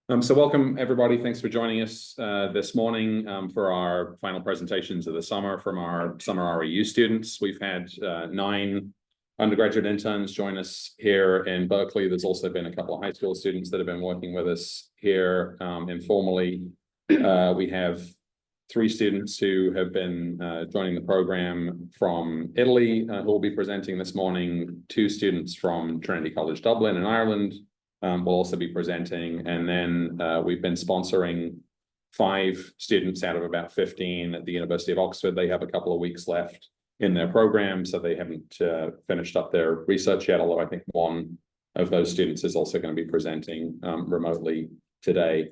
So welcome, everybody. Thanks for joining us this morning for our final presentations of the summer from our summer REU students. We've had 9 undergraduate interns join us here in Berkeley. There's also been a couple of high school students that have been working with us here informally. We have 3 students who have been joining the program from Italy who will be presenting this morning, 2 students from Trinity College Dublin in Ireland will also be presenting, and then we've been sponsoring 5 students out of about 15 at the University of Oxford. They have a couple of weeks left in their program, so they haven't finished up their research yet, although I think one of those students is also going to be presenting remotely today.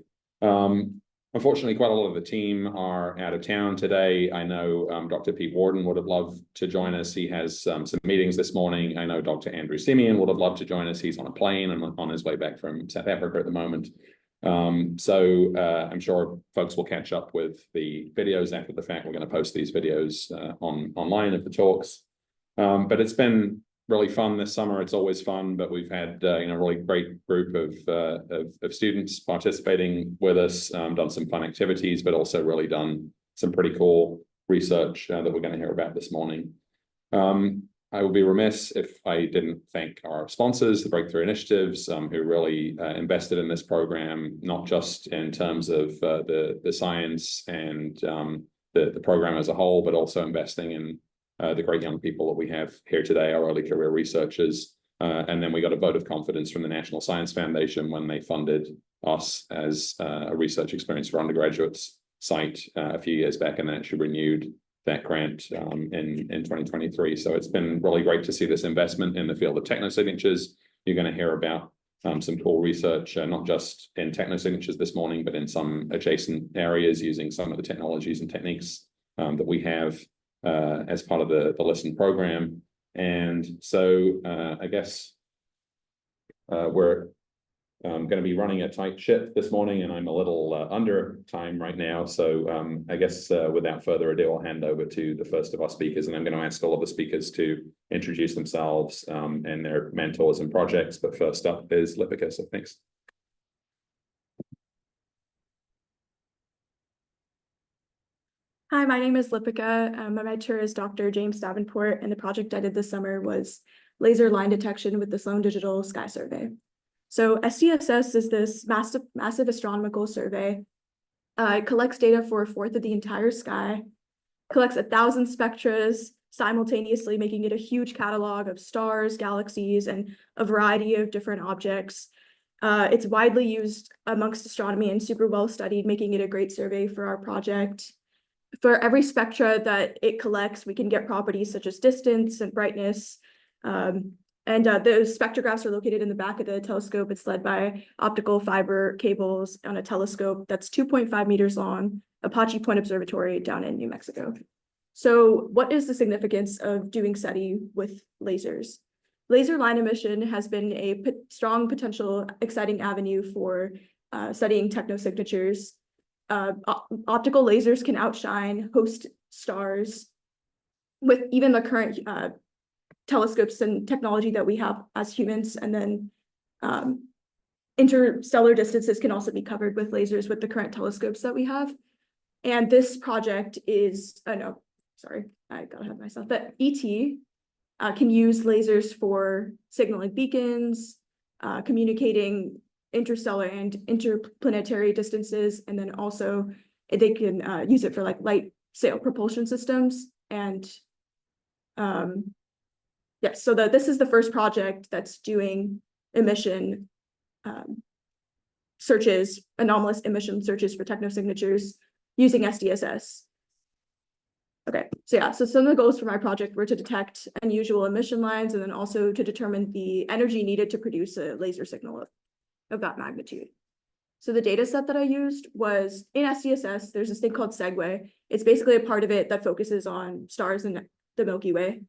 Unfortunately, quite a lot of the team are out of town today. I know Dr. Pete Warden would have loved to join us. He has some meetings this morning. I know Dr. Andrew Simeon would have loved to join us. He's on a plane and on his way back from South Africa at the moment. So I'm sure folks will catch up with the videos after the fact. We're going to post these videos online of the talks. But it's been really fun this summer. It's always fun, but we've had a really great group of students participating with us, done some fun activities, but also really done some pretty cool research that we're going to hear about this morning. I would be remiss if I didn't thank our sponsors, the Breakthrough Initiatives, who really invested in this program, not just in terms of the science and the program as a whole, but also investing in the great young people that we have here today, our early career researchers. And then we got a vote of confidence from the National Science Foundation when they funded us as a research experience for undergraduates site a few years back, and then actually renewed that grant in 2023. So it's been really great to see this investment in the field of technosignatures. You're going to hear about some cool research, not just in technosignatures this morning, but in some adjacent areas using some of the technologies and techniques that we have as part of the LISTEN program. And so I guess we're going to be running a tight ship this morning, and I'm a little under time right now. So I guess without further ado, I'll hand over to the first of our speakers, and I'm going to ask all of the speakers to introduce themselves and their mentors and projects. But first up is Lipika, so thanks. Hi, my name is Lipika. My mentor is Dr. James Davenport, and the project I did this summer was laser line detection with the Sloan Digital Sky Survey. So SDSS is this massive astronomical survey. It collects data for 1/4 of the entire sky, collects 1,000 spectras simultaneously, making it a huge catalog of stars, galaxies, and a variety of different objects. It's widely used amongst astronomy and super well studied, making it a great survey for our project. For every spectra that it collects, we can get properties such as distance and brightness. Those spectrographs are located in the back of the telescope. It's led by optical fiber cables on a telescope that's 2.5 meters long, Apache Point Observatory down in New Mexico. So what is the significance of doing SETI with lasers? Laser line emission has been a strong potential exciting avenue for studying technosignatures. Optical lasers can outshine host stars with even the current telescopes and technology that we have as humans, and then interstellar distances can also be covered with lasers with the current telescopes that we have. And this project is, I got ahead of myself, but ET can use lasers for signaling beacons, communicating interstellar and interplanetary distances, and then also they can use it for like light sail propulsion systems. And yes, so this is the first project that's doing emission searches, anomalous emission searches for technosignatures using SDSS. Okay, so yeah, so some of the goals for my project were to detect unusual emission lines, and then also to determine the energy needed to produce a laser signal of that magnitude. So the data set that I used was in SDSS. There's this thing called Segway. It's basically a part of it that focuses on stars in the Milky Way.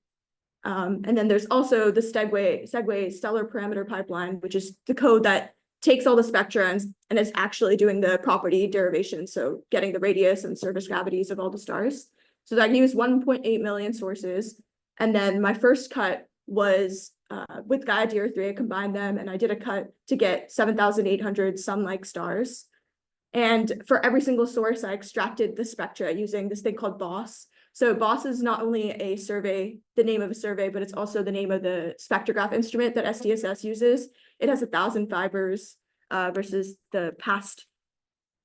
And then there's also the Segway stellar parameter pipeline, which is the code that takes all the spectra and is actually doing the property derivation, so getting the radius and surface gravities of all the stars. So I used 1.8 million sources. And then my first cut was with Gallay 3, I combined them and I did a cut to get 7,800 sun-like stars. And for every single source, I extracted the spectra using this thing called BOSS. So BOSS is not only a survey, the name of a survey, but it's also the name of the spectrograph instrument that SDSS uses. It has 1,000 fibers versus the past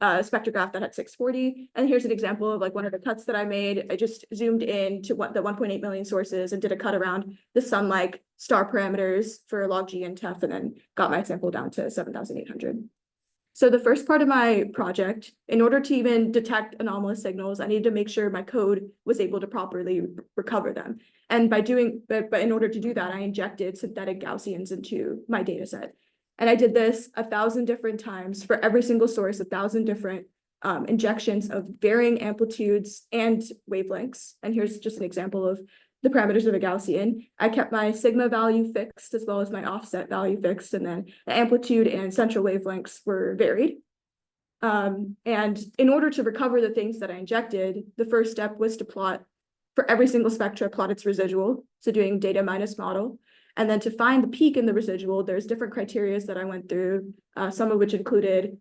spectrograph that had 640. And here's an example of like one of the cuts that I made. I just zoomed in to the 1.8 million sources and did a cut around the sun-like star parameters for log G and TEF, and then got my sample down to 7,800. So the first part of my project, in order to even detect anomalous signals, I needed to make sure my code was able to properly recover them. And but in order to do that, I injected synthetic Gaussians into my data set. And I did this 1,000 different times for every single source, 1,000 different injections of varying amplitudes and wavelengths. And here's just an example of the parameters of a Gaussian. I kept my sigma value fixed as well as my offset value fixed, and then the amplitude and central wavelengths were varied. And in order to recover the things that I injected, the first step was to plot for every single spectra, plot its residual. So doing data minus model. And then to find the peak in the residual, there's different criteria that I went through, some of which included,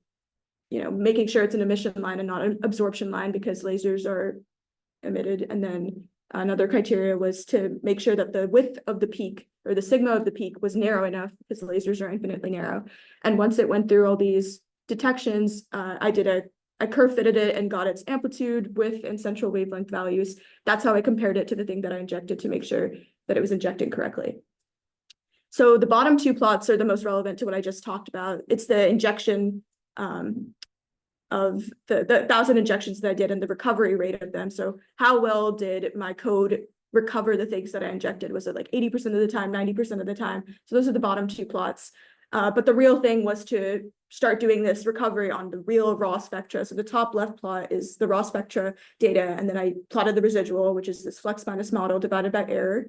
making sure it's an emission line and not an absorption line because lasers are emitted. And then another criteria was to make sure that the width of the peak or the sigma of the peak was narrow enough because lasers are infinitely narrow. And once it went through all these detections, I curve fitted it and got its amplitude, width, and central wavelength values. That's how I compared it to the thing that I injected to make sure that it was injecting correctly. So the bottom two plots are the most relevant to what I just talked about. It's the injection of the 1,000 injections that I did and the recovery rate of them. So how well did my code recover the things that I injected? Was it like 80% of the time, 90% of the time? So those are the bottom two plots. But the real thing was to start doing this recovery on the real raw spectra. So the top left plot is the raw spectra data. And then I plotted the residual, which is this flex minus model divided by error.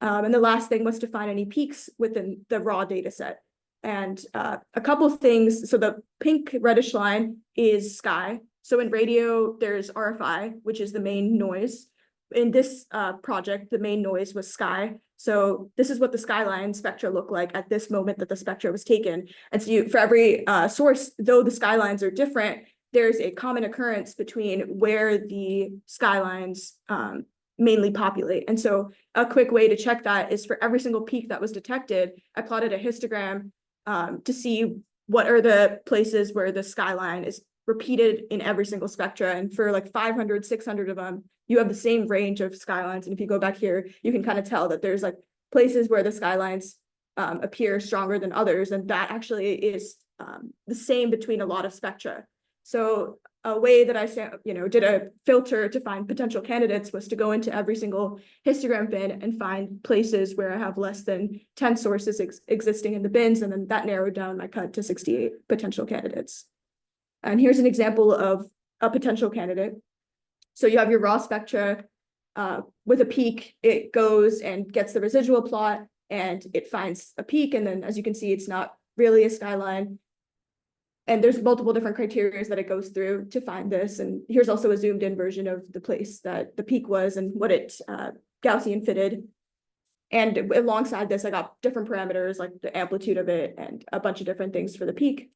And the last thing was to find any peaks within the raw data set. And a couple of things. So the pink reddish line is sky. So in radio, there's RFI, which is the main noise. In this project, the main noise was sky. So this is what the skyline spectra look like at this moment that the spectra was taken. And so for every source, though the skylines are different, there's a common occurrence between where the skylines mainly populate. And so a quick way to check that is for every single peak that was detected, I plotted a histogram to see what are the places where the skyline is repeated in every single spectra. And for like 500, 600 of them, you have the same range of skylines. And if you go back here, you can kind of tell that there's like places where the skylines appear stronger than others. And that actually is the same between a lot of spectra. So a way that I did a filter to find potential candidates was to go into every single histogram bin and find places where I have less than 10 sources existing in the bins. And then that narrowed down my cut to 68 potential candidates. And here's an example of a potential candidate. So you have your raw spectra with a peak, it goes and gets the residual plot and it finds a peak. And then as you can see, it's not really a skyline. And there's multiple different criteria that it goes through to find this. And here's also a zoomed in version of the place that the peak was and what it Gaussian fitted. And alongside this, I got different parameters like the amplitude of it and a bunch of different things for the peak.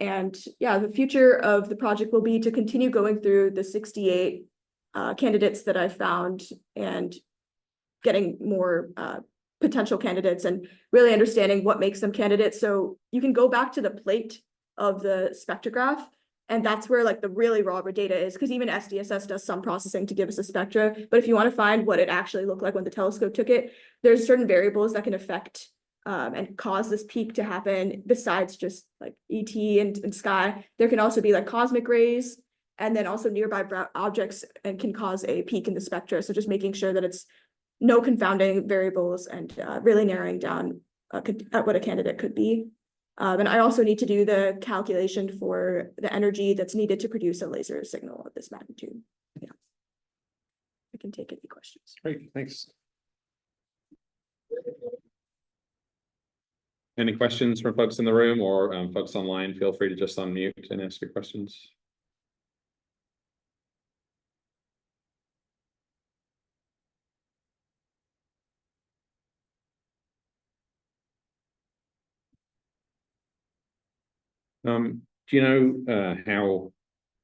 And yeah, the future of the project will be to continue going through the 68 candidates that I found and getting more potential candidates and really understanding what makes them candidates. So you can go back to the plate of the spectrograph, and that's where like the really raw data is, because even SDSS does some processing to give us a spectra. But if you want to find what it actually looked like when the telescope took it, there's certain variables that can affect and cause this peak to happen besides just like ET and sky. There can also be like cosmic rays and then also nearby objects and can cause a peak in the spectra. So just making sure that it's no confounding variables and really narrowing down at what a candidate could be. And I also need to do the calculation for the energy that's needed to produce a laser signal of this magnitude. Yeah, I can take any questions. Great, thanks. Any questions from folks in the room or folks online? Feel free to just unmute and ask your questions. Do you know how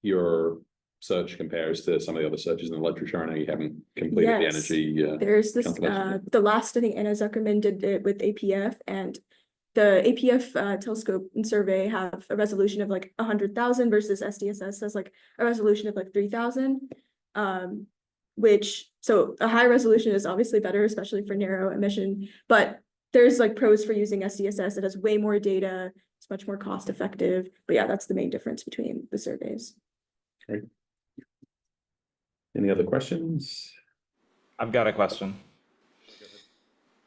your search compares to some of the other searches in the literature? I know you haven't completed the Yes. energy. There's this, calculation yet. the last, I think Anna Zuckerman did it with APF, and the APF telescope and survey have a resolution of like 100,000 versus SDSS has like a resolution of like 3,000. Which, so a high resolution is obviously better, especially for narrow emission, but there's like pros for using SDSS. It has way more data. It's much more cost effective. But yeah, that's the main difference between the surveys. Great. Any other questions? I've got a question.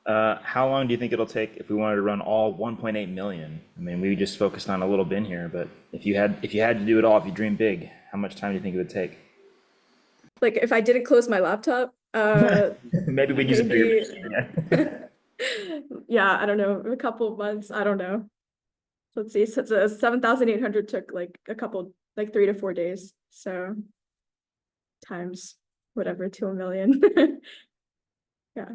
How long do you think it'll take if we wanted to run all 1.8 million? I mean, we just focused on a little bin here, but if you had to do it all, if you dream big, how much time do you think it would take? Like if I didn't close my laptop, maybe we'd use a bigger machine. Yeah, I don't know, a couple of months, I don't know. Let's see, so it's a 7,800 took like a couple, like 3 to 4 days. So times whatever to a million. Yeah.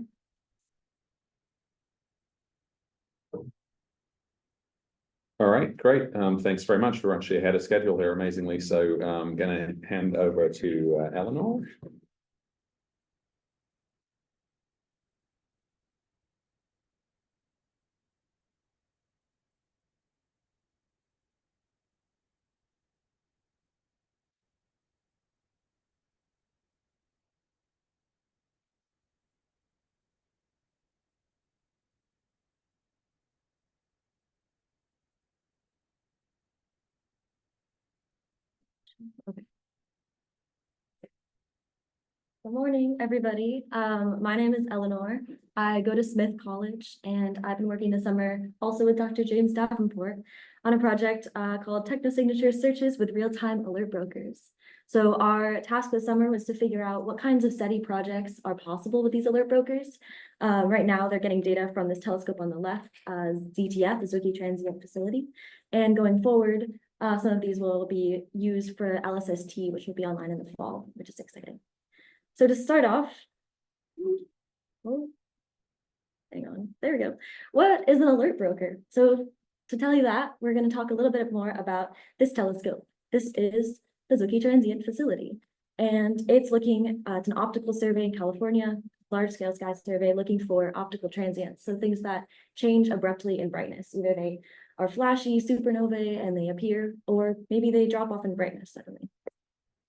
All right, great. Thanks very much. We're actually ahead of schedule here, amazingly. So I'm going to hand over to Eleanor. Okay. Good morning, everybody. My name is Eleanor. I go to Smith College, and I've been working this summer also with Dr. James Davenport on a project called Technosignature Searches with Real-Time Alert Brokers. So our task this summer was to figure out what kinds of SETI projects are possible with these alert brokers. Right now, they're getting data from this telescope on the left, ZTF, the Zwicky Transient Facility. And going forward, some of these will be used for LSST, which will be online in the fall, which is exciting. So to start off, oh, hang on, there we go. What is an alert broker? So to tell you that, we're going to talk a little bit more about this telescope. This is the Zwicky Transient Facility, and it's looking, it's an optical survey in California, large-scale sky survey looking for optical transients, so things that change abruptly in brightness. Either they are flashy supernovae and they appear, or maybe they drop off in brightness suddenly.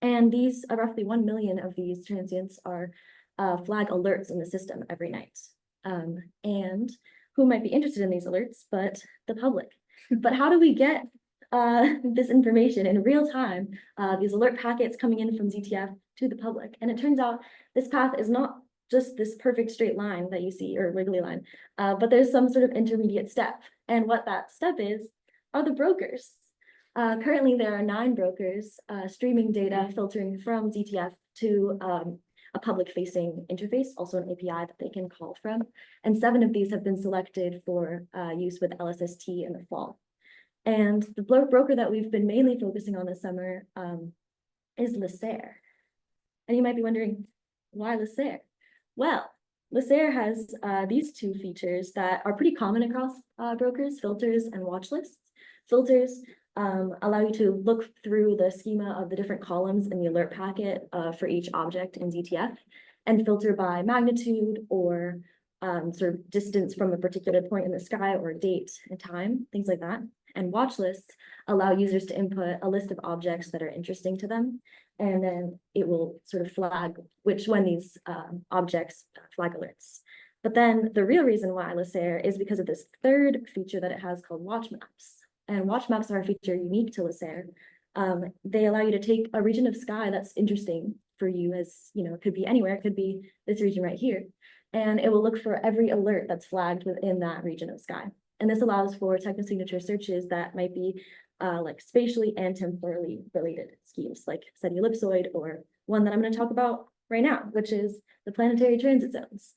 And these roughly 1 million of these transients are flag alerts in the system every night. And who might be interested in these alerts, but the public. But how do we get this information in real time, these alert packets coming in from ZTF to the public? And it turns out this path is not just this perfect straight line that you see, or wiggly line, but there's some sort of intermediate step. And what that step is are the brokers. Currently, there are 9 brokers streaming data, filtering from ZTF to a public-facing interface, also an API that they can call from. And 7 of these have been selected for use with LSST in the fall. And the broker that we've been mainly focusing on this summer is LISAIR. And you might be wondering, why LISAIR? Well, LISAIR has these 2 features that are pretty common across brokers, filters and watch lists. Filters allow you to look through the schema of the different columns in the alert packet for each object in ZTF and filter by magnitude or sort of distance from a particular point in the sky or date and time, things like that. And watch lists allow users to input a list of objects that are interesting to them, and then it will sort of flag which one these objects flag alerts. But then the real reason why LISAIR is because of this 3rd feature that it has called watch maps. And watch maps are a feature unique to LISAIR. They allow you to take a region of sky that's interesting for you, as you know, it could be anywhere, it could be this region right here. And it will look for every alert that's flagged within that region of sky. And this allows for technosignature searches that might be like spatially and temporally related schemes, like SETI ellipsoid, or one that I'm going to talk about right now, which is the planetary transit zones.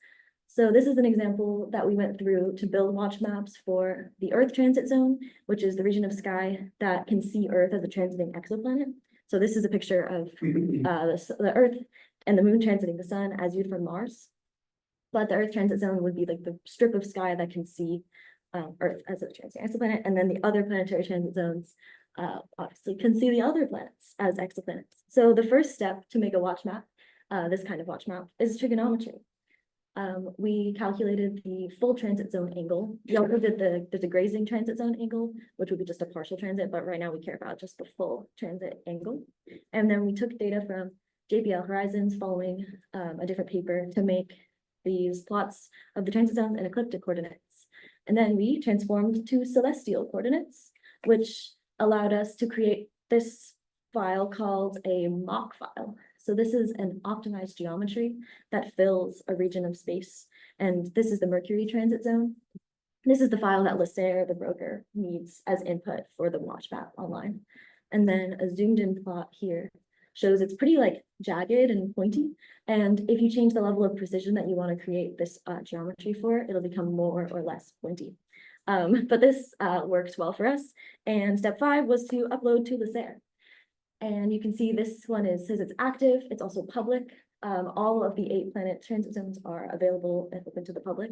So this is an example that we went through to build watch maps for the Earth transit zone, which is the region of sky that can see Earth as a transiting exoplanet. So this is a picture of the Earth and the moon transiting the sun as viewed from Mars. But the Earth transit zone would be like the strip of sky that can see Earth as a transiting exoplanet. And then the other planetary transit zones obviously can see the other planets as exoplanets. So the first step to make a watch map, this kind of watch map, is trigonometry. We calculated the full transit zone angle. We also did there's a grazing transit zone angle, which would be just a partial transit, but right now we care about just the full transit angle. And then we took data from JPL Horizons following a different paper to make these plots of the transit zones and ecliptic coordinates. And then we transformed to celestial coordinates, which allowed us to create this file called a mock file. So this is an optimized geometry that fills a region of space. And this is the Mercury transit zone. This is the file that Lasserre, the broker, needs as input for the watch map online. And then a zoomed in plot here shows it's pretty like jagged and pointy. And if you change the level of precision that you want to create this geometry for, it'll become more or less pointy. But this worked well for us. And step 5 was to upload to Lasserre. And you can see this one says it's active. It's also public. All of the 8 planet transit zones are available and open to the public,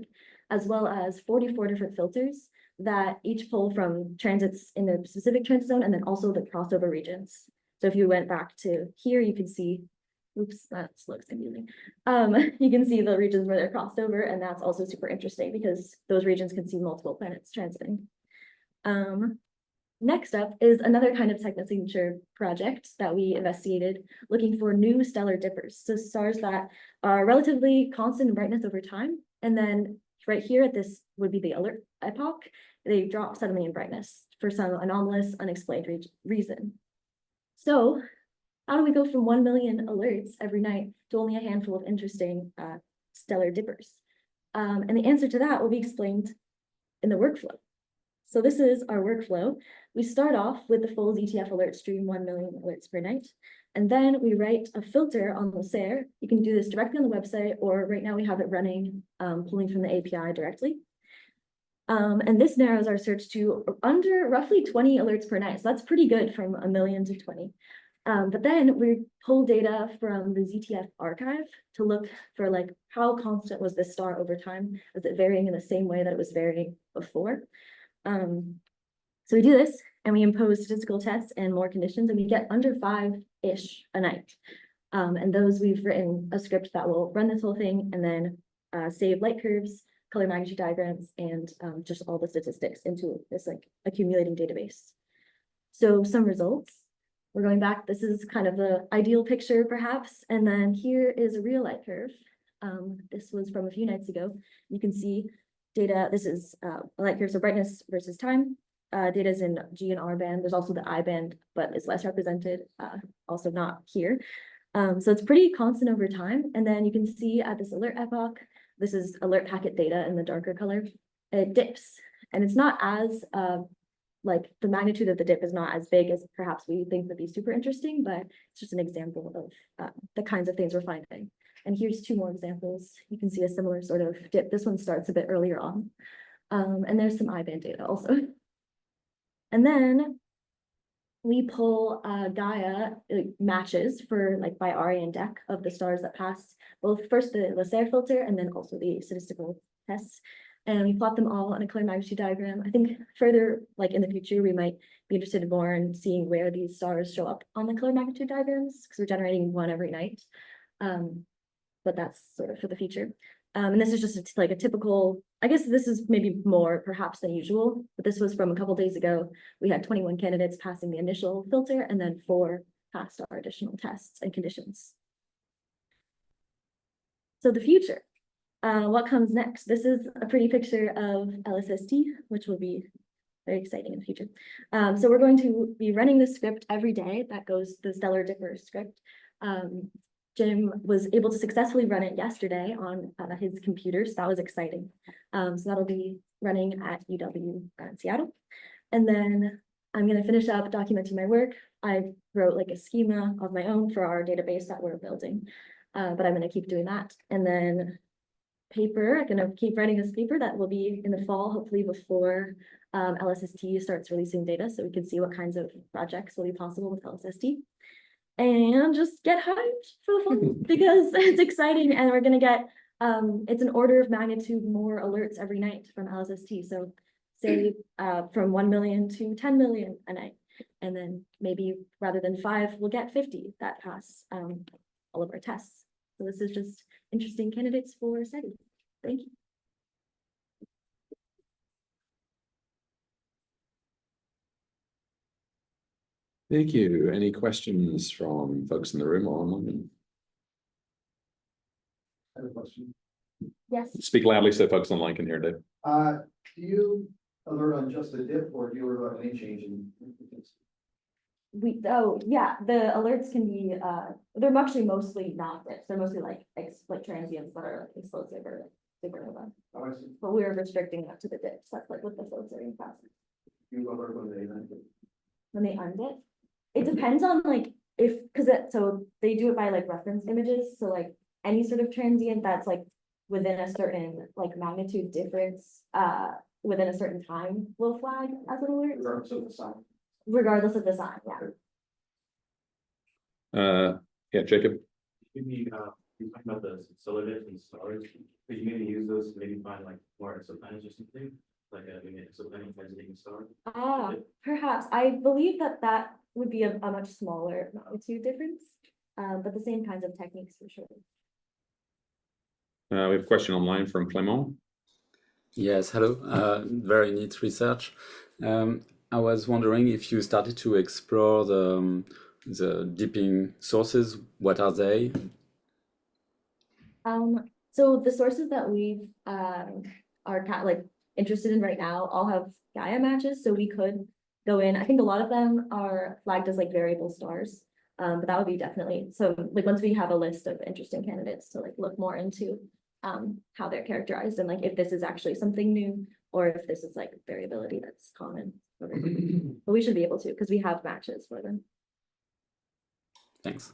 as well as 44 different filters that each pull from transits in a specific transit zone and then also the crossover regions. So if you went back to here, you can see, oops, that looks confusing. You can see the regions where they're crossed over, and that's also super interesting because those regions can see multiple planets transiting. Next up is another kind of technosignature project that we investigated, looking for new stellar dippers. So stars that are relatively constant in brightness over time. And then right here at this would be the alert epoch, they drop suddenly in brightness for some anomalous, unexplained reason. So how do we go from 1 million alerts every night to only a handful of interesting stellar dippers? And the answer to that will be explained in the workflow. So this is our workflow. We start off with the full ZTF alert stream, 1 million alerts per night. And then we write a filter on Lasserre. You can do this directly on the website, or right now we have it running, pulling from the API directly. And this narrows our search to under roughly 20 alerts per night. So that's pretty good from 1 million to 20. But then we pull data from the ZTF archive to look for like how constant was this star over time? Was it varying in the same way that it was varying before? So we do this and we impose statistical tests and more conditions, and we get under 5-ish a night. And those we've written a script that will run this whole thing and then save light curves, color magnitude diagrams, and just all the statistics into this like accumulating database. So some results. We're going back. This is kind of the ideal picture, perhaps. And then here is a real light curve. This was from a few nights ago. You can see data. This is a light curve, so brightness versus time. Data is in G and R band. There's also the I band, but it's less represented, also not here. So it's pretty constant over time. And then you can see at this alert epoch, this is alert packet data in the darker color. It dips, and it's not as like the magnitude of the dip is not as big as perhaps we think would be super interesting, but it's just an example of the kinds of things we're finding. And here's 2 more examples. You can see a similar sort of dip. This one starts a bit earlier on. And there's some I-band data also. And then we pull Gaia matches for like by Arian deck of the stars that pass both first the Lasserre filter and then also the statistical tests. And we plot them all on a color magnitude diagram. I think further, like in the future, we might be interested more in seeing where these stars show up on the color magnitude diagrams, because we're generating one every night. But that's sort of for the future. And this is just like a typical, I guess this is maybe more perhaps than usual, but this was from a couple days ago. We had 21 candidates passing the initial filter and then 4 passed our additional tests and conditions. So the future. What comes next? This is a pretty picture of LSST, which will be very exciting in the future. So we're going to be running this script every day. That goes the Stellar Dipper script. Jim was able to successfully run it yesterday on his computer, so that was exciting. So that'll be running at UW in Seattle. And then I'm going to finish up documenting my work. I wrote like a schema of my own for our database that we're building, but I'm going to keep doing that. And then paper, I'm going to keep writing this paper that will be in the fall, hopefully before LSST starts releasing data, so we can see what kinds of projects will be possible with LSST. And just get hyped for the fun because it's exciting, and we're going to get it's an order of magnitude more alerts every night from LSST. So say from 1 million to 10 million a night. And then maybe rather than 5, we'll get 50 that pass all of our tests. So this is just interesting candidates for SETI. Thank you. Thank you. Any questions from folks in the room or online? I have a question. Yes. Speak loudly so folks online can hear, Dave. Do you alert on just the dip or do you alert on any change in? Yeah, the alerts can be they're actually mostly not dips. They're mostly like transients that are like explosive or like supernova. Oh, I see. But we're restricting that to the dips. That's like what the folks are in class. You alert when they end it. When they undip. It depends on like so they do it by like reference images. So like any sort of transient that's like within a certain like magnitude difference within a certain time will flag as an alert. Regardless of the sign. Regardless of the sign, yeah. Yeah, Jacob. Maybe you talking about the solar dips and stars. Could you maybe use those to maybe find like more exoplanets or something? Like maybe an exoplanet transiting star? Perhaps. I believe that would be a much smaller magnitude difference, but the same kinds of techniques for sure. We have a question online from Clément. Yes, hello. Very neat research. I was wondering if you started to explore the dipping sources. What are they? So the sources that we've are like interested in right now all have Gaia matches, so we could go in. I think a lot of them are flagged as like variable stars, but that would be definitely so. Like once we have a list of interesting candidates to like look more into how they're characterized and like if this is actually something new or if this is like variability that's common. But we should be able to because we have matches for them. Thanks.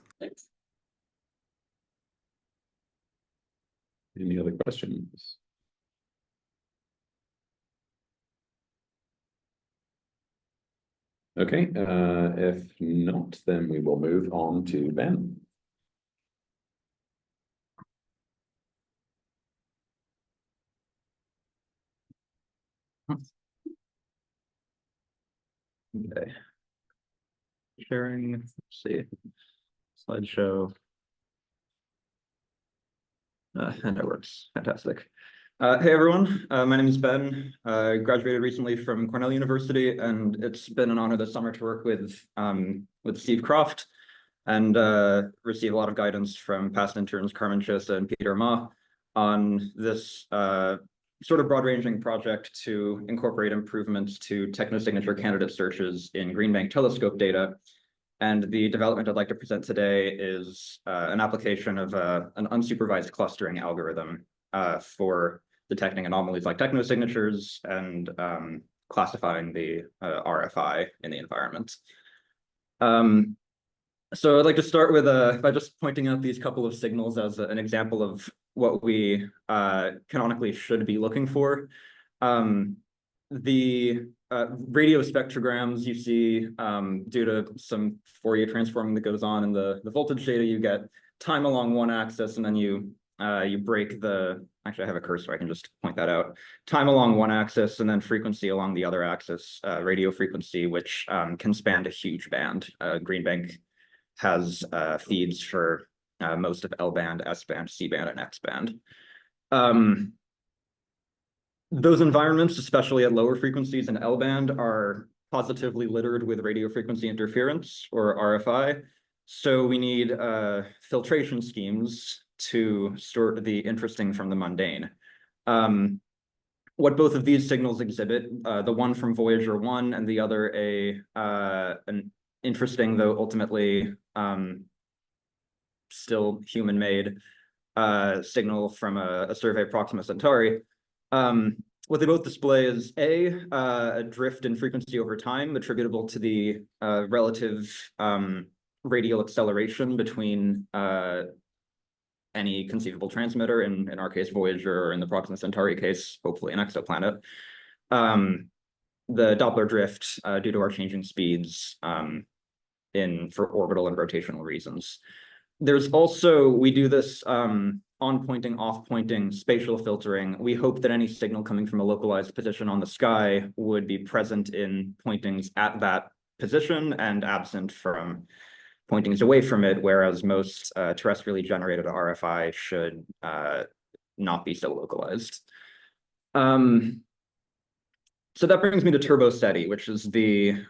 Any other questions? Okay, if not, then we will move on to Ben. Okay. Sharing, let's see, slideshow. And it works, fantastic. Hey everyone, my name is Ben. I graduated recently from Cornell University, and it's been an honor this summer to work with Steve Croft and receive a lot of guidance from past interns Carmen Chosa and Peter Ma on this sort of broad-ranging project to incorporate improvements to technosignature candidate searches in Green Bank telescope data. And the development I'd like to present today is an application of an unsupervised clustering algorithm for detecting anomalies like technosignatures and classifying the RFI in the environment. So I'd like to start with by just pointing out these couple of signals as an example of what we canonically should be looking for. The radio spectrograms you see due to some Fourier transforming that goes on in the voltage data, you get time along one axis, and then you break actually I have a cursor, I can just point that out. Time along one axis and then frequency along the other axis, radio frequency, which can span a huge band. Green Bank has feeds for most of L band, S band, C band, and X band. Those environments, especially at lower frequencies in L band, are positively littered with radio frequency interference, or RFI. So we need filtration schemes to sort the interesting from the mundane. What both of these signals exhibit, the one from Voyager 1 and the other an interesting, though ultimately still human-made signal from a survey of Proxima Centauri. What they both display is a drift in frequency over time attributable to the relative radial acceleration between any conceivable transmitter, in our case Voyager, or in the Proxima Centauri case, hopefully an exoplanet. The Doppler drift due to our changing speeds for orbital and rotational reasons. There's also, we do this on-pointing, off-pointing spatial filtering. We hope that any signal coming from a localized position on the sky would be present in pointings at that position and absent from pointings away from it, whereas most terrestrially generated RFI should not be so localized. So that brings me to TurboSETI, which is the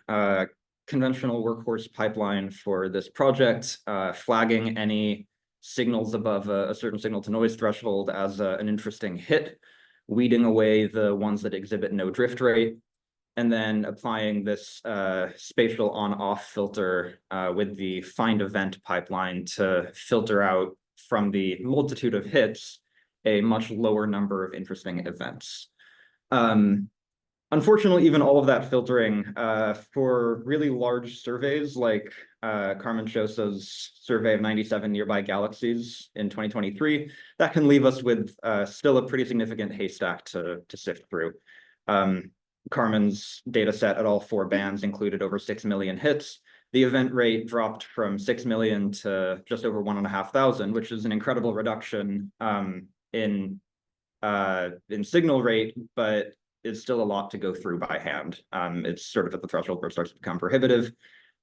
conventional workhorse pipeline for this project, flagging any signals above a certain signal to noise threshold as an interesting hit, weeding away the ones that exhibit no drift rate, and then applying this spatial on-off filter with the find event pipeline to filter out from the multitude of hits a much lower number of interesting events. Unfortunately, even all of that filtering for really large surveys like Carmen Chosa's survey of 97 nearby galaxies in 2023, that can leave us with still a pretty significant haystack to sift through. Carmen's data set at all 4 bands included over 6 million hits. The event rate dropped from 6 million to just over 1,500, which is an incredible reduction in signal rate, but it's still a lot to go through by hand. It's sort of at the threshold where it starts to become prohibitive.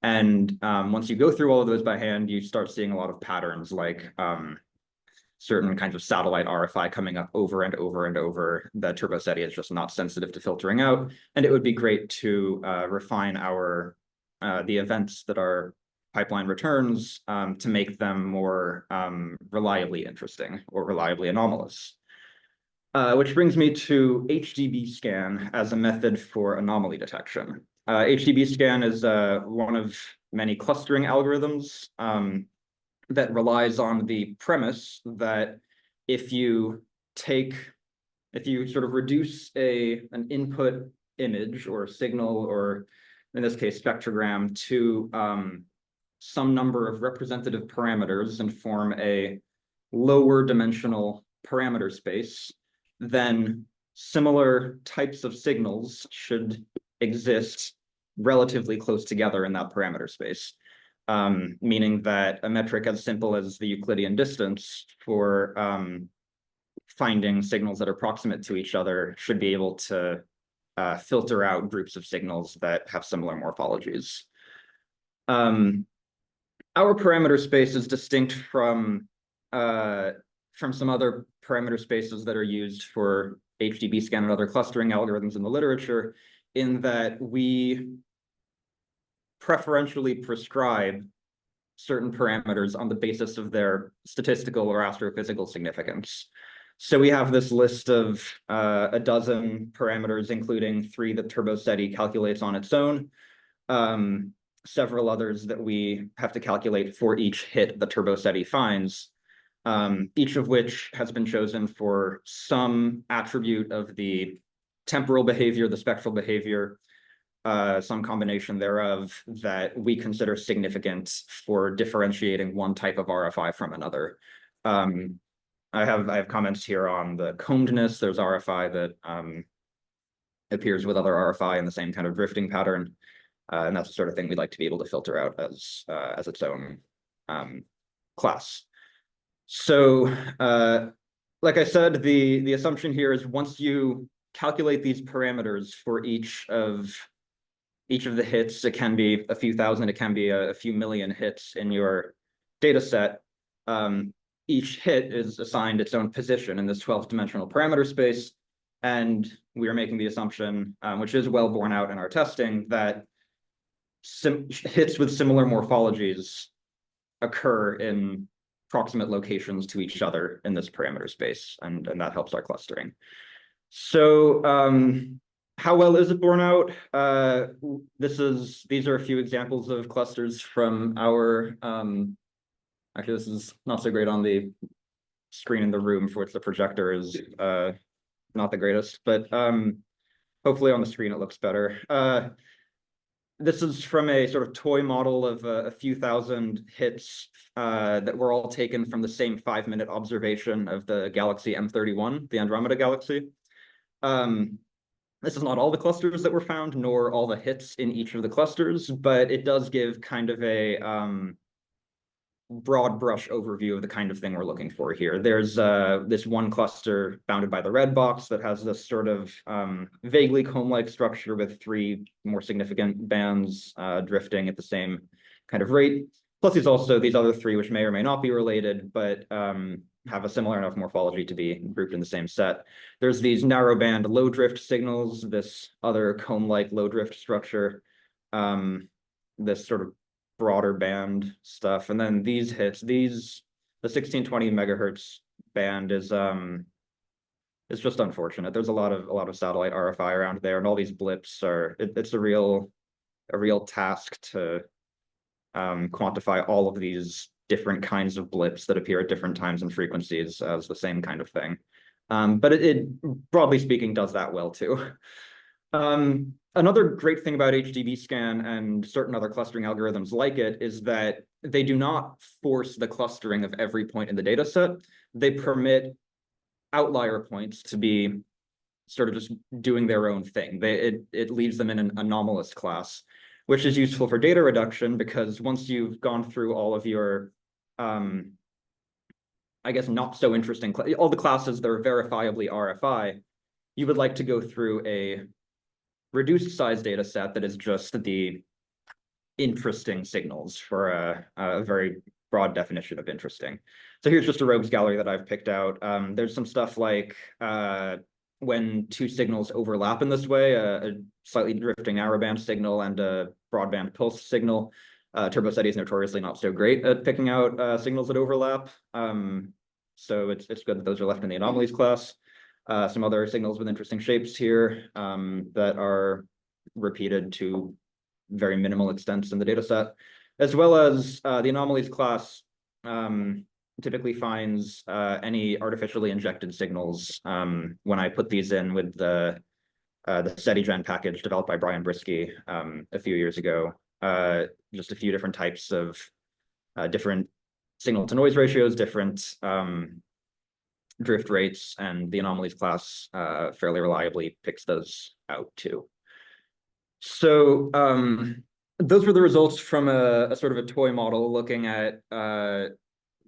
And once you go through all of those by hand, you start seeing a lot of patterns like certain kinds of satellite RFI coming up over and over and over that TurboSETI is just not sensitive to filtering out. And it would be great to refine our the events that our pipeline returns to make them more reliably interesting or reliably anomalous. Which brings me to HDB scan as a method for anomaly detection. HDB scan is one of many clustering algorithms that relies on the premise that if you sort of reduce an input image or signal, or in this case spectrogram, to some number of representative parameters and form a lower dimensional parameter space, then similar types of signals should exist relatively close together in that parameter space. Meaning that a metric as simple as the Euclidean distance for finding signals that are proximate to each other should be able to filter out groups of signals that have similar morphologies. Our parameter space is distinct from some other parameter spaces that are used for HDB scan and other clustering algorithms in the literature, in that we preferentially prescribe certain parameters on the basis of their statistical or astrophysical significance. So we have this list of a dozen parameters, including 3 that TurboSETI calculates on its own, several others that we have to calculate for each hit that TurboSETI finds, each of which has been chosen for some attribute of the temporal behavior, the spectral behavior, some combination thereof that we consider significant for differentiating one type of RFI from another. I have comments here on the combedness. There's RFI that appears with other RFI in the same kind of drifting pattern, and that's the sort of thing we'd like to be able to filter out as its own class. So, like I said, the assumption here is once you calculate these parameters for each of the hits, it can be a few thousand, it can be a few million hits in your data set. Each hit is assigned its own position in this 12th dimensional parameter space. And we are making the assumption, which is well borne out in our testing, that hits with similar morphologies occur in proximate locations to each other in this parameter space, and that helps our clustering. So how well is it borne out? These are a few examples of clusters from our, actually this is not so great on the screen in the room for which the projector is not the greatest, but hopefully on the screen it looks better. This is from a sort of toy model of a few thousand hits that were all taken from the same 5-minute observation of the galaxy M31, the Andromeda galaxy. This is not all the clusters that were found, nor all the hits in each of the clusters, but it does give kind of a broad brush overview of the kind of thing we're looking for here. There's this one cluster bounded by the red box that has this sort of vaguely comb-like structure with 3 more significant bands drifting at the same kind of rate. Plus there's also these other 3 which may or may not be related, but have a similar enough morphology to be grouped in the same set. There's these narrow band low drift signals, this other cone-like low drift structure, this sort of broader band stuff, and then these hits, the 1620 megahertz band is just unfortunate. There's a lot of satellite RFI around there, and all these blips are it's a real task to quantify all of these different kinds of blips that appear at different times and frequencies as the same kind of thing. But it broadly speaking does that well too. Another great thing about HDB scan and certain other clustering algorithms like it is that they do not force the clustering of every point in the data set. They permit outlier points to be sort of just doing their own thing. It leaves them in an anomalous class, which is useful for data reduction, because once you've gone through all of your, I guess, not so interesting, all the classes that are verifiably RFI, you would like to go through a reduced size data set that is just the interesting signals for a very broad definition of interesting. So here's just a rogues gallery that I've picked out. There's some stuff like when 2 signals overlap in this way, a slightly drifting narrowband signal and a broadband pulse signal. Turbo SETI is notoriously not so great at picking out signals that overlap. So it's good that those are left in the anomalies class. Some other signals with interesting shapes here that are repeated to very minimal extents in the data set, as well as the anomalies class typically finds any artificially injected signals when I put these in with the SETI-Gen package developed by Brian Brisky a few years ago. Just a few different types of different signal to noise ratios, different drift rates, and the anomalies class fairly reliably picks those out too. So those were the results from a sort of a toy model looking at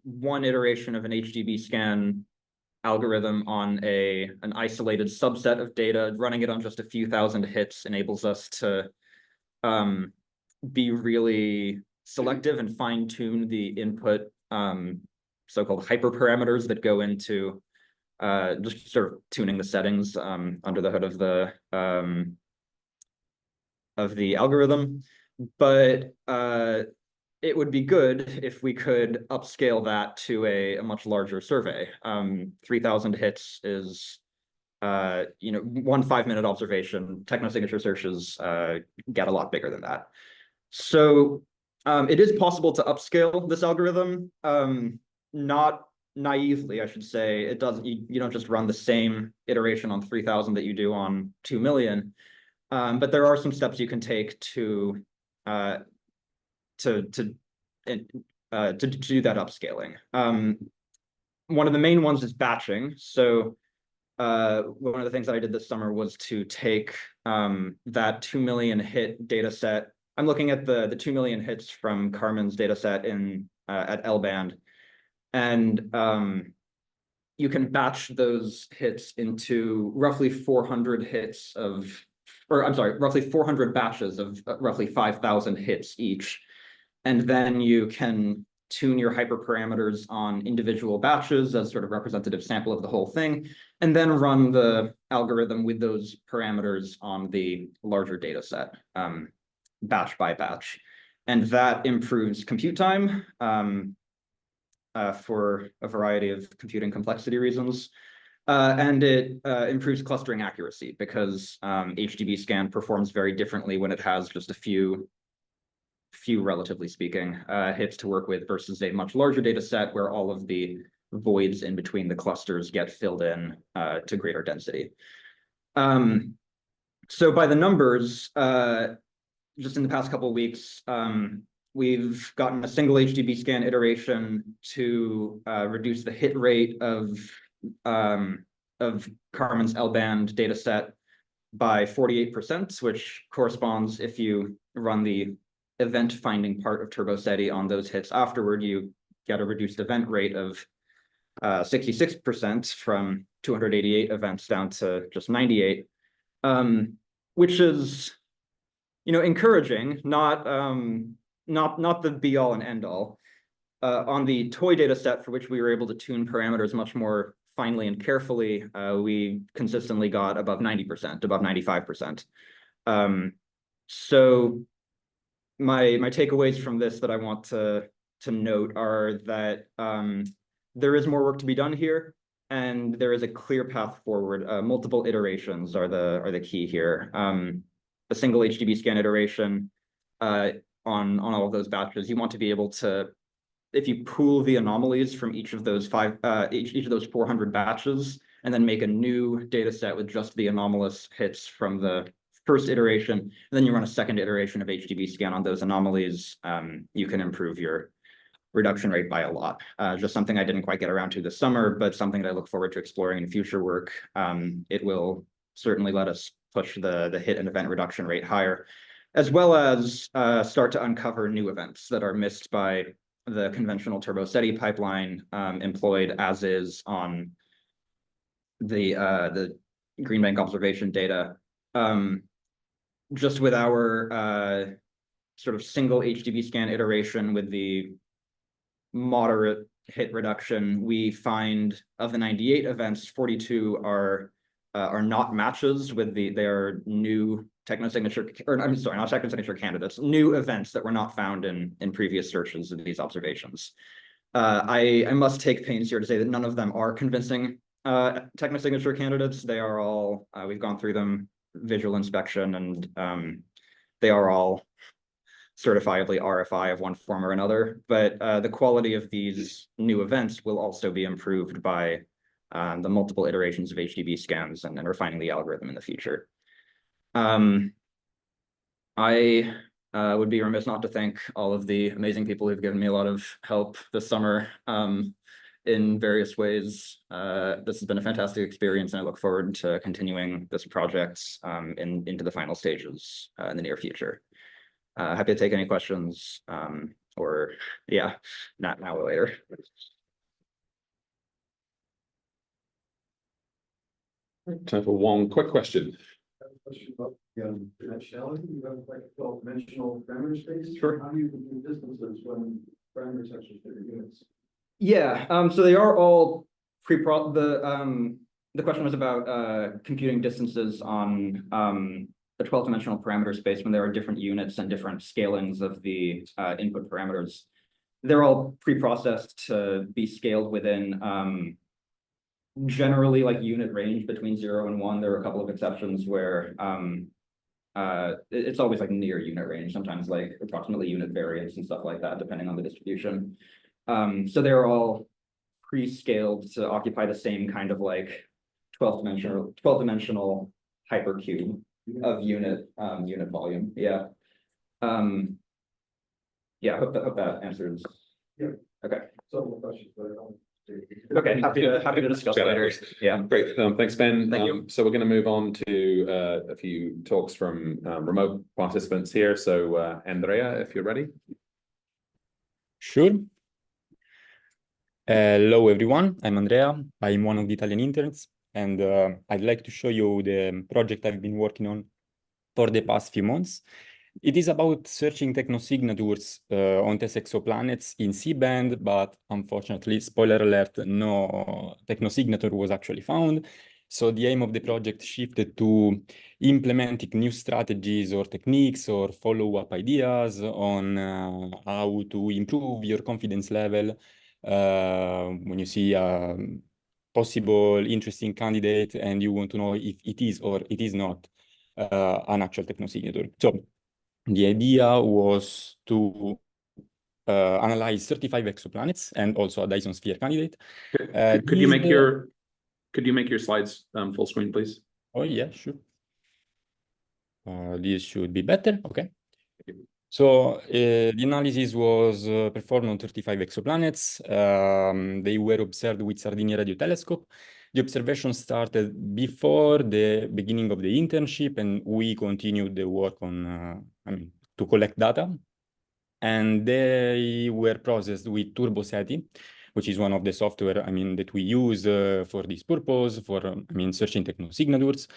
one iteration of an HDB scan algorithm on an isolated subset of data. Running it on just a few thousand hits enables us to be really selective and fine-tune the input so-called hyperparameters that go into just sort of tuning the settings under the hood of the algorithm. But it would be good if we could upscale that to a much larger survey. 3,000 hits is, one 5-minute observation. Technosignature searches get a lot bigger than that. So it is possible to upscale this algorithm, not naively, I should say. It doesn't. You don't just run the same iteration on 3,000 that you do on 2 million. But there are some steps you can take to do that upscaling. One of the main ones is batching. So one of the things that I did this summer was to take that 2 million hit data set. I'm looking at the 2 million hits from Carmen's data set at L-band. And you can batch those hits into roughly 400 hits roughly 400 batches of roughly 5,000 hits each. And then you can tune your hyperparameters on individual batches as sort of representative sample of the whole thing, and then run the algorithm with those parameters on the larger data set, batch by batch. And that improves compute time for a variety of computing complexity reasons. And it improves clustering accuracy, because HDB scan performs very differently when it has just a few, relatively speaking, hits to work with versus a much larger data set where all of the voids in between the clusters get filled in to greater density. So by the numbers, just in the past couple of weeks, we've gotten a single HDB scan iteration to reduce the hit rate of Carmen's L-band data set by 48%, which corresponds, if you run the event finding part of Turbo SETI on those hits afterward, you get a reduced event rate of 66% from 288 events down to just 98, which is, encouraging, not the be all and end all. On the toy data set, for which we were able to tune parameters much more finely and carefully, we consistently got above 90%, above 95%. So my takeaways from this that I want to note are that there is more work to be done here, and there is a clear path forward. Multiple iterations are the key here. A single HDB scan iteration on all of those batches. You want to be able to, if you pool the anomalies from each of those 400 batches, and then make a new data set with just the anomalous hits from the first iteration, and then you run a second iteration of HDB scan on those anomalies, you can improve your reduction rate by a lot. Just something I didn't quite get around to this summer, but something that I look forward to exploring in future work. It will certainly let us push the hit and event reduction rate higher, as well as start to uncover new events that are missed by the conventional turbo SETI pipeline employed as is on the Green Bank observation data. Just with our sort of single HDB scan iteration with the moderate hit reduction, we find of the 98 events, 42 are not matches with their new technosignature, or I'm sorry, not technosignature candidates, new events that were not found in previous searches of these observations. I must take pains here to say that none of them are convincing technosignature candidates. They are all, we've gone through them, visual inspection, and they are all certifiably RFI of one form or another. But the quality of these new events will also be improved by the multiple iterations of HDB scans and refining the algorithm in the future. I would be remiss not to thank all of the amazing people who've given me a lot of help this summer in various ways. This has been a fantastic experience, and I look forward to continuing this project into the final stages in the near future. Happy to take any questions, or yeah, not now or later. Time for one quick question. Question about dimensionality. You have like a 12-dimensional parameter space. Sure. How do you compute distances when parameters such as different units? Yeah, so they are all pre-pro. The question was about computing distances on the 12-dimensional parameter space when there are different units and different scalings of the input parameters. They're all pre-processed to be scaled within generally like unit range between 0 and 1. There are a couple of exceptions where it's always like near unit range, sometimes like approximately unit variance and stuff like that, depending on the distribution. So they're all pre-scaled to occupy the same kind of like 12-dimensional hypercube of unit volume. Yeah. Yeah, I hope that answers. Yeah. Okay. Several questions, but I don't. Okay, happy to discuss later. Yeah. Great. Thanks, Ben. Thank you. So we're going to move on to a few talks from remote participants here. So Andrea, if you're ready. Sure. Hello, everyone. I'm Andrea. I'm one of the Italian interns, and I'd like to show you the project I've been working on for the past few months. It is about searching technosignatures on TESS exoplanets in C-band, but unfortunately, spoiler alert, no technosignature was actually found. So the aim of the project shifted to implementing new strategies or techniques or follow-up ideas on how to improve your confidence level when you see a possible interesting candidate and you want to know if it is or it is not an actual technosignature. So the idea was to analyze 35 exoplanets and also a Dyson sphere candidate. Could you make your slides full screen, please? Oh yeah, sure. This should be better. Okay. So the analysis was performed on 35 exoplanets. They were observed with Sardinia radio telescope. The observation started before the beginning of the internship, and we continued the work on, to collect data. and they were processed with TurboSeti, which is one of the software, that we use for this purpose, for, searching technosignatures.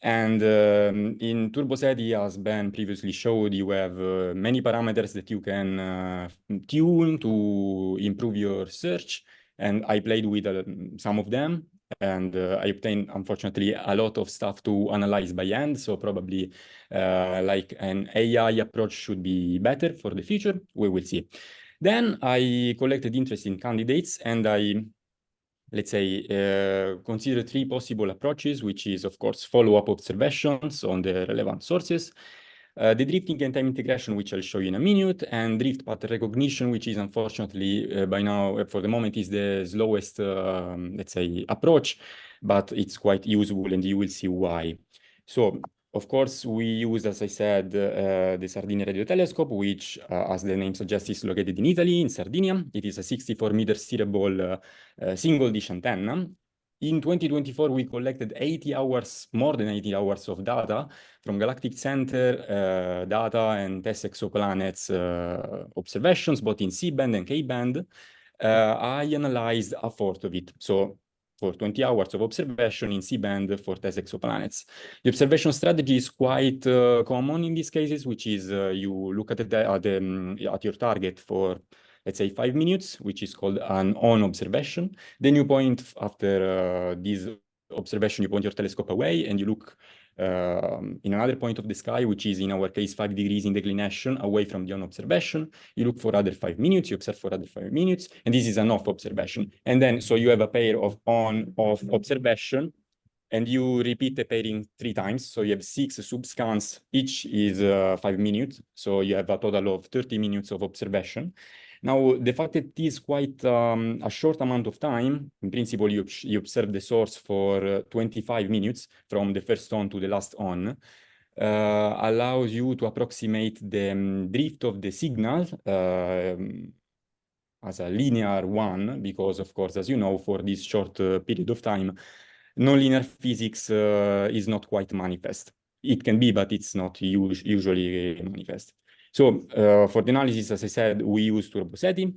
And in TurboSeti, as Ben previously showed, you have many parameters that you can tune to improve your search. And I played with some of them, and I obtained, unfortunately, a lot of stuff to analyze by hand. So probably like an AI approach should be better for the future. We will see. Then I collected interest in candidates, and I, let's say, consider three possible approaches, which is, of course, follow-up observations on the relevant sources, the drifting and time integration, which I'll show you in a minute, and drift path recognition, which is unfortunately by now, for the moment, is the slowest, let's say, approach, but it's quite useful, and you will see why. So, of course, we use, as I said, the Sardinia radio telescope, which, as the name suggests, is located in Italy, in Sardinia. It is a 64-meter steerable single dish antenna. In 2024, we collected 80 hours, more than 80 hours of data from galactic center data and TESS exoplanets observations, both in C-band and K-band. I analyzed a fourth of it. So for 20 hours of observation in C-band for TESS exoplanets. The observation strategy is quite common in these cases, which is you look at your target for, let's say, 5 minutes, which is called an on observation. Then you point, after this observation, you point your telescope away and you look in another point of the sky, which is in our case 5 degrees in declination away from the on observation. You look for other 5 minutes, you observe for other 5 minutes, and this is an off observation. And then, so you have a pair of on-off observation, and you repeat the pairing 3 times. So you have 6 subscans, each is 5 minutes. So you have a total of 30 minutes of observation. Now, the fact that it is quite a short amount of time, in principle, you observe the source for 25 minutes from the first on to the last on, allows you to approximate the drift of the signal as a linear one, because, of course, as you know, for this short period of time, nonlinear physics is not quite manifest. It can be, but it's not usually manifest. So for the analysis, as I said, we use TurboSeti.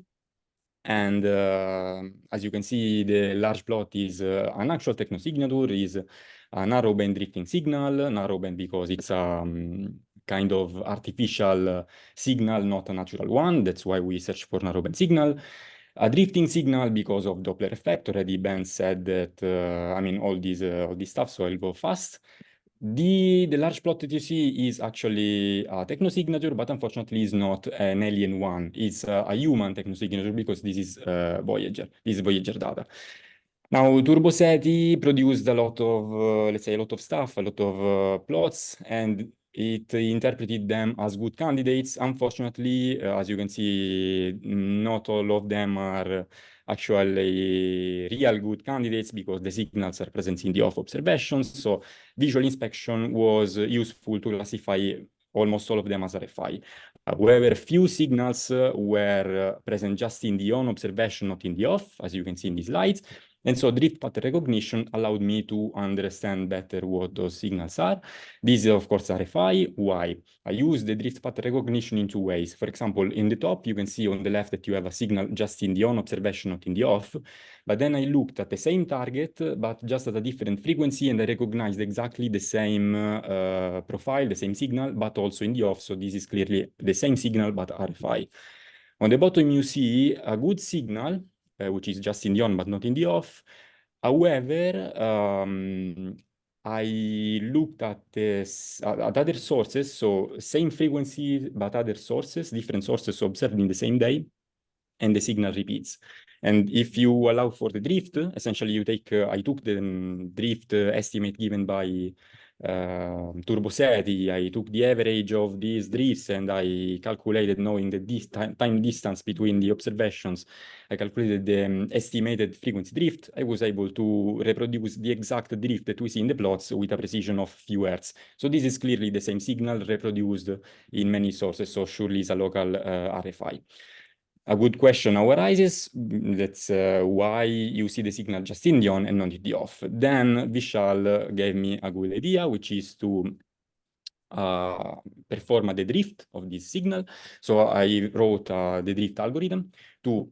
And as you can see, the large plot is an actual technosignature, is a narrowband drifting signal, narrowband because it's a kind of artificial signal, not a natural one. That's why we search for narrowband signal. A drifting signal because of Doppler effect. Already Ben said that, all this stuff, so I'll go fast. The large plot that you see is actually a technosignature, but unfortunately is not an alien one. It's a human technosignature because this is Voyager. This is Voyager data. Now, TurboSeti produced a lot of, let's say, a lot of stuff, a lot of plots, and it interpreted them as good candidates. Unfortunately, as you can see, not all of them are actually real good candidates because the signals are present in the off observations. So visual inspection was useful to classify almost all of them as RFI. However, few signals were present just in the on observation, not in the off, as you can see in these slides. And so drift path recognition allowed me to understand better what those signals are. This is, of course, RFI. Why? I use the drift path recognition in 2 ways. For example, in the top, you can see on the left that you have a signal just in the on observation, not in the off. But then I looked at the same target, but just at a different frequency, and I recognized exactly the same profile, the same signal, but also in the off. So this is clearly the same signal, but RFI. On the bottom, you see a good signal, which is just in the on, but not in the off. However, I looked at other sources, so same frequency, but other sources, different sources observed in the same day, and the signal repeats. And if you allow for the drift, essentially you take, I took the drift estimate given by TurboSeti. I took the average of these drifts and I calculated, knowing the time distance between the observations, I calculated the estimated frequency drift. I was able to reproduce the exact drift that we see in the plots with a precision of few hertz. So this is clearly the same signal reproduced in many sources, so surely it's a local RFI. A good question now arises, that's why you see the signal just in the on and not in the off. Then Vishal gave me a good idea, which is to perform the drift of this signal. So I wrote the drift algorithm to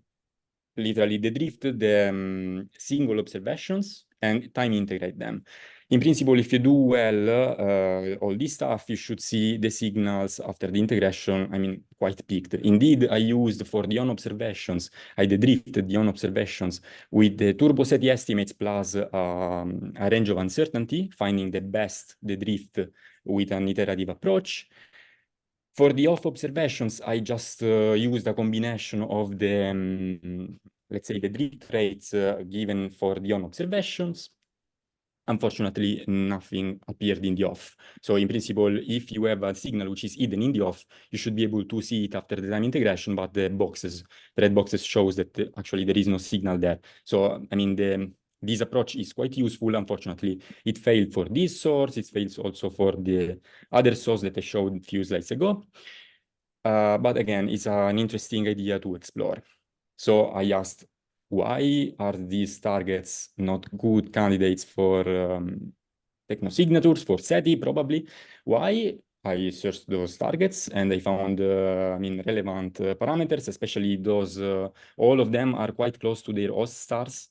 literally drift the single observations and time integrate them. In principle, if you do well all this stuff, you should see the signals after the integration, I mean, quite peaked. Indeed, I used for the on-observations, I drifted the on-observations with the turbo SETI estimates plus a range of uncertainty, finding the best the drift with an iterative approach. For the off observations, I just used a combination of the, let's say, the drift rates given for the on observations. Unfortunately, nothing appeared in the off. So in principle, if you have a signal which is hidden in the off, you should be able to see it after the time integration, but the red boxes shows that actually there is no signal there. So, I mean, this approach is quite useful. Unfortunately, it failed for this source. It fails also for the other source that I showed a few slides ago. But again, it's an interesting idea to explore. So I asked, why are these targets not good candidates for technosignatures, for SETI, probably? Why? I searched those targets and I found, relevant parameters, especially those, all of them are quite close to their host stars.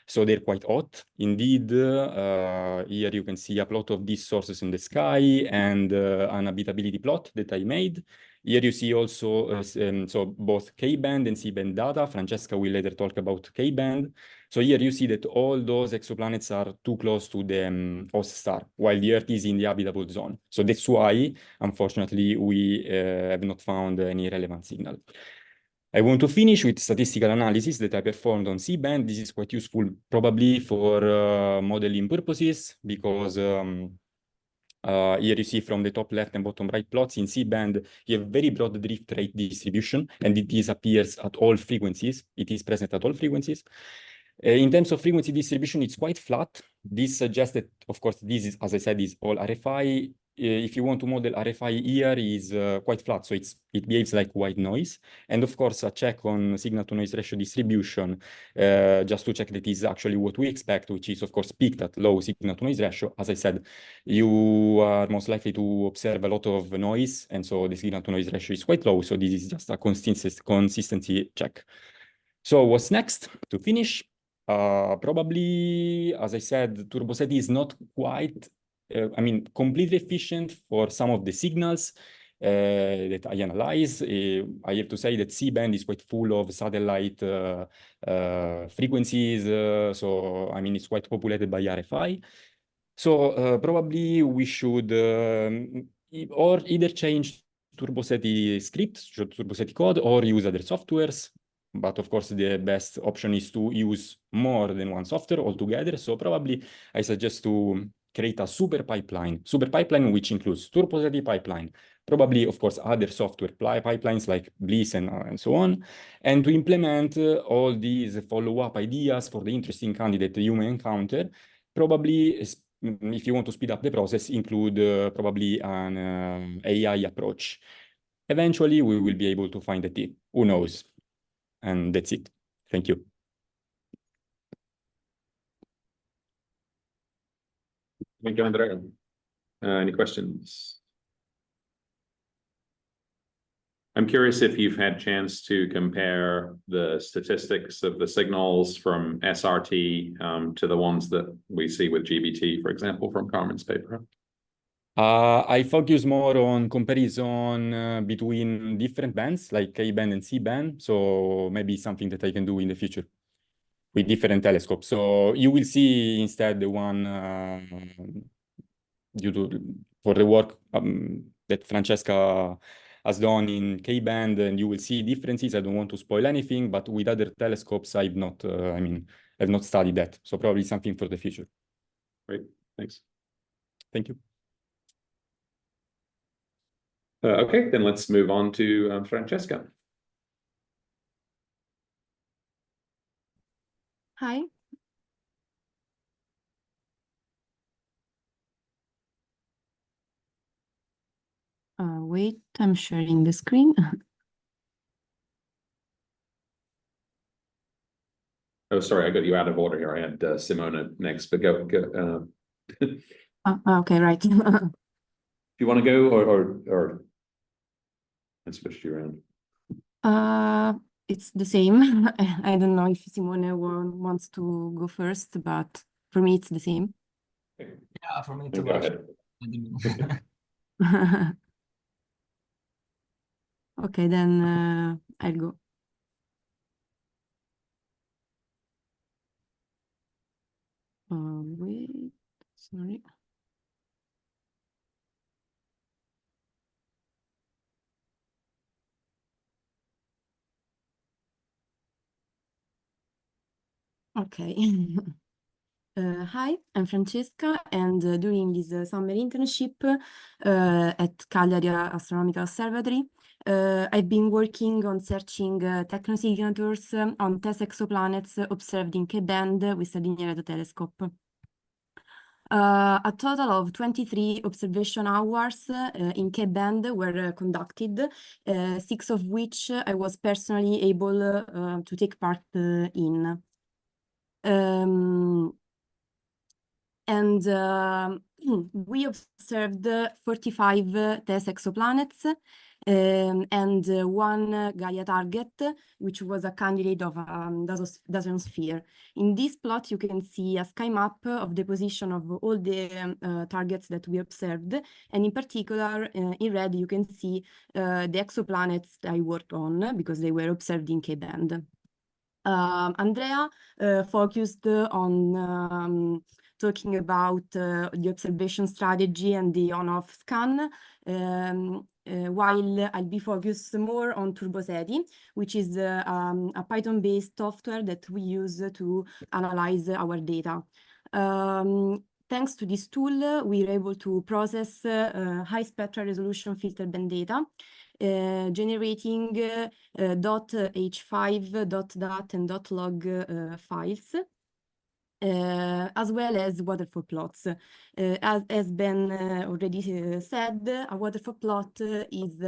So they're quite hot. Indeed, here you can see a plot of these sources in the sky and an habitability plot that I made. Here you see also, so both K-band and C-band data. Francesca will later talk about K-band. So here you see that all those exoplanets are too close to the host star, while the Earth is in the habitable zone. So that's why, unfortunately, we have not found any relevant signal. I want to finish with statistical analysis that I performed on C-band. This is quite useful probably for modeling purposes because here you see from the top left and bottom right plots in C-band, you have very broad drift rate distribution and it disappears at all frequencies. It is present at all frequencies. In terms of frequency distribution, it's quite flat. This suggests that, of course, this is, as I said, is all RFI. If you want to model RFI here is quite flat, so it behaves like white noise. And of course, a check on signal-to-noise ratio distribution, just to check that is actually what we expect, which is, of course, peaked at low signal-to-noise ratio. As I said, you are most likely to observe a lot of noise, and so the signal-to-noise ratio is quite low, so this is just a consistency check. So what's next to finish? Probably, as I said, turbo SETI is not quite completely efficient for some of the signals that I analyze. I have to say that C-band is quite full of satellite frequencies. So, I mean, it's quite populated by RFI. So probably we should or either change turbo SETI script, turbo SETI code, or use other softwares. But of course, the best option is to use more than one software altogether. So probably I suggest to create a super pipeline which includes turbo SETI pipeline, probably, of course, other software pipelines like Bliss and so on, and to implement all these follow-up ideas for the interesting candidate you may encounter. Probably, if you want to speed up the process, include probably an AI approach. Eventually, we will be able to find a tip. Who knows? And that's it. Thank you. Thank you, Andrea. Any questions? I'm curious if you've had a chance to compare the statistics of the signals from SRT to the ones that we see with GBT, for example, from Carmen's paper. I focus more on comparison between different bands, like K-band and C-band. So maybe something that I can do in the future with different telescopes. So you will see instead the one for the work that Francesca has done in K-band, and you will see differences. I don't want to spoil anything, but with other telescopes, I've not studied that. So probably something for the future. Great, thanks. Thank you. Okay, then let's move on to Francesca. Hi. Wait, I'm sharing the screen. Oh, sorry, I got you out of order here. I had Simona next, but go. Okay, right. you want to go or I switched you around. It's the same. I don't know if Simone wants to go first, but for me it's the same. Yeah, for me Go too. ahead. Okay, then I'll go. Wait, sorry. Okay. Hi, I'm Francesca, and during this summer internship at Cagliari Astronomical Observatory, I've been working on searching technosignatures on TESS exoplanets observed in K-band with the telescope. A total of 23 observation hours in K-band were conducted, 6 of which I was personally able to take part in. We observed 45 TESS exoplanets and one Gaia target, which was a candidate of Davenport. In this plot, you can see a sky map of the position of all the targets that we observed. And in particular, in red, you can see the exoplanets I worked on because they were observed in K-band. Andrea focused on talking about the observation strategy and the on-off scan, while I'll be focused more on TurboSeti, which is a Python-based software that we use to analyze our data. Thanks to this tool, we were able to process high spectral resolution filter band data, generating .h5, .dat, and .log files, as well as waterfall plots. As Ben already said, a waterfall plot is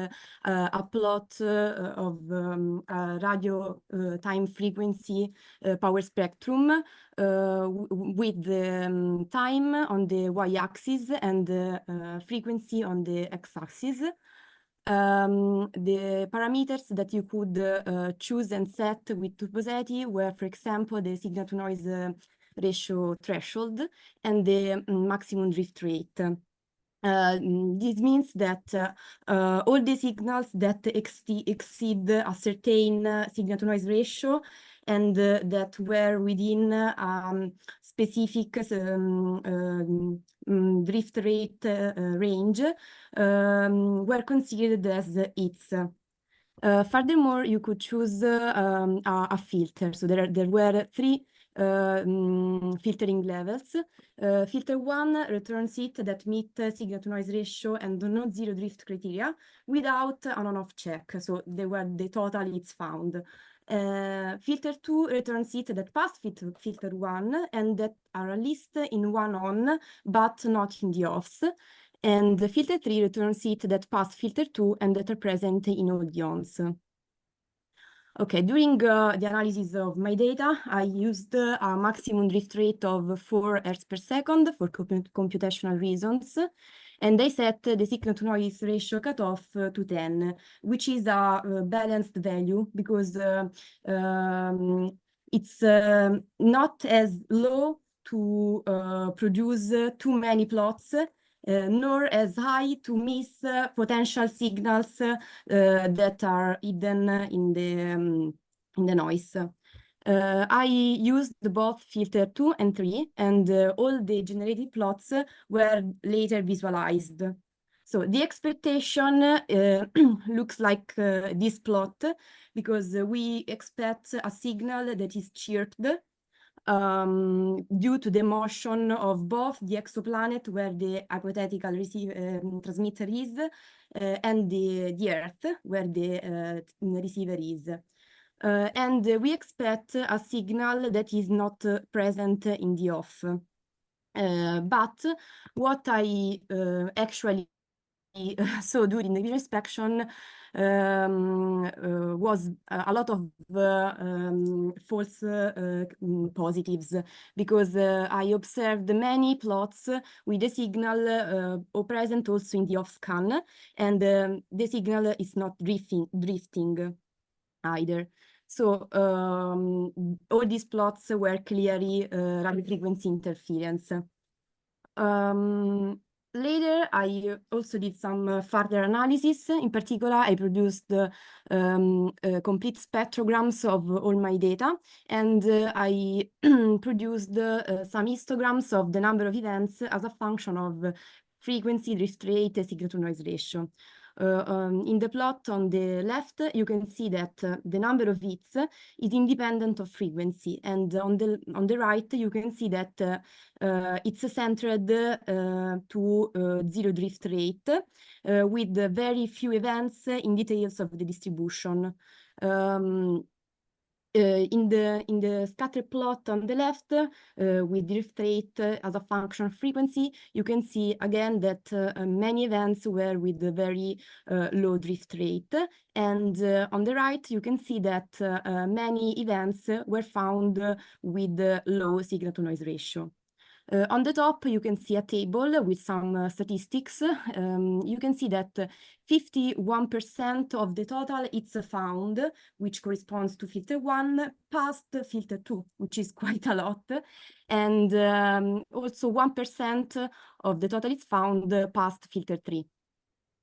a plot of a radio time frequency power spectrum with the time on the y-axis and frequency on the x-axis. The parameters that you could choose and set with TurboSeti were, for example, the signal-to-noise ratio threshold and the maximum drift rate. This means that all the signals that exceed a certain signal-to-noise ratio and that were within specific drift rate range were considered as hits. Furthermore, you could choose a filter. So there were 3 filtering levels. Filter 1 returns it that meet signal-to-noise ratio and non-zero drift criteria without an on-off check. So they were the total hits found. Filter 2 returns it that pass filter 1 and that are at least in one on, but not in the offs. And the filter 3 returns it that pass filter 2 and that are present in all the ons. Okay, during the analysis of my data, I used a maximum drift rate of 4 Hz per second for computational reasons. And I set the signal-to-noise ratio cutoff to 10, which is a balanced value because it's not as low to produce too many plots, nor as high to miss potential signals that are hidden in the noise. I used both filter 2 and 3, and all the generated plots were later visualized. So the expectation looks like this plot because we expect a signal that is chirped due to the motion of both the exoplanet where the hypothetical transmitter is and the Earth where the receiver is. And we expect a signal that is not present in the off. But what I actually saw during the visual inspection was a lot of false positives, because I observed many plots with the signal present also in the off-scan, and the signal is not drifting either. So all these plots were clearly radio frequency interference. Later, I also did some further analysis. In particular, I produced complete spectrograms of all my data, and I produced some histograms of the number of events as a function of frequency, drift rate, signal-to-noise ratio. In the plot on the left, you can see that the number of hits is independent of frequency, and on the right, you can see that it's centered to zero drift rate, with very few events in details of the distribution. In the scatter plot on the left, with drift rate as a function of frequency, you can see again that many events were with a very low drift rate. And on the right, you can see that many events were found with low signal-to-noise ratio. On the top, you can see a table with some statistics. You can see that 51% of the total hits found, which corresponds to filter 1, passed filter 2, which is quite a lot. And also 1% of the total hits found passed filter 3.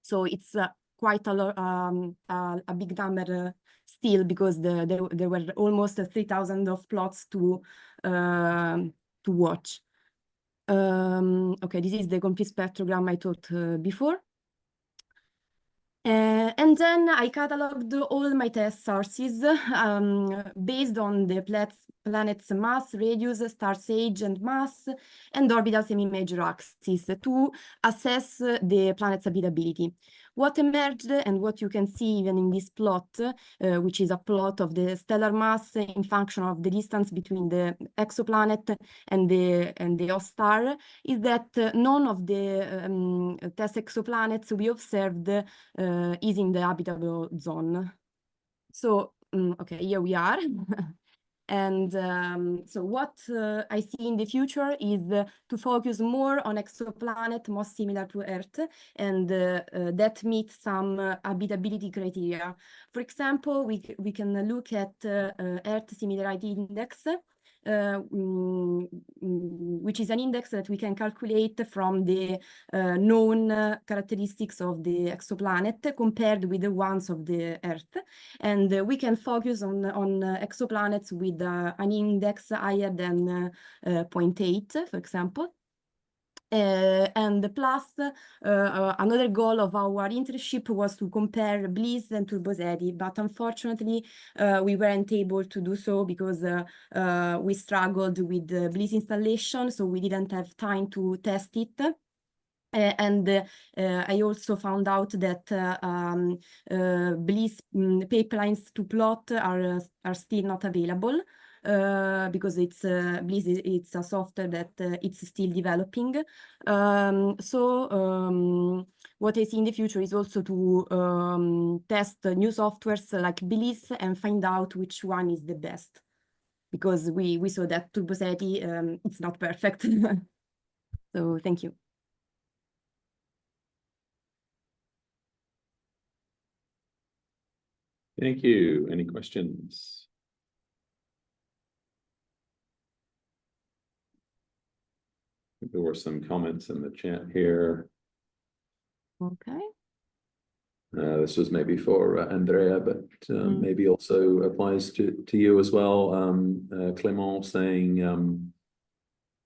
So it's quite a big number still, because there were almost 3,000 of plots to watch. Okay, this is the complete spectrogram I taught before. And then I cataloged all my test sources based on the planet's mass, radius, star's age and mass, and orbital semi-major axis to assess the planet's habitability. What emerged, and what you can see even in this plot, which is a plot of the stellar mass in function of the distance between the exoplanet and the host star, is that none of the TESS exoplanets we observed is in the habitable zone. So, okay, here we are. And so what I see in the future is to focus more on exoplanet most similar to Earth, and that meet some habitability criteria. For example, we can look at Earth Similarity Index, which is an index that we can calculate from the known characteristics of the exoplanet compared with the ones of the Earth. And we can focus on exoplanets with an index higher than 0.8, for example. And plus, another goal of our internship was to compare Bliss and Turbosity, but unfortunately, we weren't able to do so because we struggled with the Bliss installation, so we didn't have time to test it. And I also found out that Bliss pipelines to plot are still not available. Because Bliss it's a software that it's still developing. What I see in the future is also to test new softwares like Bliss and find out which one is the best. Because we saw that Turbosity it's not perfect. So thank you. Thank you. Any questions? There were some comments in the chat here. Okay. This was maybe for Andrea, but maybe also applies to you as well. Clément saying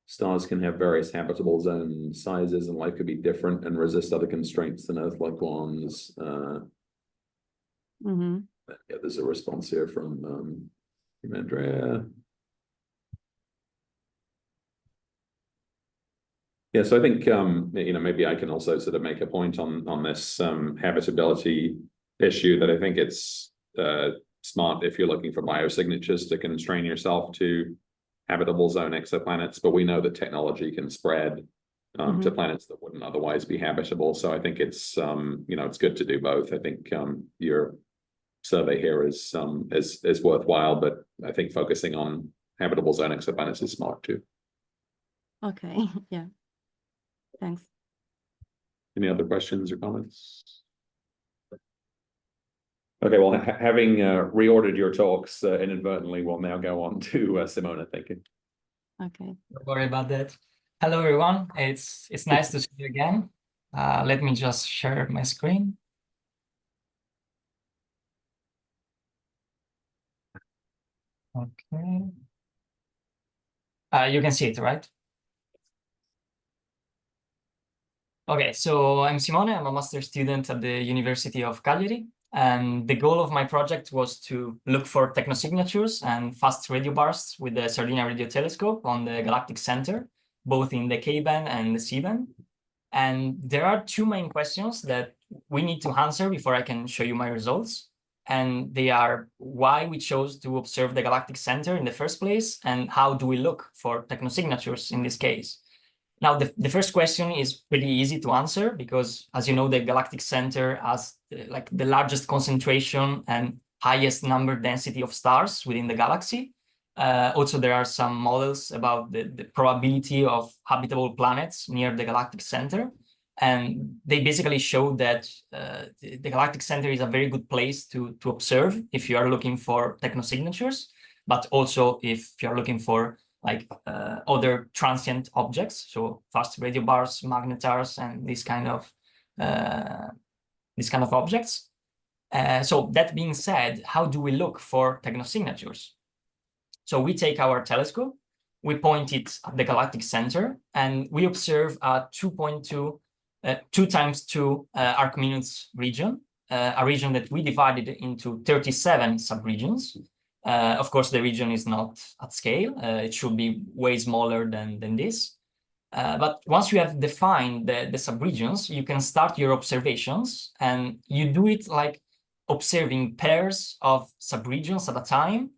stars can have various habitable zone sizes and life could be different and resist other constraints than Earth-like ones. Yeah, there's a response here from Andrea. Yeah, so I think, you know, maybe I can also sort of make a point on this habitability issue, that I think it's smart if you're looking for biosignatures to constrain yourself to habitable zone exoplanets, but we know that technology can spread to planets that wouldn't otherwise be habitable. So I think it's it's good to do both. I think your survey here is worthwhile, but I think focusing on habitable zone exoplanets is smart too. Okay, yeah. Thanks. Any other questions or comments? Okay, well, having reordered your talks inadvertently, we'll now go on to Simona. Thank you. Okay. Don't worry about that. Hello, everyone. It's nice to see you again. Let me just share my screen. Okay. You can see it, right? Okay, so I'm Simone. I'm a master's student at the University of Cagliari. And the goal of my project was to look for technosignatures and fast radio bursts with the Sarcina radio telescope on the galactic center, both in the K-band and the C-band. And there are two main questions that we need to answer before I can show you my results. And they are why we chose to observe the galactic center in the first place, and how do we look for technosignatures in this case. Now, the first question is pretty easy to answer because, as you know, the galactic center has like the largest concentration and highest number density of stars within the galaxy. Also, there are some models about the probability of habitable planets near the galactic center. And they basically show that the galactic center is a very good place to observe if you are looking for technosignatures, but also if you're looking for like other transient objects, so fast radio bars, magnetars, and this kind of objects. So that being said, how do we look for technosignatures? So we take our telescope, we point it at the galactic center, and we observe a 2.2 2x2 arc-minutes region, a region that we divided into 37 subregions. Of course, the region is not at scale. It should be way smaller than this. But once you have defined the subregions, you can start your observations, and you do it like observing pairs of subregions at a time.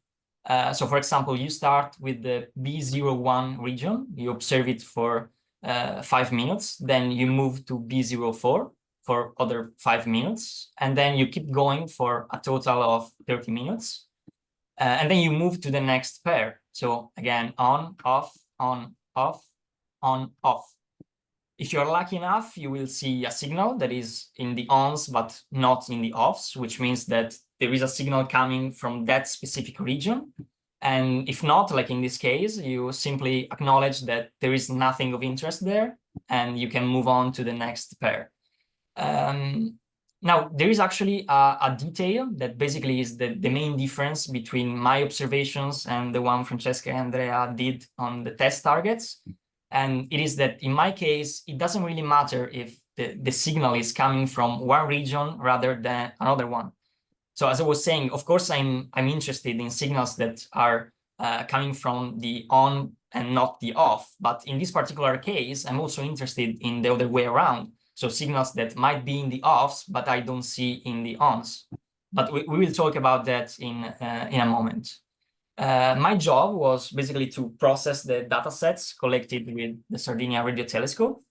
So for example, you start with the B01 region, you observe it for 5 minutes, then you move to B04 for other 5 minutes, and then you keep going for a total of 30 minutes. And then you move to the next pair. So again, on, off, on, off, on, off. If you're lucky enough, you will see a signal that is in the ons, but not in the offs, which means that there is a signal coming from that specific region. And if not, like in this case, you simply acknowledge that there is nothing of interest there, and you can move on to the next pair. Now, there is actually a detail that basically is the main difference between my observations and the one Francesca and Andrea did on the test targets. And it is that in my case, it doesn't really matter if the signal is coming from one region rather than another one. So as I was saying, of course, I'm interested in signals that are coming from the on and not the off. But in this particular case, I'm also interested in the other way around. So signals that might be in the offs, but I don't see in the ons. But we will talk about that in a moment. My job was basically to process the data sets collected with the Sardinia radio telescope.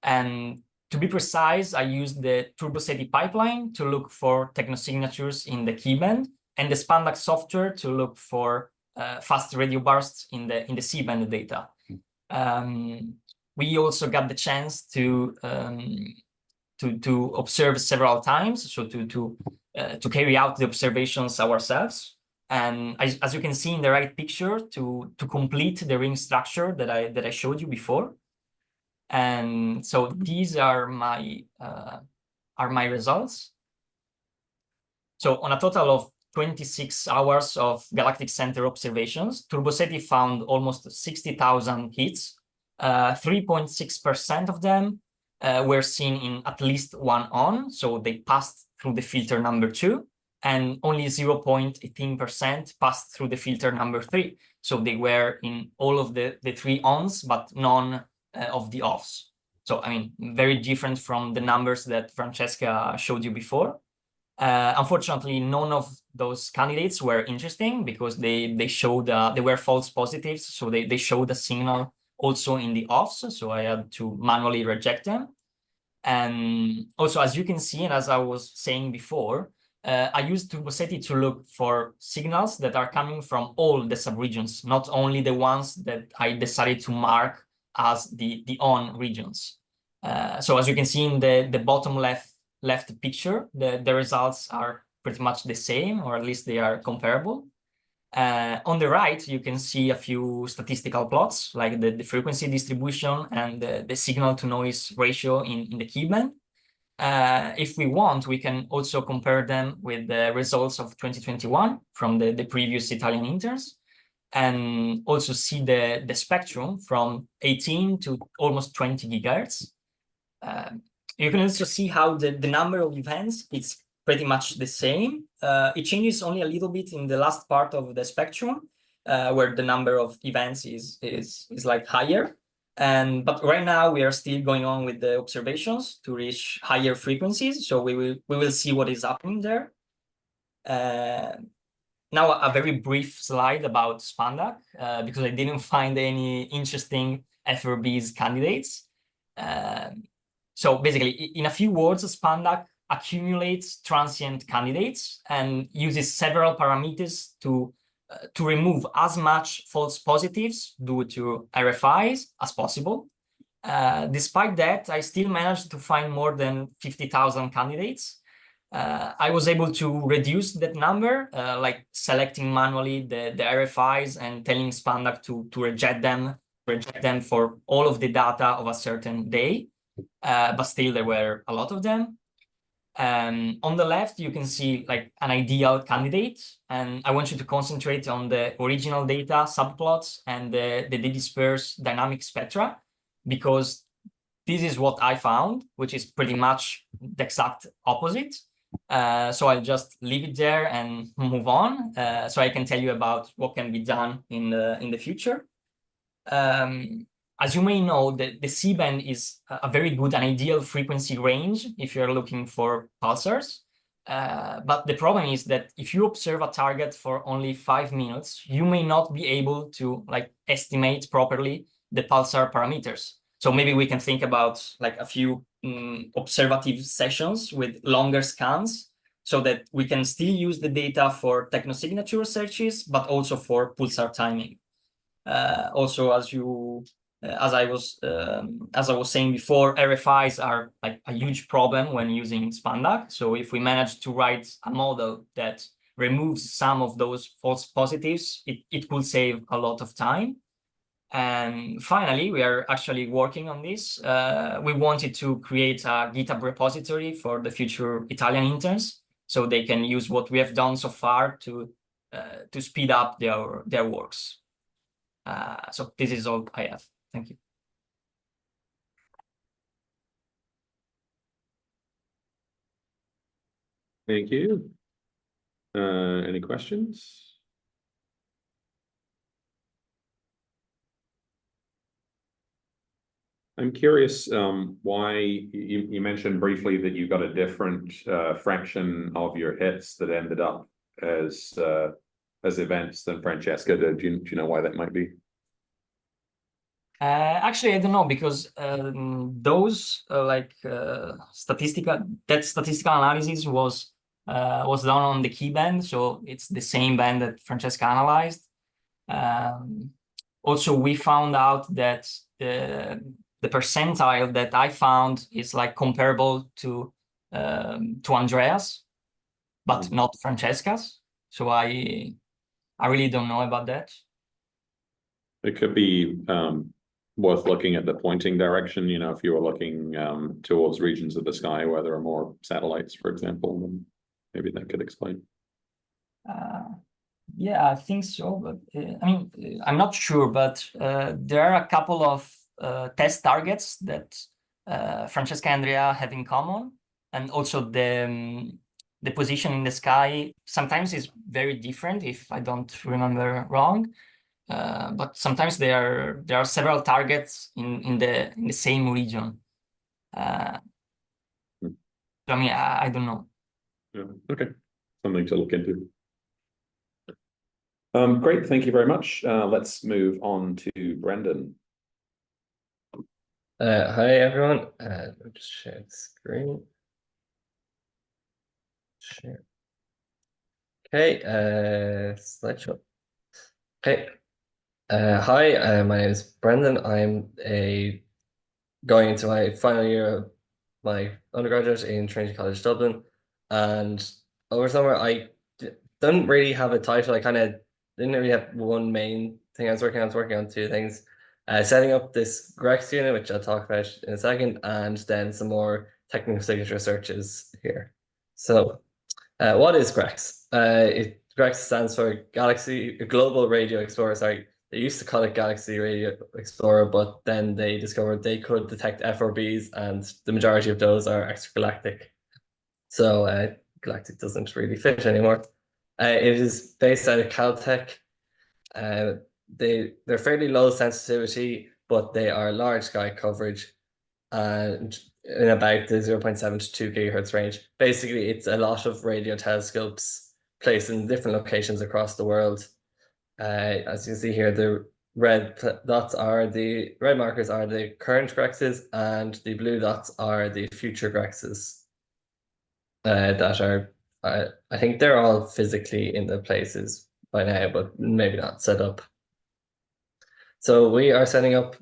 And to be precise, I used the TurboSeti pipeline to look for technosignatures in the key-band, and the Spandax software to look for fast radio bursts in the C-band data. We also got the chance to observe several times, so to carry out the observations ourselves. And as you can see in the right picture, to complete the ring structure that I showed you before. And so these are my results. So on a total of 26 hours of galactic center observations, TurboSeti found almost 60,000 hits. 3.6% of them were seen in at least one on, so they passed through the filter number 2, and only 0.18% passed through the filter number 3. So they were in all of the 3 ons, but none of the offs. So, I mean, very different from the numbers that Francesca showed you before. Unfortunately, none of those candidates were interesting because they showed they were false positives. So they showed a signal also in the offs, so I had to manually reject them. And also, as you can see, and as I was saying before, I used Turboseti to look for signals that are coming from all the subregions, not only the ones that I decided to mark as the on regions. So as you can see in the bottom left picture, the results are pretty much the same, or at least they are comparable. On the right, you can see a few statistical plots, like the frequency distribution and the signal-to-noise ratio in the K-band. If we want, we can also compare them with the results of 2021 from the previous Italian interns, and also see the spectrum from 18 to almost 20 gigahertz. You can also see how the number of events is pretty much the same. It changes only a little bit in the last part of the spectrum, where the number of events is like higher. But right now we are still going on with the observations to reach higher frequencies. So we will see what is happening there. Now a very brief slide about Spandac, because I didn't find any interesting FRB's candidates. So basically, in a few words, Spandac accumulates transient candidates and uses several parameters to remove as much false positives due to RFIs as possible. Despite that, I still managed to find more than 50,000 candidates. I was able to reduce that number, like selecting manually the RFIs and telling Spandac to reject them for all of the data of a certain day. But still, there were a lot of them. On the left, you can see like an ideal candidate, and I want you to concentrate on the original data subplots and the dispersed dynamic spectra, because this is what I found, which is pretty much the exact opposite. So I'll just leave it there and move on, so I can tell you about what can be done in the future. As you may know, the C-band is a very good and ideal frequency range if you're looking for pulsars. But the problem is that if you observe a target for only 5 minutes, you may not be able to like estimate properly the pulsar parameters. So maybe we can think about like a few observative sessions with longer scans, so that we can still use the data for technosignature searches, but also for pulsar timing. Also, as I was saying before, RFIs are like a huge problem when using Spandac. So if we manage to write a model that removes some of those false positives, it could save a lot of time. And finally, we are actually working on this. We wanted to create a GitHub repository for the future Italian interns, so they can use what we have done so far to speed up their works. So this is all I have. Thank you. Thank you. Any questions? I'm curious why you mentioned briefly that you got a different fraction of your hits that ended up as events than Francesca did. Do you know why that might be? Actually, I don't know, because those statistical analysis was done on the key band, so it's the same band that Francesca analyzed. Also, we found out that the percentile that I found is like comparable to Andrea's, but not Francesca's. So I really don't know about that. It could be worth looking at the pointing direction. You know, if you were looking towards regions of the sky where there are more satellites, for example, then maybe that could explain. Yeah, I think so, but I mean, I'm not sure, but there are a couple of test targets that Francesca and Andrea have in common, and also the position in the sky sometimes is very different, if I don't remember wrong. But sometimes there are several targets in the same region. I mean, I don't know. Yeah. Okay, something to look into. Great, thank you very much. Let's move on to Brendan. Hi everyone. Let me just share the screen. Share. Okay, slideshow. Okay. Hi, my name is Brendan. I'm going into my final year of my undergraduate in Trinity College Dublin, and over summer I didn't really have a title. I kind of didn't really have one main thing I was working on. I was working on two things. Setting up this Grex unit, which I'll talk about in a second, and then some more technical signature searches here. So, what is Grex? Grex stands for Global Radio Explorer. Sorry, they used to call it Galaxy Radio Explorer, but then they discovered they could detect FRBs, and the majority of those are extragalactic. So galactic doesn't really fit anymore. It is based out of Caltech. They're fairly low sensitivity, but they are large sky coverage and in about the 0.7 to 2 gigahertz range. Basically, it's a lot of radio telescopes placed in different locations across the world. As you can see here, the red markers are the current Grexes, and the blue dots are the future Grexes that are, I think they're all physically in the places by now, but maybe not set up. So we are setting up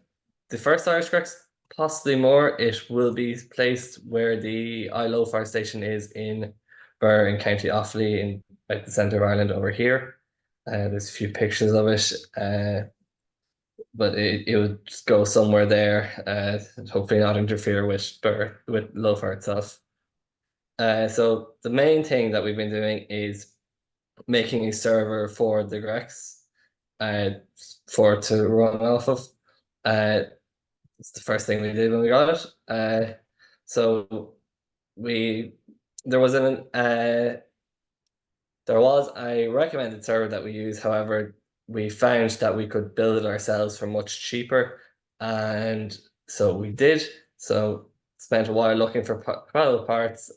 the first Irish Grex, possibly more. It will be placed where the iLOFAR station is in Birr in County Offaly, in like the centre of Ireland over here. There's a few pictures of it, but it would just go somewhere there, hopefully not interfere with Birr, with LOFAR itself. So the main thing that we've been doing is making a server for the Grex for it to run off of. It's the first thing we did when we got it. So there was a recommended server that we use. However, we found that we could build it ourselves for much cheaper, and so we did. So spent a while looking for parts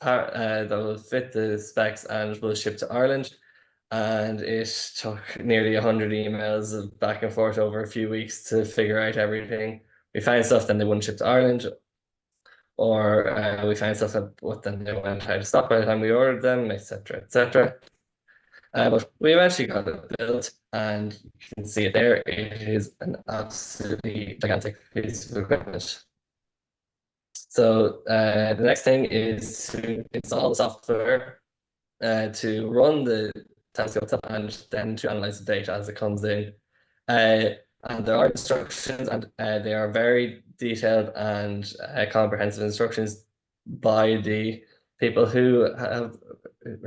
that will fit the specs and will ship to Ireland. And it took nearly 100 emails of back and forth over a few weeks to figure out everything. We found stuff, then they wouldn't ship to Ireland, or we found stuff but then they went out of stock by the time we ordered them, etc., etc. But we eventually got it built, and you can see it there. It is an absolutely gigantic piece of equipment. So the next thing is to install the software to run the telescope and then to analyze the data as it comes in. And there are instructions, and they are very detailed and comprehensive instructions by the people who are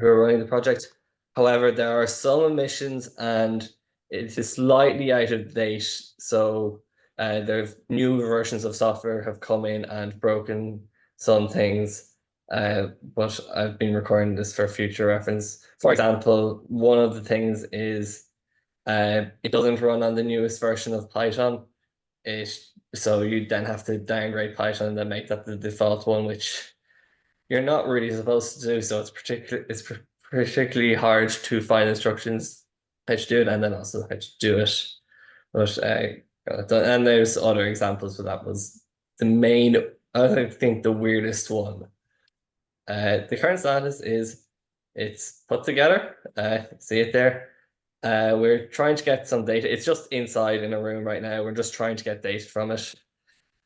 running the project. However, there are some omissions, and it is slightly out of date. So there's new versions of software have come in and broken some things. But I've been recording this for future reference. For example, one of the things is it doesn't run on the newest version of Python. So you then have to downgrade Python and then make that the default one, which you're not really supposed to do. So it's particularly hard to find instructions how to do it, and then also how to do it. But and there's other examples, but that was the main, I think, the weirdest one. The current status is it's put together. See it there. We're trying to get some data. It's just inside in a room right now. We're just trying to get data from it.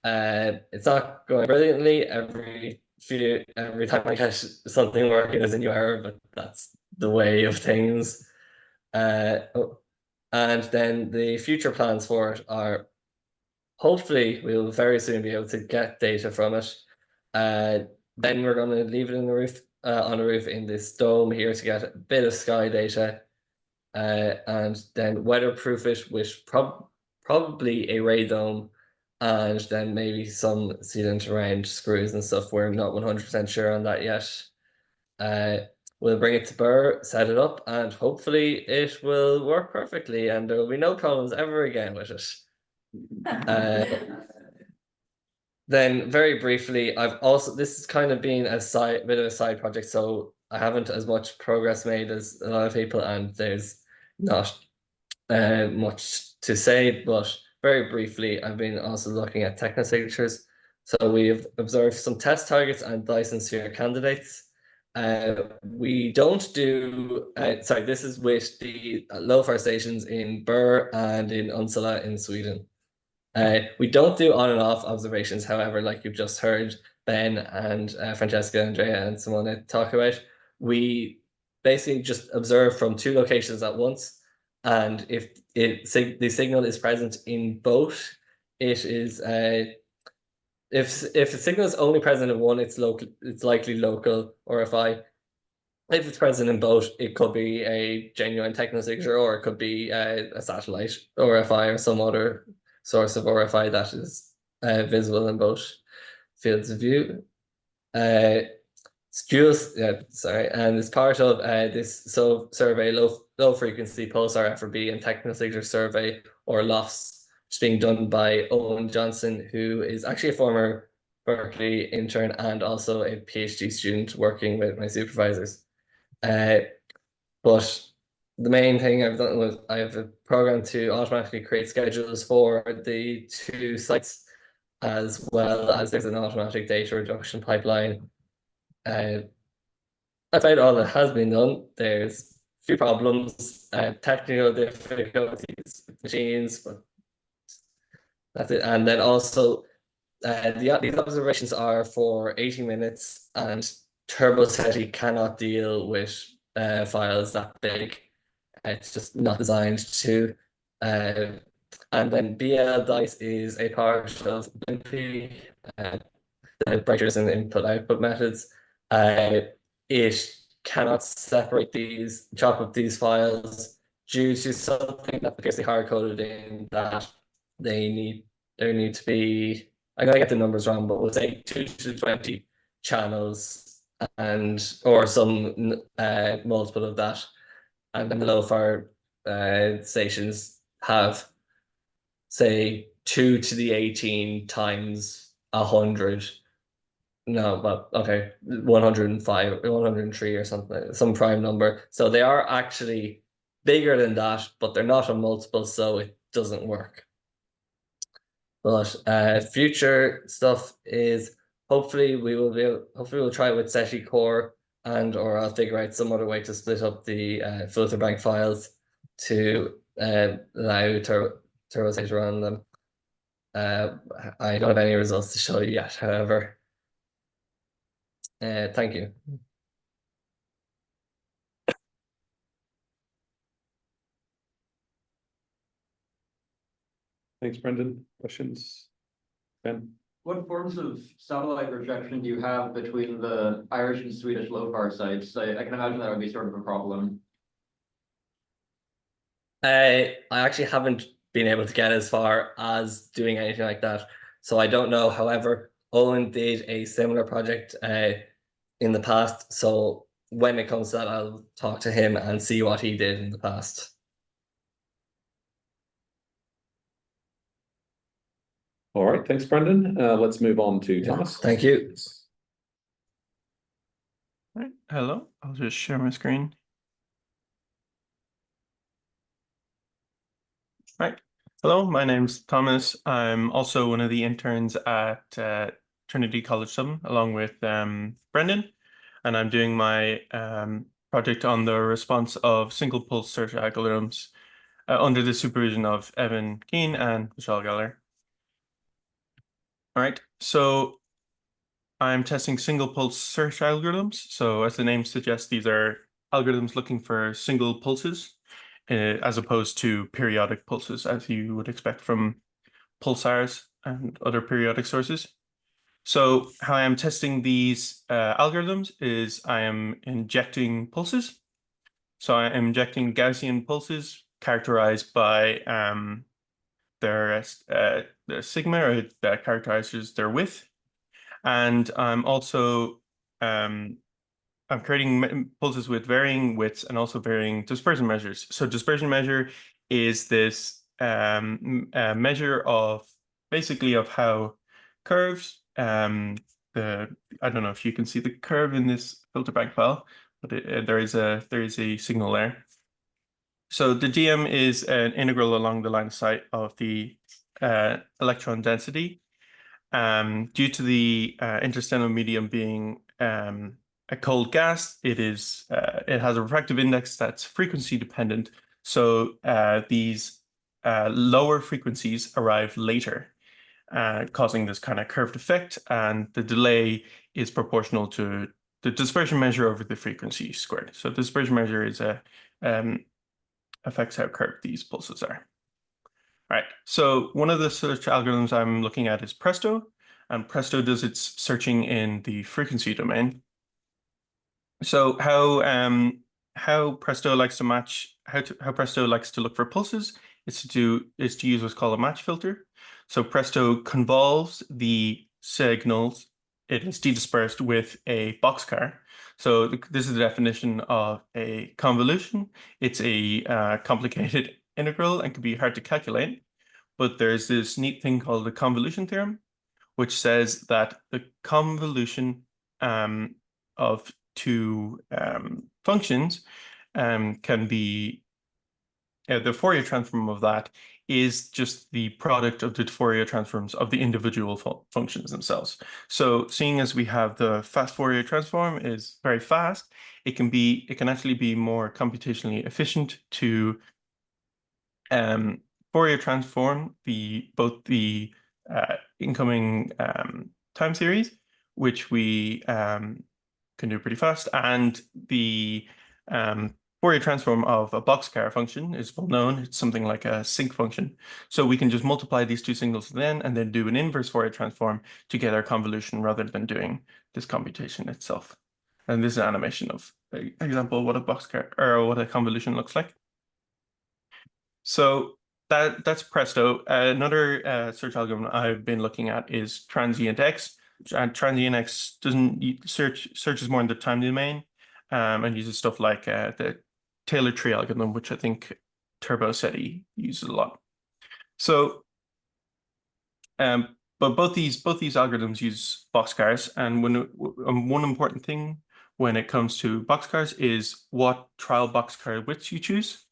It's not going brilliantly. Every time I get something working, there's a new error, but that's the way of things. And then the future plans for it are, hopefully we'll very soon be able to get data from it. Then we're going to leave it in the roof, on a roof in this dome here to get a bit of sky data, and then weatherproof it with probably a radome, and then maybe some sealant around screws and stuff. We're not 100% sure on that yet. We'll bring it to Birr, set it up, and hopefully it will work perfectly, and there will be no problems ever again with it. Then very briefly, this has kind of been bit of a side project, so I haven't as much progress made as a lot of people, and there's not much to say, but very briefly, I've been also looking at technosignatures. So we've observed some test targets and Dyson sphere candidates. We don't do, sorry, this is with the LOFAR stations in Bur and in Unsala in Sweden. We don't do on and off observations, however, like you've just heard Ben and Francesca, Andrea and Simone talk about. We basically just observe from 2 locations at once. And if the signal is present in both, it is if the signal is only present in one, it's likely local RFI. If it's present in both, it could be a genuine technosignature, or it could be a satellite RFI or some other source of RFI that is visible in both fields of view. Sorry, and as part of this survey, low frequency pulsar FRB and technosignature survey, or LOFS, which is being done by Owen Johnson, who is actually a former Berkeley intern and also a PhD student working with my supervisors. But the main thing I've done was I have a program to automatically create schedules for the 2 sites, as well as there's an automatic data reduction pipeline. About all that has been done. There's a few problems, technical difficulties with machines, but that's it. And then also, these observations are for 80 minutes, and TurboSeti cannot deal with files that big. It's just not designed to. And then BL Dice is a part of Blimpy, the breakers and input-output methods. It cannot separate these, chop up these files due to something that appears to be hard-coded in that there need to be, I'm gonna get the numbers wrong, but we'll say 2 to 20 channels or some multiple of that. And then the LOFAR stations have, say, 2 to the 18 times 100. No, but okay, 105, 103 or something, some prime number. So they are actually bigger than that, but they're not a multiple, so it doesn't work. But future stuff is hopefully we'll try it with SETI Core, or I'll figure out some other way to split up the filter bank files to allow TurboSeti to run them. I don't have any results to show you yet, however. Thank you. Thanks, Brendan. Questions? Ben? What forms of satellite rejection do you have between the Irish and Swedish LOFAR sites? I can imagine that would be sort of a problem. I actually haven't been able to get as far as doing anything like that, so I don't know. However, Owen did a similar project in the past, so when it comes to that, I'll talk to him and see what he did in the past. All right, thanks, Brendan. Let's move on to Thomas. Thank you. All right, hello, I'll just share my screen. Right, hello, my name's Thomas. I'm also one of the interns at Trinity College Dublin, along with Brendan, and I'm doing my project on the response of single pulse search algorithms under the supervision of Evan Keane and Vishal Gajjar. All right, so I'm testing single pulse search algorithms. So as the name suggests, these are algorithms looking for single pulses as opposed to periodic pulses, as you would expect from pulsars and other periodic sources. So how I am testing these algorithms is I am injecting pulses. So I am injecting Gaussian pulses characterized by their sigma, or that characterizes their width. And I'm also I'm creating pulses with varying widths and also varying dispersion measures. So dispersion measure is this measure of basically of how curves, I don't know if you can see the curve in this filter bank file, but there is a signal there. So the dm is an integral along the line of sight of the electron density. Due to the interstellar medium being a cold gas, it has a refractive index that's frequency dependent. So these lower frequencies arrive later, causing this kind of curved effect, and the delay is proportional to the dispersion measure over the frequency squared. So the dispersion measure is affects how curved these pulses are. All right, so one of the search algorithms I'm looking at is Presto, and Presto does its searching in the frequency domain. So how Presto likes to match, how Presto likes to look for pulses is to use what's called a match filter. So Presto convolves the signals it is dedispersed with a boxcar. So this is the definition of a convolution. It's a complicated integral and can be hard to calculate, but there's this neat thing called the convolution theorem, which says that the convolution of two functions can be, the Fourier transform of that is just the product of the Fourier transforms of the individual functions themselves. So seeing as we have the fast Fourier transform is very fast, it can actually be more computationally efficient to Fourier transform both the incoming time series, which we can do pretty fast, and the Fourier transform of a boxcar function is well known. It's something like a sinc function. So we can just multiply these two signals then and then do an inverse Fourier transform to get our convolution rather than doing this computation itself. And this is an animation of an example of what a boxcar or what a convolution looks like. So that's Presto. Another search algorithm I've been looking at is Transient X. And Transient X searches more in the time domain and uses stuff like the Taylor tree algorithm, which I think Turbo SETI uses a lot. So, but both these algorithms use boxcars, and one important thing when it comes to boxcars is what trial boxcar widths you choose.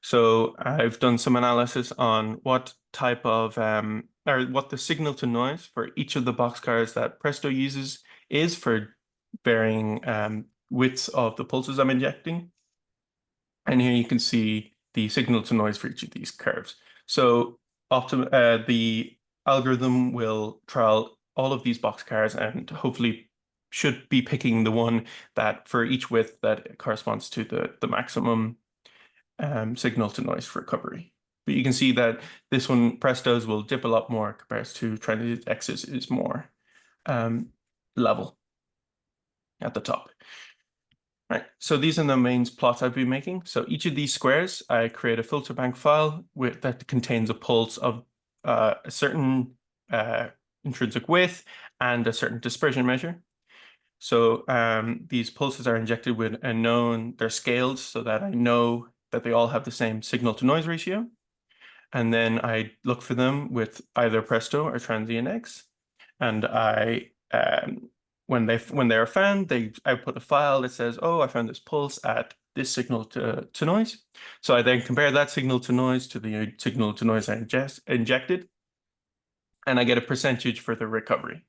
So I've done some analysis on what type of or what the signal to noise for each of the boxcars that Presto uses is for varying widths of the pulses I'm injecting. And here you can see the signal to noise for each of these curves. So the algorithm will trial all of these boxcars and hopefully should be picking the one that for each width that corresponds to the maximum signal to noise recovery. But you can see that this one, Presto's, will dip a lot more compared to Transient X's is more level at the top. Right, so these are the main plots I've been making. So each of these squares, I create a filter bank file that contains a pulse of a certain intrinsic width and a certain dispersion measure. So these pulses are injected with a known, they're scaled so that I know that they all have the same signal to noise ratio. And then I look for them with either Presto or Transient X. And I when they are found, I output a file that says, oh, I found this pulse at this signal to noise. So I then compare that signal to noise to the signal to noise I injected, and I get a percentage for the recovery.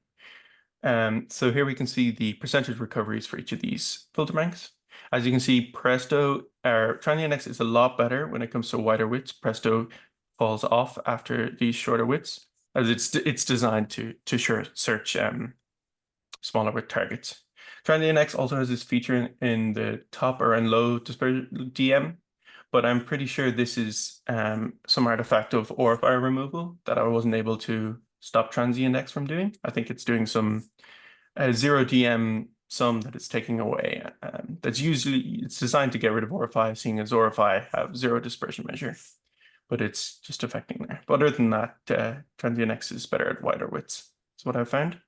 So here we can see the percentage recoveries for each of these filter banks. As you can see, Presto or Transient X is a lot better when it comes to wider widths. Presto falls off after these shorter widths, as it's designed to search smaller width targets. Transient X also has this feature in the top or in low dispersion DM, but I'm pretty sure this is some artifact of orifier removal that I wasn't able to stop Transient X from doing. I think it's doing some zero DM sum that it's taking away. It's designed to get rid of orify, seeing as orify have zero dispersion measure, but it's just affecting there. But other than that, Transient X is better at wider widths. That's what I found.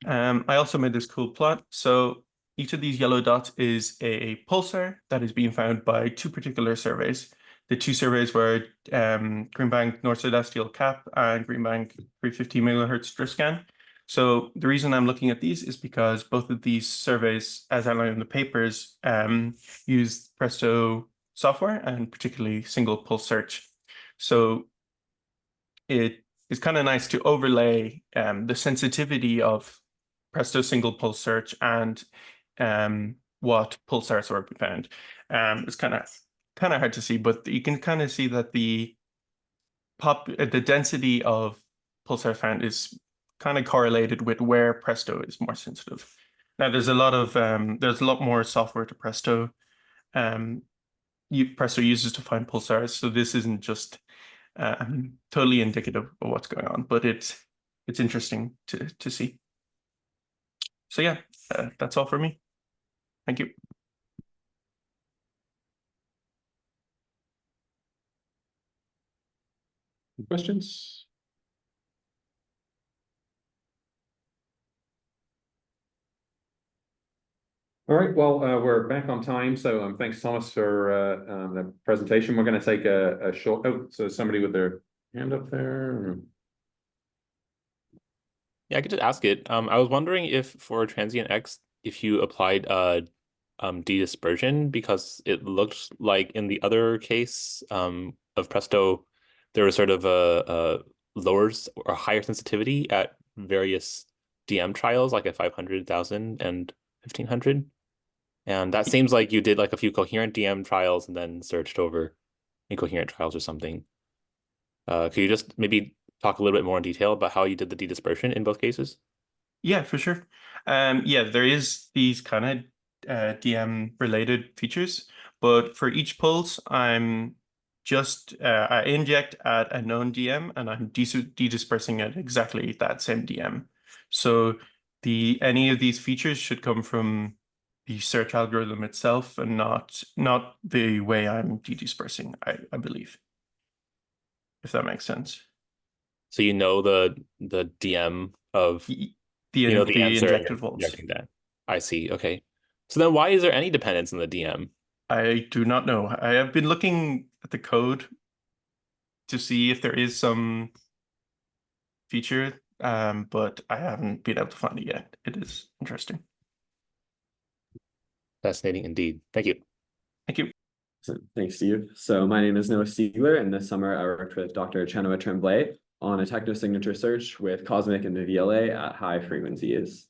I also made this cool plot. So each of these yellow dots is a pulsar that is being found by two particular surveys. The two surveys were Greenbank North Celestial Cap and Greenbank 350 megahertz drift scan. So the reason I'm looking at these is because both of these surveys, as outlined in the papers, use Presto software, and particularly single pulse search. So it is kind of nice to overlay the sensitivity of Presto single pulse search and what pulsars were found. It's kind of hard to see, but you can kind of see that the density of pulsar found is kind of correlated with where Presto is more sensitive. Now there's a lot more software to Presto. Presto uses to find pulsars, so this isn't just totally indicative of what's going on, but it's interesting to see. So yeah, that's all for me. Thank you. Questions? All right, well, we're back on time, so thanks, Thomas, for the presentation. We're going to take a short. Oh, so somebody with their hand up there. Yeah, I could just ask it. I was wondering if for transient X, if you applied de-dispersion, because it looked like in the other case of Presto, there was sort of a lower or higher sensitivity at various DM trials, like at 500, 1,000, and 1,500. And that seems like you did like a few coherent DM trials and then searched over incoherent trials or something. Could you just maybe talk a little bit more in detail about how you did the de-dispersion in both cases? Yeah, for sure. Yeah, there is these kind of DM related features, but for each pulse, I'm just I inject at a known DM and I'm de-dispersing at exactly that same DM. So any of these features should come from the search algorithm itself and not the way I'm de-dispersing, I believe. If that makes sense. So you know the DM of the answer injected volts. Injecting that. I see. Okay. So then why is there any dependence in the DM? I do not know. I have been looking at the code to see if there is some feature, but I haven't been able to find it yet. It is interesting. Fascinating indeed. Thank you. Thank you. Thanks, Steve. So my name is Noah Stiegler, and this summer I worked with Dr. Chenua Tremblay on a technosignature search with Cosmic and the VLA at high frequencies.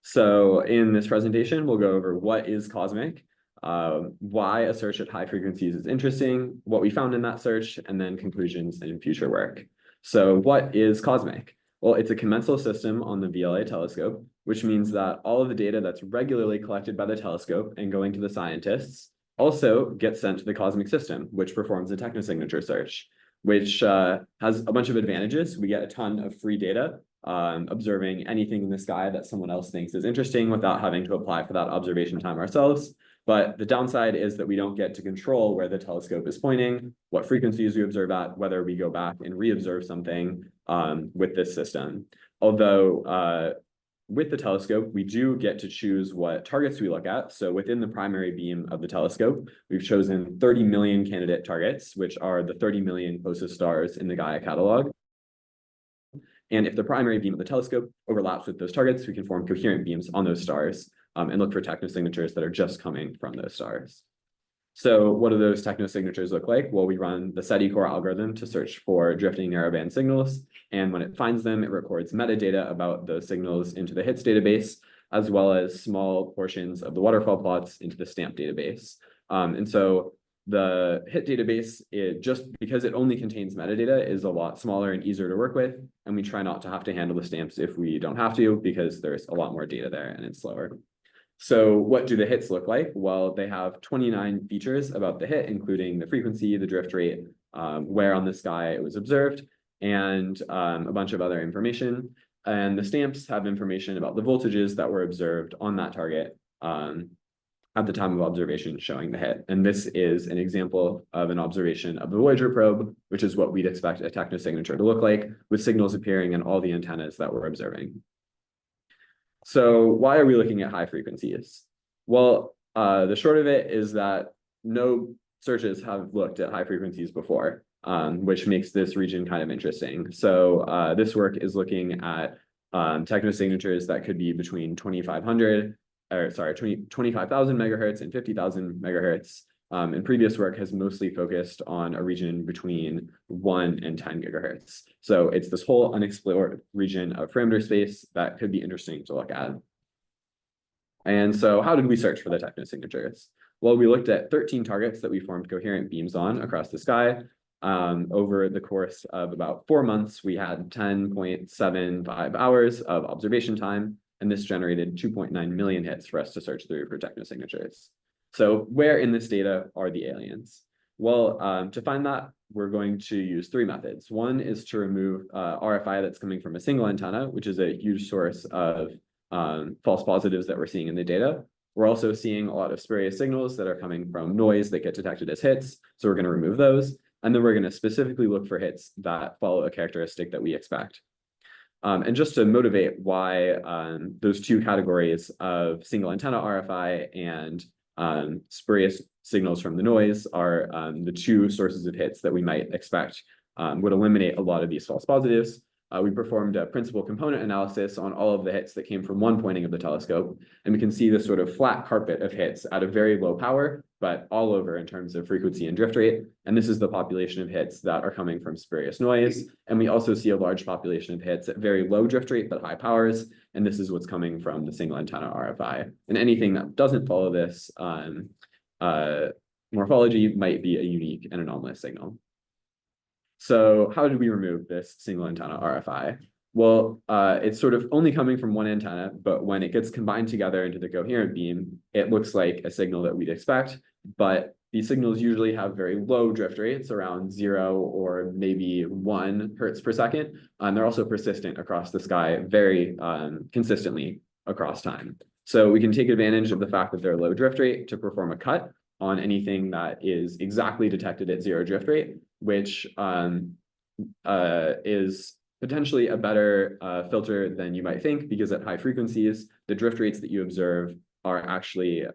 So in this presentation, we'll go over what is Cosmic, why a search at high frequencies is interesting, what we found in that search, and then conclusions in future work. So what is Cosmic? Well, it's a commensal system on the VLA telescope, which means that all of the data that's regularly collected by the telescope and going to the scientists also gets sent to the Cosmic system, which performs a technosignature search, which has a bunch of advantages. We get a ton of free data, observing anything in the sky that someone else thinks is interesting without having to apply for that observation time ourselves. But the downside is that we don't get to control where the telescope is pointing, what frequencies we observe at, whether we go back and re-observe something with this system. Although with the telescope, we do get to choose what targets we look at. So within the primary beam of the telescope, we've chosen 30 million candidate targets, which are the 30 million closest stars in the Gaia catalog. And if the primary beam of the telescope overlaps with those targets, we can form coherent beams on those stars and look for technosignatures that are just coming from those stars. So what do those technosignatures look like? Well, we run the SETI core algorithm to search for drifting narrowband signals. And when it finds them, it records metadata about those signals into the HITS database, as well as small portions of the waterfall plots into the STAMP database. And so the HIT database, just because it only contains metadata, is a lot smaller and easier to work with. And we try not to have to handle the stamps if we don't have to, because there's a lot more data there and it's slower. So what do the hits look like? Well, they have 29 features about the hit, including the frequency, the drift rate, where on the sky it was observed, and a bunch of other information. And the stamps have information about the voltages that were observed on that target at the time of observation, showing the hit. And this is an example of an observation of the Voyager probe, which is what we'd expect a technosignature to look like, with signals appearing in all the antennas that we're observing. So why are we looking at high frequencies? Well, the short of it is that no searches have looked at high frequencies before, which makes this region kind of interesting. So this work is looking at technosignatures that could be between 25,000 megahertz and 50,000 megahertz. and previous work has mostly focused on a region between 1 and 10 gigahertz. So it's this whole unexplored region of parameter space that could be interesting to look at. And so how did we search for the technosignatures? Well, we looked at 13 targets that we formed coherent beams on across the sky. Over the course of about 4 months, we had 10.75 hours of observation time, and this generated 2.9 million hits for us to search through for technosignatures. So where in this data are the aliens? Well, to find that, we're going to use 3 methods. One is to remove RFI that's coming from a single antenna, which is a huge source of false positives that we're seeing in the data. We're also seeing a lot of spurious signals that are coming from noise that get detected as hits, so we're going to remove those. And then we're going to specifically look for hits that follow a characteristic that we expect. And just to motivate why those 2 categories of single antenna RFI and spurious signals from the noise are the 2 sources of hits that we might expect would eliminate a lot of these false positives. We performed a principal component analysis on all of the hits that came from one pointing of the telescope, and we can see this sort of flat carpet of hits at a very low power, but all over in terms of frequency and drift rate. And this is the population of hits that are coming from spurious noise. And we also see a large population of hits at very low drift rate, but high powers. And this is what's coming from the single antenna RFI. And anything that doesn't follow this morphology might be a unique and anomalous signal. So how did we remove this single antenna RFI? Well, it's sort of only coming from one antenna, but when it gets combined together into the coherent beam, it looks like a signal that we'd expect. But these signals usually have very low drift rates, around 0 or maybe 1 hertz per second. And they're also persistent across the sky very consistently across time. So we can take advantage of the fact that they're low drift rate to perform a cut on anything that is exactly detected at 0 drift rate, which is potentially a better filter than you might think, because at high frequencies, the drift rates that you observe are actually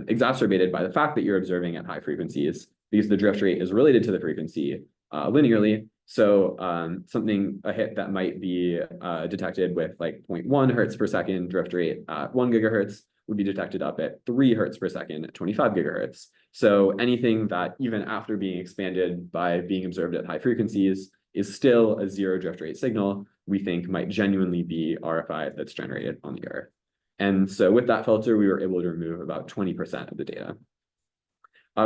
exacerbated by the fact that you're observing at high frequencies, because the drift rate is related to the frequency linearly. So a hit that might be detected with like 0.1 hertz per second drift rate at 1 gigahertz would be detected up at 3 hertz per second at 25 gigahertz. So anything that even after being expanded by being observed at high frequencies is still a 0 drift rate signal, we think might genuinely be RFI that's generated on the Earth. And so with that filter, we were able to remove about 20% of the data.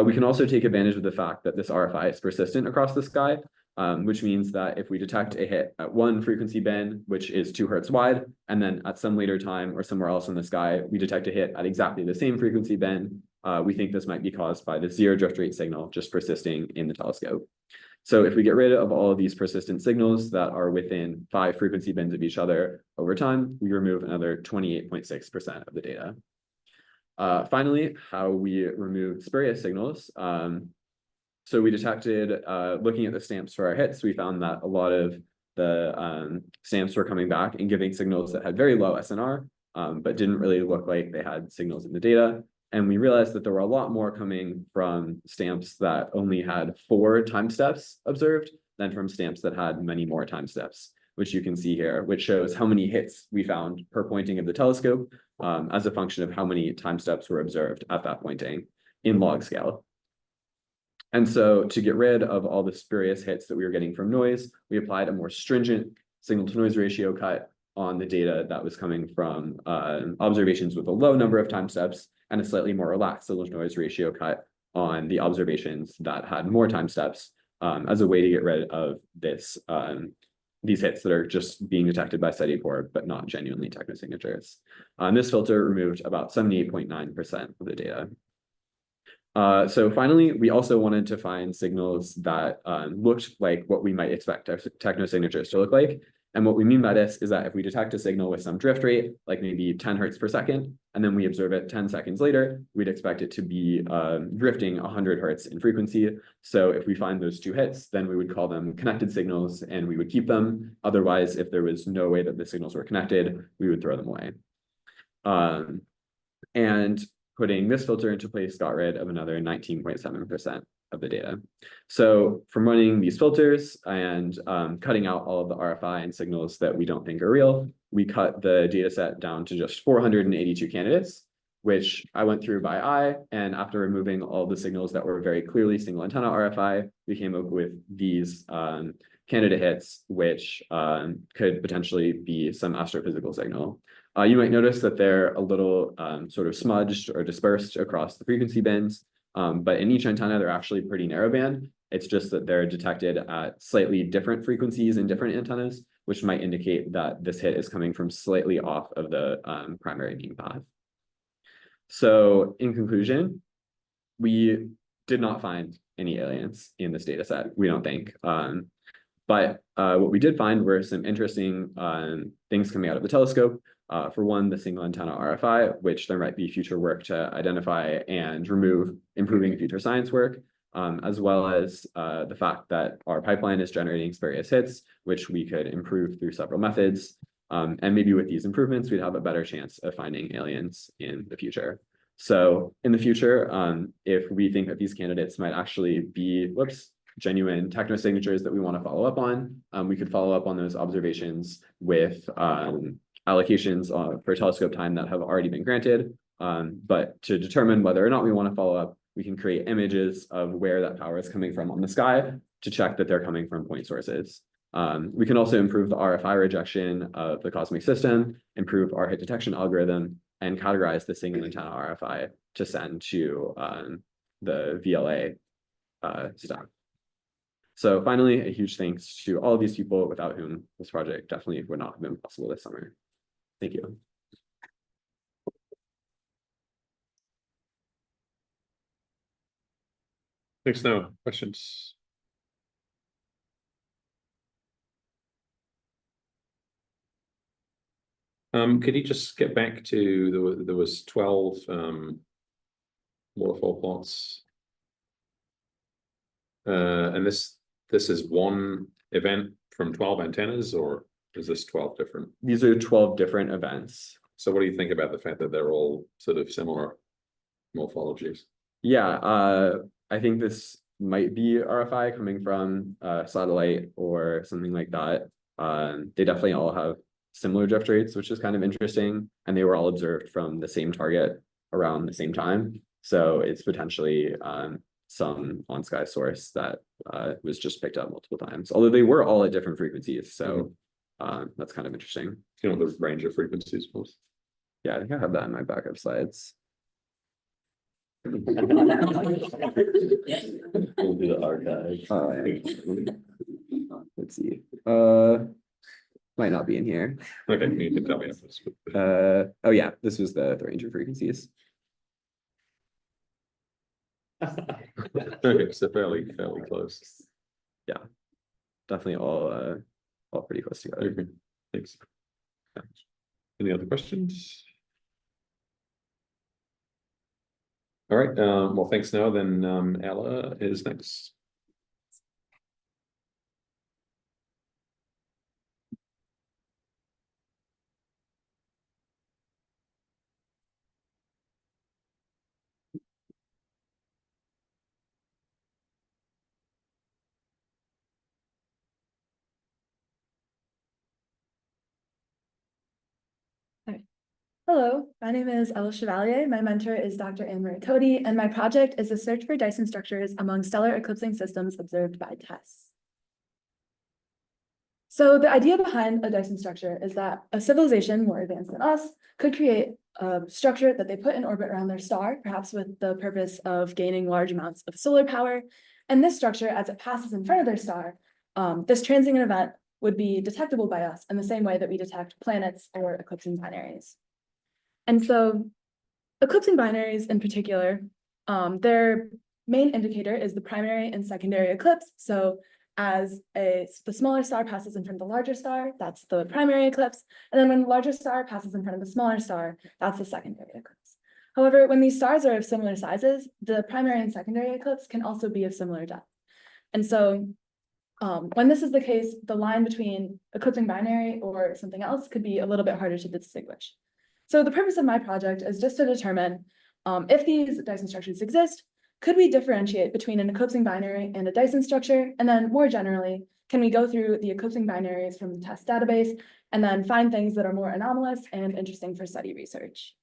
We can also take advantage of the fact that this RFI is persistent across the sky, which means that if we detect a hit at one frequency band, which is 2 hertz wide, and then at some later time or somewhere else in the sky, we detect a hit at exactly the same frequency band, we think this might be caused by the 0 drift rate signal just persisting in the telescope. So if we get rid of all of these persistent signals that are within 5 frequency bands of each other over time, we remove another 28.6% of the data. Finally, how we remove spurious signals. So we detected, looking at the stamps for our hits, we found that a lot of the stamps were coming back and giving signals that had very low SNR, but didn't really look like they had signals in the data. And we realized that there were a lot more coming from stamps that only had 4 time steps observed than from stamps that had many more time steps, which you can see here, which shows how many hits we found per pointing of the telescope as a function of how many time steps were observed at that pointing in log scale. And so to get rid of all the spurious hits that we were getting from noise, we applied a more stringent signal to noise ratio cut on the data that was coming from observations with a low number of time steps, and a slightly more relaxed signal to noise ratio cut on the observations that had more time steps as a way to get rid of this these hits that are just being detected by SETI-4, but not genuinely technosignatures. This filter removed about 78.9% of the data. So finally, we also wanted to find signals that looked like what we might expect technosignatures to look like. And what we mean by this is that if we detect a signal with some drift rate, like maybe 10 hertz per second, and then we observe it 10 seconds later, we'd expect it to be drifting 100 hertz in frequency. So if we find those 2 hits, then we would call them connected signals and we would keep them. Otherwise, if there was no way that the signals were connected, we would throw them away. And putting this filter into place got rid of another 19.7% of the data. So from running these filters and cutting out all of the RFI and signals that we don't think are real, we cut the data set down to just 482 candidates, which I went through by eye, and after removing all the signals that were very clearly single antenna RFI, we came up with these candidate hits, which could potentially be some astrophysical signal. You might notice that they're a little sort of smudged or dispersed across the frequency bands, but in each antenna, they're actually pretty narrowband. It's just that they're detected at slightly different frequencies in different antennas, which might indicate that this hit is coming from slightly off of the primary beam path. So in conclusion, we did not find any aliens in this data set, we don't think. But what we did find were some interesting things coming out of the telescope. For one, the single antenna RFI, which there might be future work to identify and remove, improving future science work, as well as the fact that our pipeline is generating spurious hits, which we could improve through several methods. And maybe with these improvements, we'd have a better chance of finding aliens in the future. So in the future, if we think that these candidates might actually be, genuine technosignatures that we want to follow up on, we could follow up on those observations with allocations for telescope time that have already been granted. But to determine whether or not we want to follow up, we can create images of where that power is coming from on the sky to check that they're coming from point sources. We can also improve the RFI rejection of the cosmic system, improve our hit detection algorithm, and categorize the single antenna RFI to send to the VLA staff. So finally, a huge thanks to all of these people without whom this project definitely would not have been possible this summer. Thank you. Thanks, Noah. Questions? Could you just get back to there was 12 waterfall plots, and this is one event from 12 antennas, or is this 12 different? These are 12 different events. So what do you think about the fact that they're all sort of similar morphologies? Yeah, I think this might be RFI coming from a satellite or something like that. They definitely all have similar drift rates, which is kind of interesting. And they were all observed from the same target around the same time. So it's potentially some on-sky source that was just picked up multiple times, although they were all at different frequencies. So that's kind of interesting. You know, the range of frequencies was. Yeah, I think I have that in my backup slides. We'll do the archive. Let's see. Might not be in here. Okay, you can tell me if this. Oh yeah, this was the range of frequencies. Okay, so fairly close. Yeah, definitely all pretty close together. Okay, thanks. Any other questions? All right, well, thanks, Noah. Then Ella is next. Hello, my name is Ella Chevalier. My mentor is Dr. Anne-Marie Cody, and my project is a search for Dyson structures among stellar eclipsing systems observed by TESS. So the idea behind a Dyson structure is that a civilization more advanced than us could create a structure that they put in orbit around their star, perhaps with the purpose of gaining large amounts of solar power. And this structure, as it passes in front of their star, this transiting event would be detectable by us in the same way that we detect planets or eclipsing binaries. And so eclipsing binaries in particular, their main indicator is the primary and secondary eclipse. So as the smaller star passes in front of the larger star, that's the primary eclipse. And then when the larger star passes in front of the smaller star, that's the secondary eclipse. However, when these stars are of similar sizes, the primary and secondary eclipse can also be of similar depth. And so when this is the case, the line between eclipsing binary or something else could be a little bit harder to distinguish. So the purpose of my project is just to determine if these Dyson structures exist, could we differentiate between an eclipsing binary and a Dyson structure? And then more generally, can we go through the eclipsing binaries from the TESS database and then find things that are more anomalous and interesting for study research?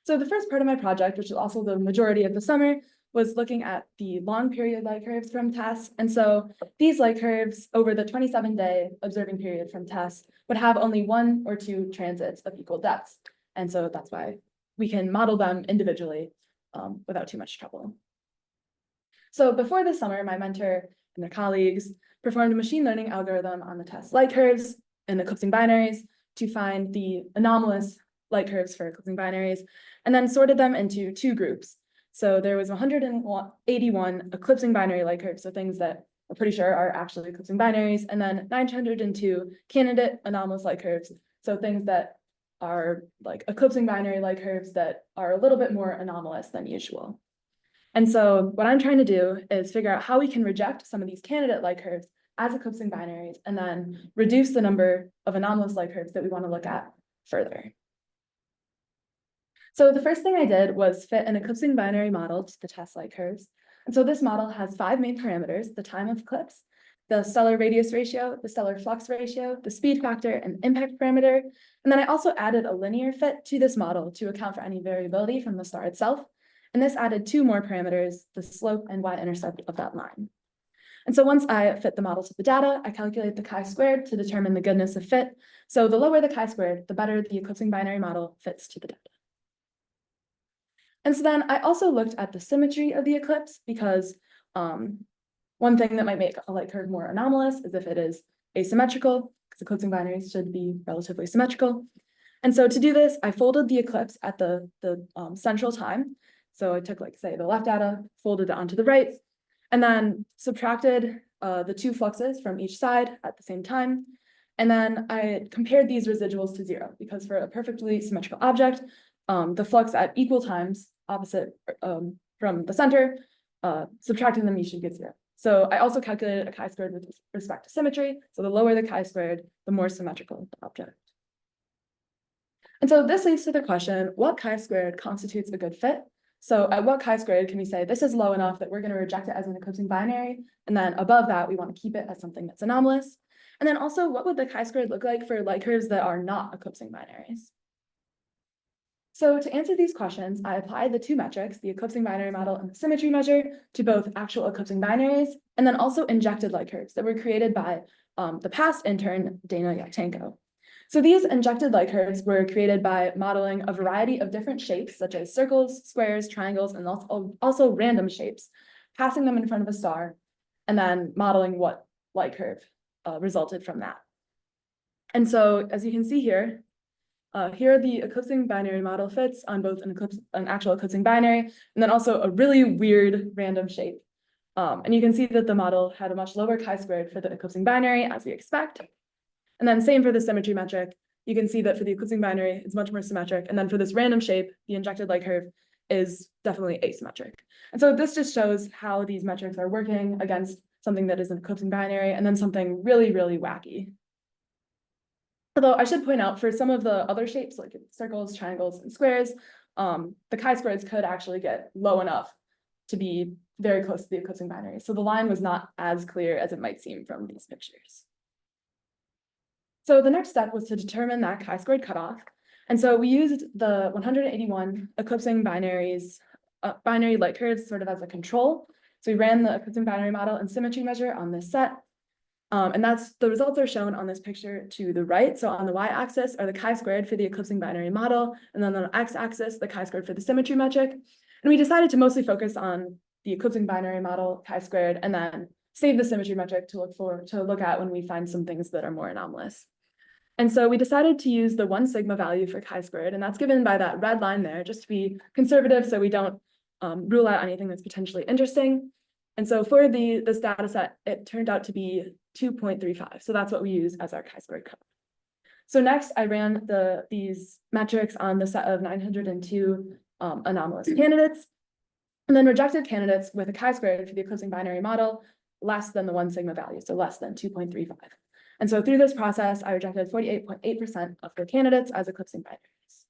So the first part of my project, which is also the majority of the summer, was looking at the long period light curves from TESS. And so these light curves over the 27-day observing period from TESS would have only 1 or 2 transits of equal depths. And so that's why we can model them individually without too much trouble. So before the summer, my mentor and their colleagues performed a machine learning algorithm on the TESS light curves and eclipsing binaries to find the anomalous light curves for eclipsing binaries, and then sorted them into 2 groups. So there was 181 eclipsing binary light curves, so things that we're pretty sure are actually eclipsing binaries, and then 902 candidate anomalous light curves, so things that are like eclipsing binary light curves that are a little bit more anomalous than usual. And so what I'm trying to do is figure out how we can reject some of these candidate light curves as eclipsing binaries, and then reduce the number of anomalous light curves that we want to look at further. So the first thing I did was fit an eclipsing binary model to the TESS light curves. And so this model has 5 main parameters: the time of eclipse, the stellar radius ratio, the stellar flux ratio, the speed factor, and impact parameter. And then I also added a linear fit to this model to account for any variability from the star itself. And this added 2 more parameters: the slope and y-intercept of that line. And so once I fit the model to the data, I calculate the chi-squared to determine the goodness of fit. So the lower the chi-squared, the better the eclipsing binary model fits to the data. And so then I also looked at the symmetry of the eclipse, because one thing that might make a light curve more anomalous is if it is asymmetrical, because eclipsing binaries should be relatively symmetrical. And so to do this, I folded the eclipse at the central time. So I took, like, say, the left data, folded it onto the right, and then subtracted the 2 fluxes from each side at the same time. And then I compared these residuals to 0, because for a perfectly symmetrical object, the flux at equal times opposite from the center, subtracting them, you should get 0. So I also calculated a chi-squared with respect to symmetry. So the lower the chi-squared, the more symmetrical the object. And so this leads to the question, what chi-squared constitutes a good fit? So at what chi-squared can we say this is low enough that we're going to reject it as an eclipsing binary, and then above that we want to keep it as something that's anomalous? And then also, what would the chi-squared look like for light curves that are not eclipsing binaries? So to answer these questions, I applied the 2 metrics, the eclipsing binary model and the symmetry measure, to both actual eclipsing binaries, and then also injected light curves that were created by the past intern, Dana Yaktanko. So these injected light curves were created by modeling a variety of different shapes, such as circles, squares, triangles, and also random shapes, passing them in front of a star, and then modeling what light curve resulted from that. And so, as you can see here, here are the eclipsing binary model fits on both an actual eclipsing binary, and then also a really weird random shape. And you can see that the model had a much lower chi-squared for the eclipsing binary, as we expect. And then same for the symmetry metric. You can see that for the eclipsing binary, it's much more symmetric. And then for this random shape, the injected light curve is definitely asymmetric. And so this just shows how these metrics are working against something that is an eclipsing binary, and then something really, really wacky. Although I should point out, for some of the other shapes, like circles, triangles, and squares, the chi-squareds could actually get low enough to be very close to the eclipsing binary. So the line was not as clear as it might seem from these pictures. So the next step was to determine that chi-squared cutoff. And so we used the 181 eclipsing binaries, binary light curves sort of as a control. So we ran the eclipsing binary model and symmetry measure on this set. And the results are shown on this picture to the right. So on the y-axis are the chi-squared for the eclipsing binary model, and then on the x-axis, the chi-squared for the symmetry metric. And we decided to mostly focus on the eclipsing binary model chi-squared, and then save the symmetry metric to look at when we find some things that are more anomalous. And so we decided to use the 1 sigma value for chi-squared, and that's given by that red line there, just to be conservative so we don't rule out anything that's potentially interesting. And so for this data set, it turned out to be 2.35. So that's what we use as our chi-squared cutoff. So next, I ran these metrics on the set of 902 anomalous candidates, and then rejected candidates with a chi-squared for the eclipsing binary model less than the 1 sigma value, so less than 2.35. And so through this process, I rejected 48.8% of the candidates as eclipsing binaries.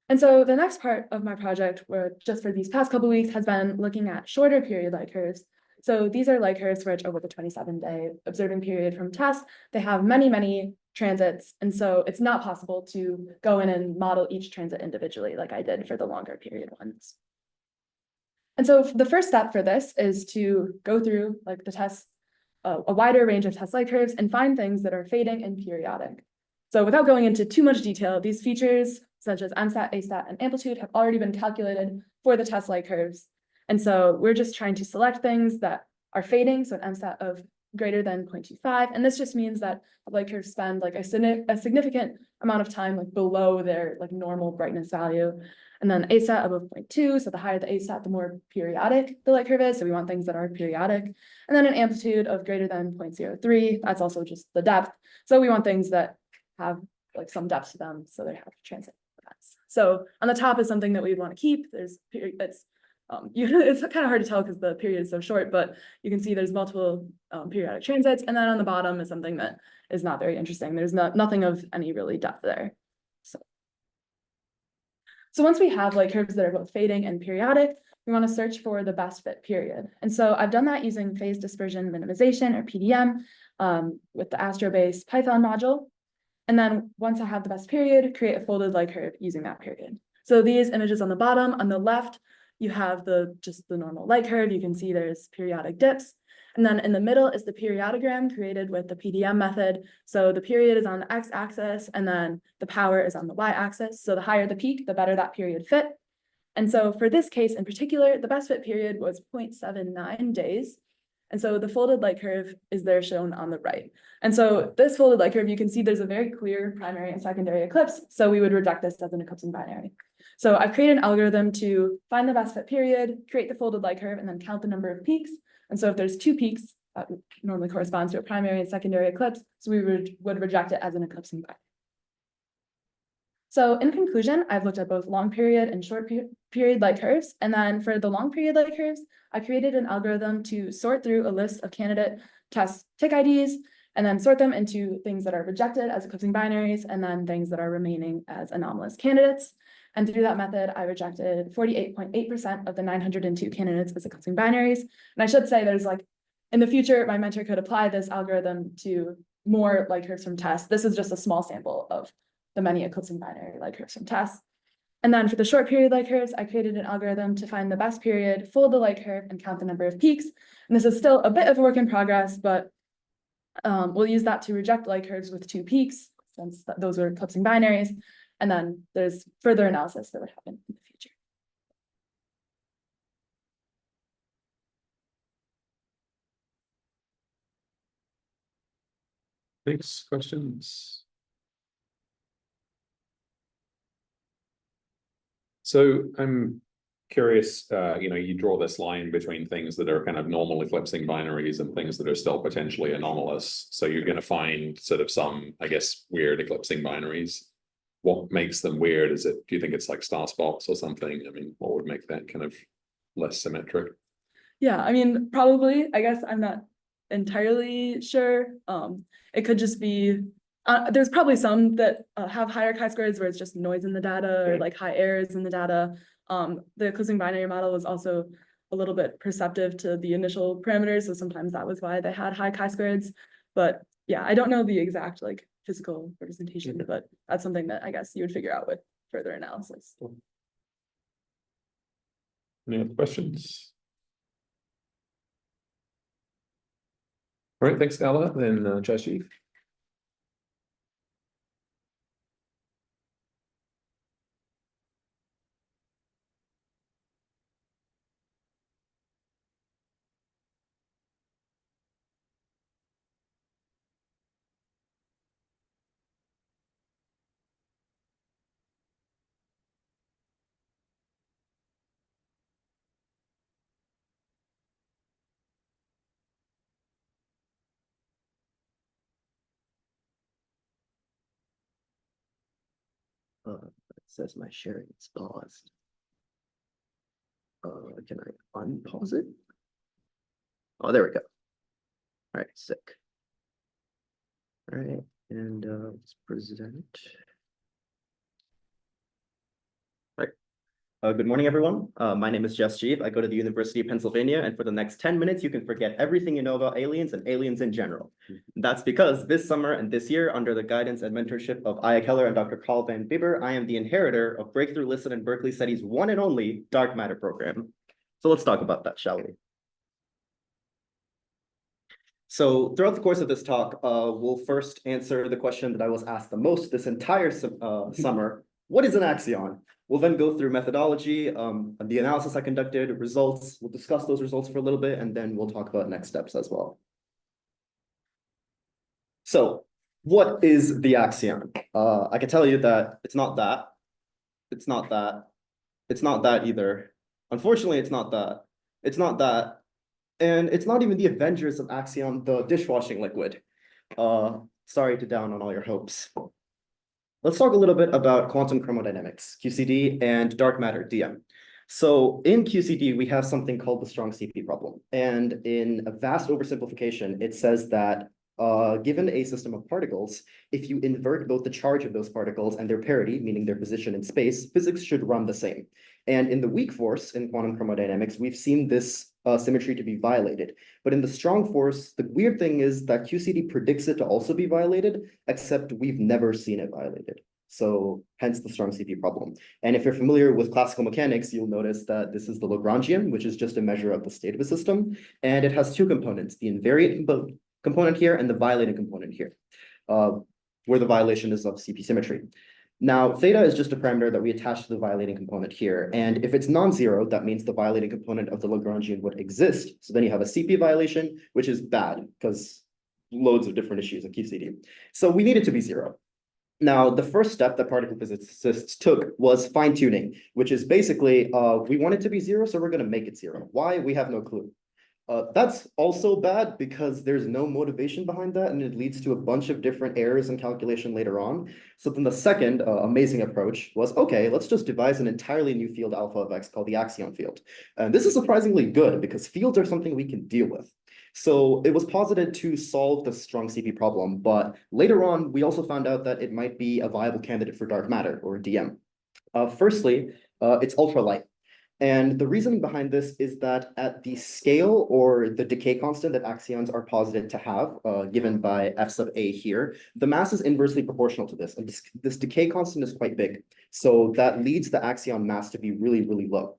And so the next part of my project, where just for these past couple of weeks, has been looking at shorter period light curves. So these are light curves for which over the 27-day observing period from TESS, they have many, many transits. And so it's not possible to go in and model each transit individually like I did for the longer period ones. And so the first step for this is to go through like the TESS, a wider range of TESS light curves and find things that are fading and periodic. So without going into too much detail, these features such as MSAT, AStat, and amplitude have already been calculated for the TESS light curves. And so we're just trying to select things that are fading, so an MSAT of greater than 0.25. And this just means that light curves spend like a significant amount of time like below their like normal brightness value. And then AStat above 0.2, so the higher the AStat, the more periodic the light curve is. So we want things that are periodic. And then an amplitude of greater than 0.03, that's also just the depth. So we want things that have like some depth to them, so they have transit events. So on the top is something that we'd want to keep. There's it's kind of hard to tell because the period is so short, but you can see there's multiple periodic transits. And then on the bottom is something that is not very interesting. There's nothing of any really depth there. So once we have light curves that are both fading and periodic, we want to search for the best fit period. And so I've done that using phase dispersion minimization, or PDM, with the Astrobase Python module. And then once I have the best period, create a folded light curve using that period. So these images on the bottom, on the left, you have just the normal light curve. You can see there's periodic dips. And then in the middle is the periodogram created with the PDM method. So the period is on the x-axis, and then the power is on the y-axis. So the higher the peak, the better that period fit. And so for this case in particular, the best fit period was 0.79 days. And so the folded light curve is there shown on the right. And so this folded light curve, you can see there's a very clear primary and secondary eclipse. So we would reject this as an eclipsing binary. So I've created an algorithm to find the best fit period, create the folded light curve, and then count the number of peaks. And so if there's 2 peaks, that normally corresponds to a primary and secondary eclipse. So we would reject it as an eclipsing binary. So in conclusion, I've looked at both long period and short period light curves. And then for the long period light curves, I created an algorithm to sort through a list of candidate TESS tick IDs, and then sort them into things that are rejected as eclipsing binaries, and then things that are remaining as anomalous candidates. And through that method, I rejected 48.8% of the 902 candidates as eclipsing binaries. And I should say there's like, in the future, my mentor could apply this algorithm to more light curves from TESS. This is just a small sample of the many eclipsing binary light curves from TESS. And then for the short period light curves, I created an algorithm to find the best period, fold the light curve, and count the number of peaks. And this is still a bit of a work in progress, but we'll use that to reject light curves with 2 peaks, since those are eclipsing binaries. And then there's further analysis that would happen in the future. Thanks. Questions? So I'm curious, you draw this line between things that are kind of normal eclipsing binaries and things that are still potentially anomalous. So you're going to find sort of some, I guess, weird eclipsing binaries. What makes them weird? Do you think it's like star spots or something? I mean, what would make that kind of less symmetric? Yeah, I mean, probably, I guess I'm not entirely sure. It could just be, there's probably some that have higher chi-squareds where it's just noise in the data or like high errors in the data. The eclipsing binary model was also a little bit perceptive to the initial parameters. So sometimes that was why they had high chi-squareds. But yeah, I don't know the exact like physical representation, but that's something that I guess you would figure out with further analysis. Any other questions? All right, thanks, Gallay. Then Chatur. It says my sharing is paused. Can I unpause it? Oh, there we go. All right, sick. All right, and let's present. All right. Good morning, everyone. My name is Jess Jeeve. I go to the University of Pennsylvania, and for the next 10 minutes, you can forget everything you know about aliens and aliens in general. That's because this summer and this year, under the guidance and mentorship of Aya Keller and Dr. Carl Van Bibber, I am the inheritor of Breakthrough Listen and Berkeley Studies' one and only Dark Matter program. So let's talk about that, shall we? So throughout the course of this talk, we'll first answer the question that I was asked the most this entire summer. What is an axion? We'll then go through methodology, the analysis I conducted, results. We'll discuss those results for a little bit, and then we'll talk about next steps as well. So what is the axion? I can tell you that it's not that. It's not that. It's not that either. Unfortunately, it's not that. It's not that. And it's not even the Avengers of Axion, the dishwashing liquid. Sorry to down on all your hopes. Let's talk a little bit about quantum chromodynamics, QCD, and dark matter, DM. So in QCD, we have something called the strong CP problem. And in a vast oversimplification, it says that given a system of particles, if you invert both the charge of those particles and their parity, meaning their position in space, physics should run the same. And in the weak force in quantum chromodynamics, we've seen this symmetry to be violated. But in the strong force, the weird thing is that QCD predicts it to also be violated, except we've never seen it violated. So hence the strong CP problem. And if you're familiar with classical mechanics, you'll notice that this is the Lagrangian, which is just a measure of the state of a system. And it has two components, the invariant component here and the violating component here, where the violation is of CP symmetry. Now, theta is just a parameter that we attach to the violating component here. And if it's non-zero, that means the violating component of the Lagrangian would exist. So then you have a CP violation, which is bad because loads of different issues of QCD. So we need it to be zero. Now, the first step that particle physicists took was fine-tuning, which is basically, we want it to be zero, so we're going to make it zero. Why? We have no clue. That's also bad because there's no motivation behind that, and it leads to a bunch of different errors in calculation later on. So then the second amazing approach was, okay, let's just devise an entirely new field alpha of x called the axion field. And this is surprisingly good because fields are something we can deal with. So it was posited to solve the strong CP problem, but later on, we also found out that it might be a viable candidate for dark matter, or DM. Firstly, it's ultralight. And the reasoning behind this is that at the scale or the decay constant that axions are posited to have, given by f sub a here, the mass is inversely proportional to this. And this decay constant is quite big. So that leads the axion mass to be really, really low.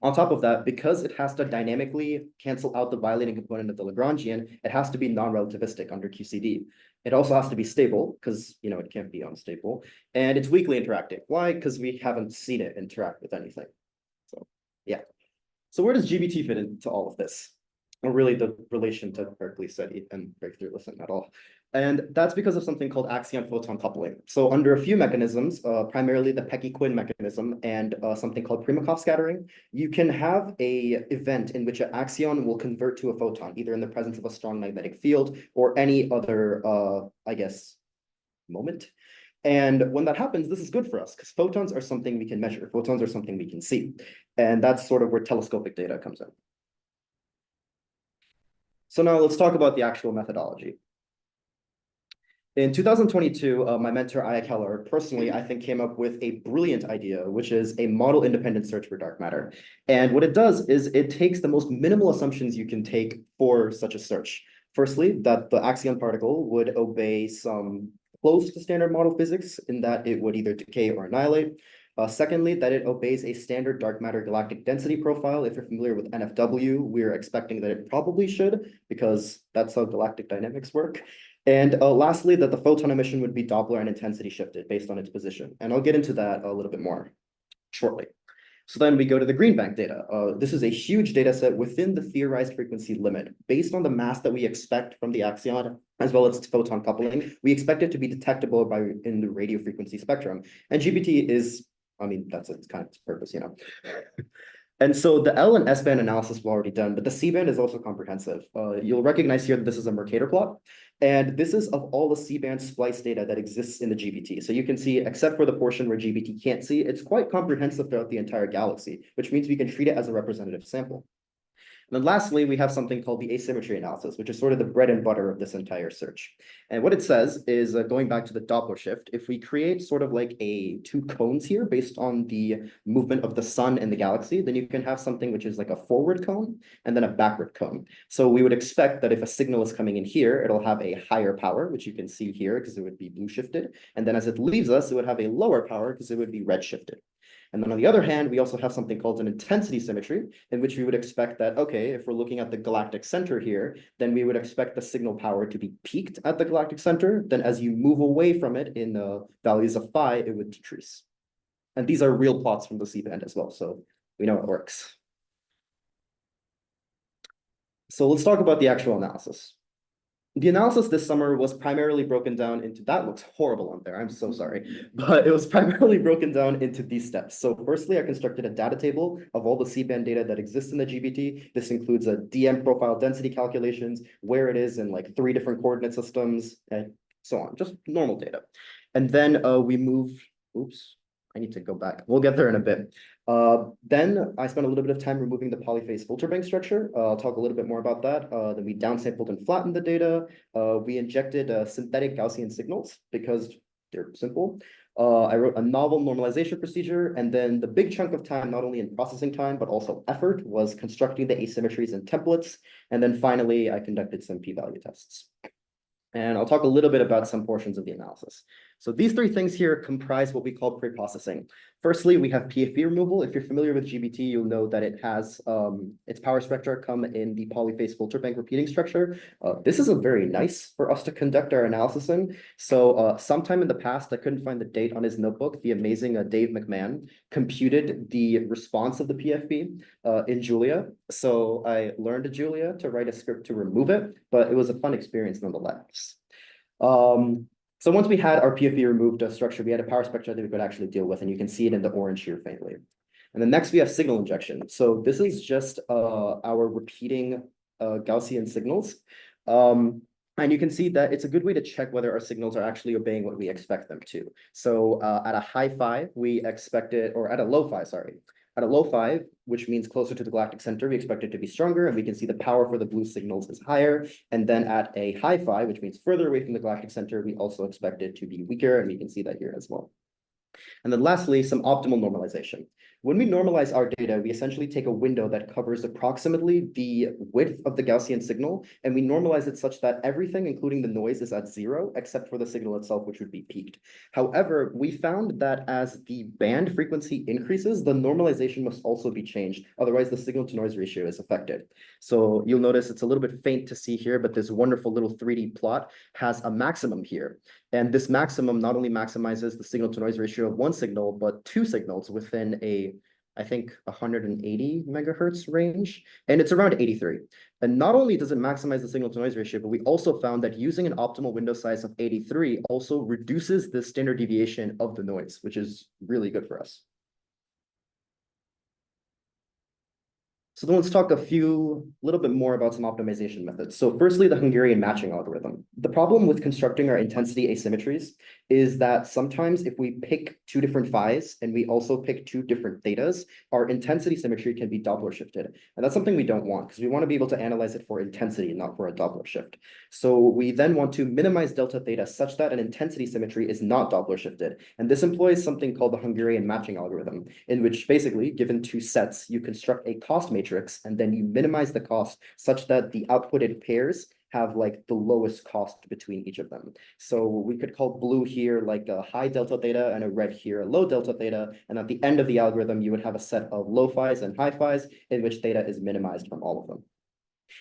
On top of that, because it has to dynamically cancel out the violating component of the Lagrangian, it has to be non-relativistic under QCD. It also has to be stable because, you know, it can't be unstable. And it's weakly interacting. Why? Because we haven't seen it interact with anything. So, yeah. So where does GBT fit into all of this? Or really the relation to Berkeley study and breakthrough listen at all. And that's because of something called axion photon coupling. So under a few mechanisms, primarily the Pecky-Quinn mechanism and something called Primakov scattering, you can have a event in which an axion will convert to a photon, either in the presence of a strong magnetic field or any other, I guess, moment. And when that happens, this is good for us because photons are something we can measure. Photons are something we can see. And that's sort of where telescopic data comes in. So now let's talk about the actual methodology. In 2022, my mentor, Aya Keller, personally, I think came up with a brilliant idea, which is a model-independent search for dark matter. And what it does is it takes the most minimal assumptions you can take for such a search. Firstly, that the axion particle would obey some close to standard model physics in that it would either decay or annihilate. Secondly, that it obeys a standard dark matter galactic density profile. If you're familiar with NFW, we're expecting that it probably should, because that's how galactic dynamics work. And lastly, that the photon emission would be Doppler and intensity shifted based on its position. And I'll get into that a little bit more shortly. So then we go to the green bank data. This is a huge data set within the theorized frequency limit. Based on the mass that we expect from the axion, as well as its photon coupling, we expect it to be detectable in the radio frequency spectrum. And GBT is, I mean, that's its kind of its purpose, you know. And so the L and S band analysis we've already done, but the C band is also comprehensive. You'll recognize here that this is a Mercator plot. And this is of all the C-band splice data that exists in the GBT. So you can see, except for the portion where GBT can't see, it's quite comprehensive throughout the entire galaxy, which means we can treat it as a representative sample. And then lastly, we have something called the asymmetry analysis, which is sort of the bread and butter of this entire search. And what it says is, going back to the Doppler shift, if we create sort of like two cones here based on the movement of the sun and the galaxy, then you can have something which is like a forward cone and then a backward cone. So we would expect that if a signal is coming in here, it'll have a higher power, which you can see here because it would be blue shifted. And then as it leaves us, it would have a lower power because it would be red shifted. And then on the other hand, we also have something called an intensity symmetry, in which we would expect that, okay, if we're looking at the galactic center here, then we would expect the signal power to be peaked at the galactic center. Then as you move away from it in values of phi, it would decrease. And these are real plots from the C-band as well, so we know it works. So let's talk about the actual analysis. The analysis this summer was primarily broken down into, that looks horrible on there, I'm so sorry, but it was primarily broken down into these steps. So firstly, I constructed a data table of all the C-band data that exists in the GBT. This includes a DM profile density calculations, where it is in like 3 different coordinate systems, and so on, just normal data. And then we move, oops, I need to go back. We'll get there in a bit. Then I spent a little bit of time removing the polyphase filter bank structure. I'll talk a little bit more about that. Then we downsampled and flattened the data. We injected synthetic Gaussian signals because they're simple. I wrote a novel normalization procedure, and then the big chunk of time, not only in processing time, but also effort, was constructing the asymmetries and templates. And then finally, I conducted some p-value tests. And I'll talk a little bit about some portions of the analysis. So these 3 things here comprise what we call pre-processing. Firstly, we have PFV removal. If you're familiar with GBT, you'll know that it has its power spectra come in the polyphase filter bank repeating structure. This is very nice for us to conduct our analysis in. So sometime in the past, I couldn't find the date on his notebook, the amazing Dave McMahon computed the response of the PFB in Julia. So I learned Julia to write a script to remove it, but it was a fun experience nonetheless. So once we had our PFB removed structure, we had a power spectra that we could actually deal with, and you can see it in the orange here faintly. And then next we have signal injection. So this is just our repeating Gaussian signals. And you can see that it's a good way to check whether our signals are actually obeying what we expect them to. So at a high phi, we expect it, or at a low phi, sorry. At a low phi, which means closer to the galactic center, we expect it to be stronger, and we can see the power for the blue signals is higher. And then at a high phi, which means further away from the galactic center, we also expect it to be weaker, and we can see that here as well. And then lastly, some optimal normalization. When we normalize our data, we essentially take a window that covers approximately the width of the Gaussian signal, and we normalize it such that everything, including the noise, is at 0, except for the signal itself, which would be peaked. However, we found that as the band frequency increases, the normalization must also be changed. Otherwise, the signal-to-noise ratio is affected. So you'll notice it's a little bit faint to see here, but this wonderful little 3D plot has a maximum here. And this maximum not only maximizes the signal-to-noise ratio of one signal, but 2 signals within a, I think, 180 megahertz range, and it's around 83. And not only does it maximize the signal-to-noise ratio, but we also found that using an optimal window size of 83 also reduces the standard deviation of the noise, which is really good for us. So then let's talk a little bit more about some optimization methods. So firstly, the Hungarian matching algorithm. The problem with constructing our intensity asymmetries is that sometimes if we pick 2 different phis and we also pick 2 different thetas, our intensity symmetry can be Doppler shifted. And that's something we don't want, because we want to be able to analyze it for intensity, not for a Doppler shift. So we then want to minimize delta theta such that an intensity symmetry is not Doppler shifted. And this employs something called the Hungarian matching algorithm, in which basically, given 2 sets, you construct a cost matrix, and then you minimize the cost such that the outputted pairs have like the lowest cost between each of them. So we could call blue here like a high delta theta and a red here a low delta theta. And at the end of the algorithm, you would have a set of low phis and high phis in which theta is minimized from all of them.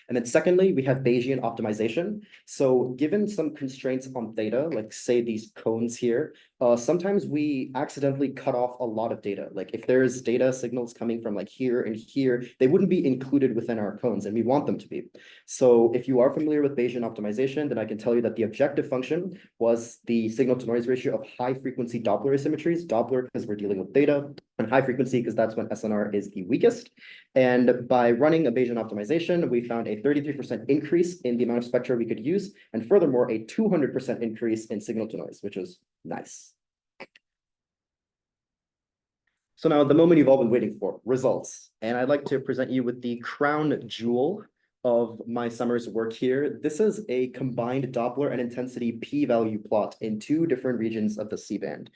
And then secondly, we have Bayesian optimization. So given some constraints on theta, like say these cones here, sometimes we accidentally cut off a lot of data. Like if there's data signals coming from like here and here, they wouldn't be included within our cones, and we want them to be. So if you are familiar with Bayesian optimization, then I can tell you that the objective function was the signal-to-noise ratio of high-frequency Doppler asymmetries. Doppler because we're dealing with theta, and high frequency because that's when SNR is the weakest. And by running a Bayesian optimization, we found a 33% increase in the amount of spectra we could use, and furthermore, a 200% increase in signal to noise, which is nice. So now the moment you've all been waiting for, results. And I'd like to present you with the crown jewel of my summer's work here. This is a combined Doppler and intensity p-value plot in 2 different regions of the C-band.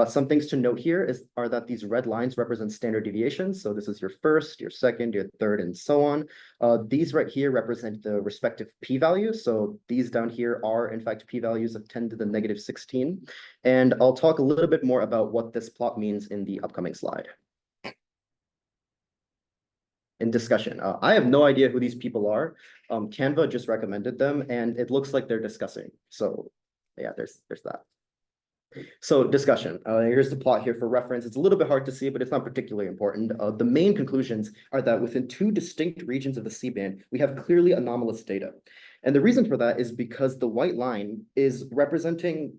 Some things to note here are that these red lines represent standard deviations. So this is your first, your second, your third, and so on. These right here represent the respective p-values. So these down here are in fact p-values of 10 to the negative 16. And I'll talk a little bit more about what this plot means in the upcoming slide. In discussion. I have no idea who these people are. Canva just recommended them and it looks like they're discussing. So yeah, there's that. So discussion, here's the plot here for reference. It's a little bit hard to see, but it's not particularly important. The main conclusions are that within 2 distinct regions of the C-band, we have clearly anomalous data. And the reason for that is because the white line is representing,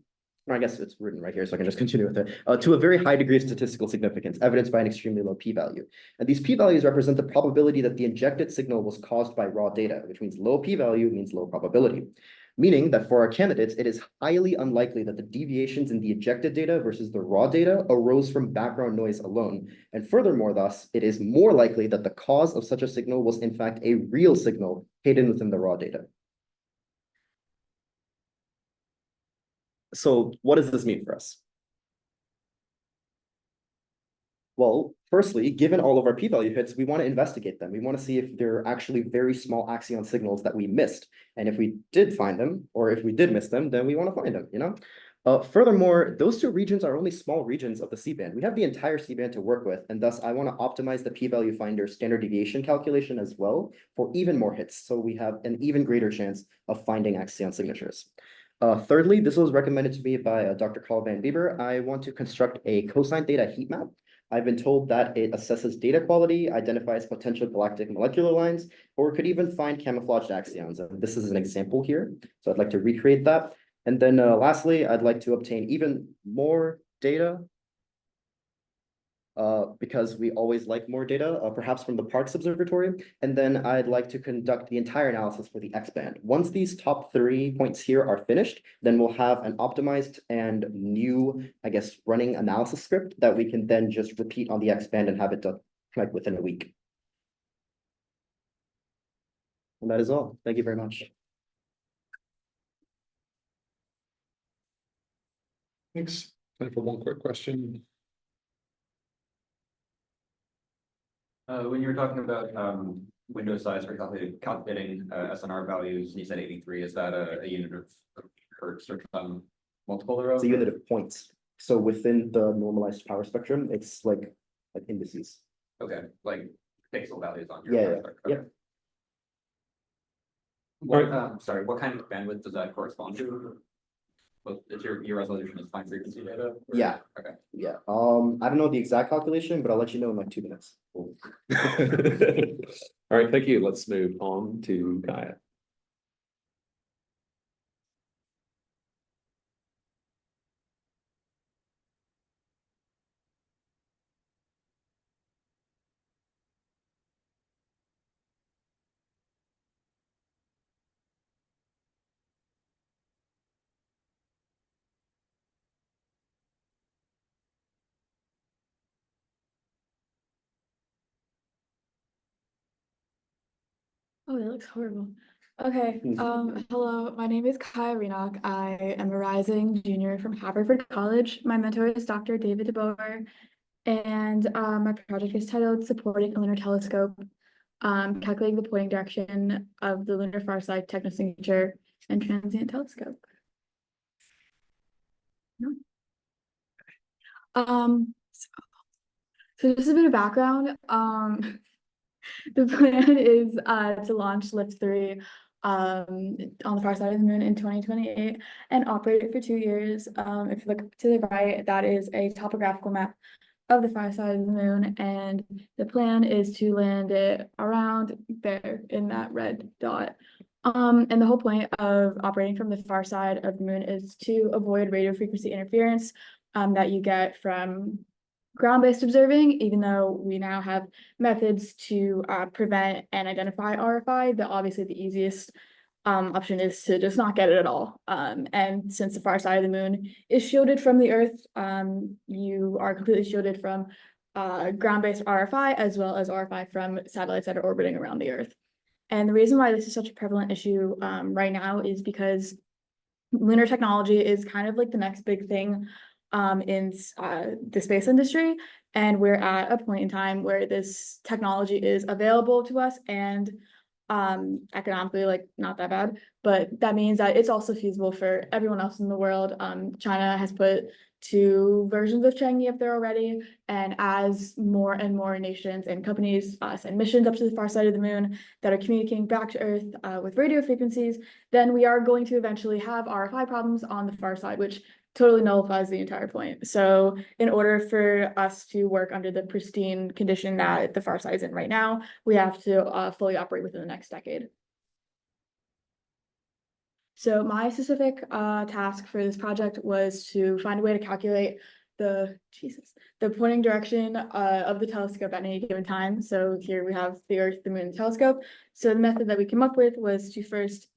I guess it's written right here, so I can just continue with it, to a very high degree of statistical significance, evidenced by an extremely low p-value. And these p-values represent the probability that the injected signal was caused by raw data, which means low p-value means low probability. Meaning that for our candidates, it is highly unlikely that the deviations in the ejected data versus the raw data arose from background noise alone. And furthermore, thus, it is more likely that the cause of such a signal was in fact a real signal hidden within the raw data. So what does this mean for us? Well, firstly, given all of our p-value hits, we want to investigate them. We want to see if there are actually very small axion signals that we missed. And if we did find them, or if we did miss them, then we want to find them, you know? Furthermore, those 2 regions are only small regions of the C-band. We have the entire C-band to work with, and thus I want to optimize the p-value finder standard deviation calculation as well for even more hits. So we have an even greater chance of finding axion signatures. Thirdly, this was recommended to me by Dr. Carl Van Bieber. I want to construct a cosine theta heat map. I've been told that it assesses data quality, identifies potential galactic molecular lines, or could even find camouflaged axions. And this is an example here. So I'd like to recreate that. And then lastly, I'd like to obtain even more data because we always like more data, perhaps from the Parkes Observatory. And then I'd like to conduct the entire analysis for the X-band. Once these top 3 points here are finished, then we'll have an optimized and new, I guess, running analysis script that we can then just repeat on the X-band and have it done like within a week. And that is all. Thank you very much. Thanks. Time for one quick question. When you were talking about window size for calculating SNR values, and you said 83, is that a unit of hertz or multiple thereof? It's a unit of points. So within the normalized power spectrum, it's like indices. Okay, like pixel values on your Yeah, power yeah, spectrum. yeah. What, sorry, what kind of bandwidth does that correspond to? Well, it's your resolution is fine frequency data? Or- Yeah. Okay. Yeah. I don't know the exact calculation, but I'll let you know in like 2 minutes. All right, thank you. Let's move on to Kaya. Oh, that looks horrible. Okay, hello, my name is Kaya Renock. I am a rising junior from Haverford College. My mentor is Dr. David DeBoer, and my project is titled Supporting a Lunar Telescope, Calculating the Pointing Direction of the Lunar Farside Technosignature and Transient Telescope. So just a bit of background. The plan is to launch LIP-3 on the far side of the moon in 2028 and operate it for 2 years. If you look to the right, that is a topographical map of the far side of the moon, and the plan is to land it around there in that red dot. And the whole point of operating from the far side of the moon is to avoid radio frequency interference that you get from ground-based observing, even though we now have methods to prevent and identify RFI, but obviously the easiest option is to just not get it at all. And since the far side of the moon is shielded from the Earth, you are completely shielded from ground-based RFI as well as RFI from satellites that are orbiting around the Earth. And the reason why this is such a prevalent issue right now is because lunar technology is kind of like the next big thing in the space industry. And we're at a point in time where this technology is available to us and economically like not that bad, but that means that it's also feasible for everyone else in the world. China has put 2 versions of Chang'e up there already, and as more and more nations and companies send missions up to the far side of the moon that are communicating back to Earth with radio frequencies, then we are going to eventually have RFI problems on the far side, which totally nullifies the entire point. So in order for us to work under the pristine condition that the far side is in right now, we have to fully operate within the next decade. So my specific task for this project was to find a way to calculate the pointing direction of the telescope at any given time. So here we have the Earth, the Moon, telescope. So the method that we came up with was to first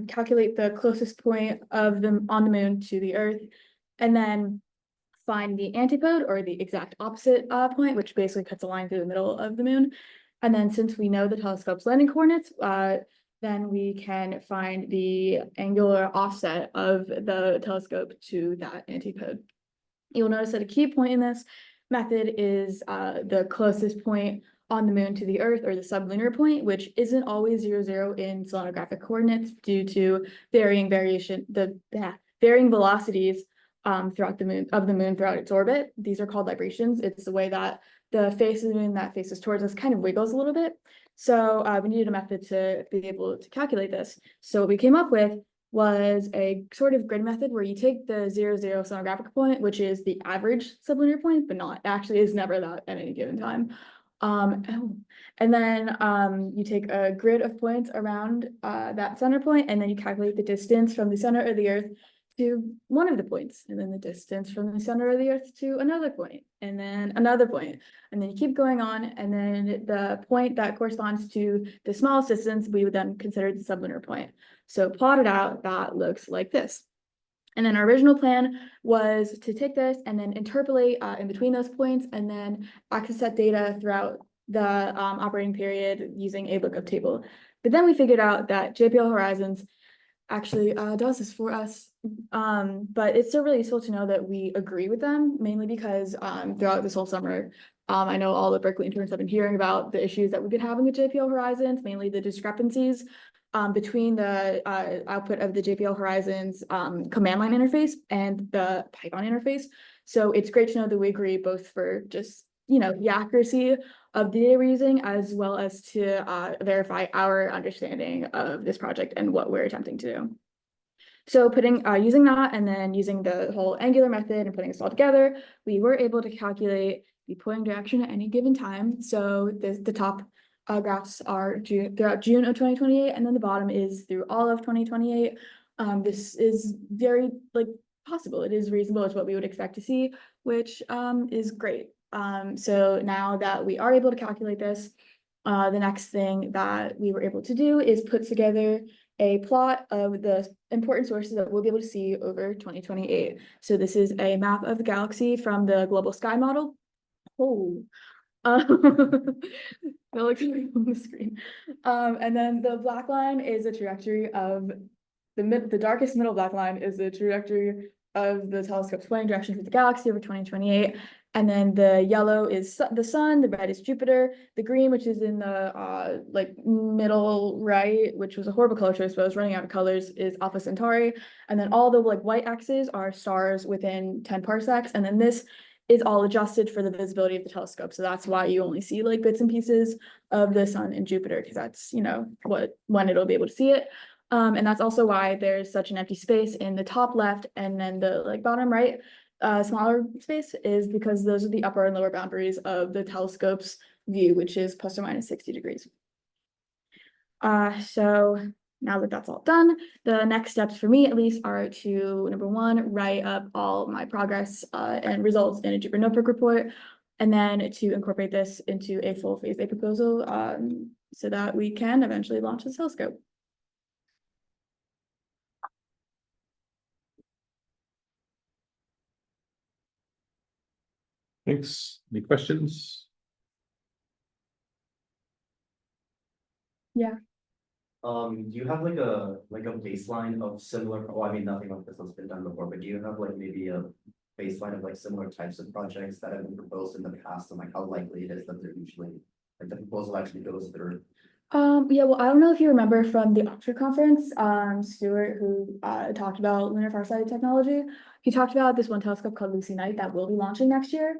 calculate the closest point of them on the moon to the Earth, and then find the antipode or the exact opposite point, which basically cuts a line through the middle of the moon. And then since we know the telescope's landing coordinates, then we can find the angular offset of the telescope to that antipode. You'll notice that a key point in this method is the closest point on the moon to the Earth, or the sublunar point, which isn't always 0, 0 in cylindrographic coordinates due to varying velocities throughout the moon throughout its orbit. These are called librations. It's the way that the face of the moon that faces towards us kind of wiggles a little bit. So we needed a method to be able to calculate this. So what we came up with was a sort of grid method where you take the 0, 0 cylindrographic point, which is the average sublunar point, but not actually is never that at any given time. And then you take a grid of points around that center point, and then you calculate the distance from the center of the Earth to one of the points, and then the distance from the center of the Earth to another point, and then another point, and then you keep going on, and then the point that corresponds to the smallest distance we would then consider the sublunar point. So plotted out, that looks like this. And then our original plan was to take this and then interpolate in between those points, and then access that data throughout the operating period using a lookup table. But then we figured out that JPL Horizons actually does this for us. But it's still really useful to know that we agree with them, mainly because throughout this whole summer, I know all the Berkeley interns have been hearing about the issues that we've been having with JPL Horizons, mainly the discrepancies between the output of the JPL Horizons command line interface and the Python interface. So it's great to know that we agree both for just, the accuracy of the data we're using, as well as to verify our understanding of this project and what we're attempting to do. So using that and then using the whole angular method and putting this all together, we were able to calculate the pointing direction at any given time. So the top graphs are throughout June of 2028, and then the bottom is through all of 2028. This is very possible. It is reasonable. It's what we would expect to see, which is great. So now that we are able to calculate this, the next thing that we were able to do is put together a plot of the important sources that we'll be able to see over 2028. So this is a map of the galaxy from the global sky model. That looks like on the screen. And then the black line is the trajectory of the darkest middle black line is the trajectory of the telescope's pointing direction through the galaxy over 2028. And then the yellow is the sun, the red is Jupiter, the green, which is in the middle right, which was a horrible color choice, but I was running out of colors, is Alpha Centauri. And then all the white X's are stars within 10 parsecs. And then this is all adjusted for the visibility of the telescope. So that's why you only see bits and pieces of the sun and Jupiter, because that's, when it'll be able to see it. And that's also why there's such an empty space in the top left, and then the bottom right smaller space is because those are the upper and lower boundaries of the telescope's view, which is plus or minus 60 degrees. So now that that's all done, the next steps for me at least are to, number one, write up all my progress and results in a Jupyter Notebook report, and then to incorporate this into a full phase A proposal so that we can eventually launch the telescope. thanks. Any questions? Yeah. Do you have like a baseline of similar, well, I mean, nothing like this has been done before, but do you have like maybe a baseline of like similar types of projects that have been proposed in the past and like how likely it is that they're usually, like the proposal actually goes through? Yeah, well, I don't know if you remember from the Oxford conference, Stuart, who talked about lunar farsighted technology. He talked about this one telescope called Lucy Knight that will be launching next year.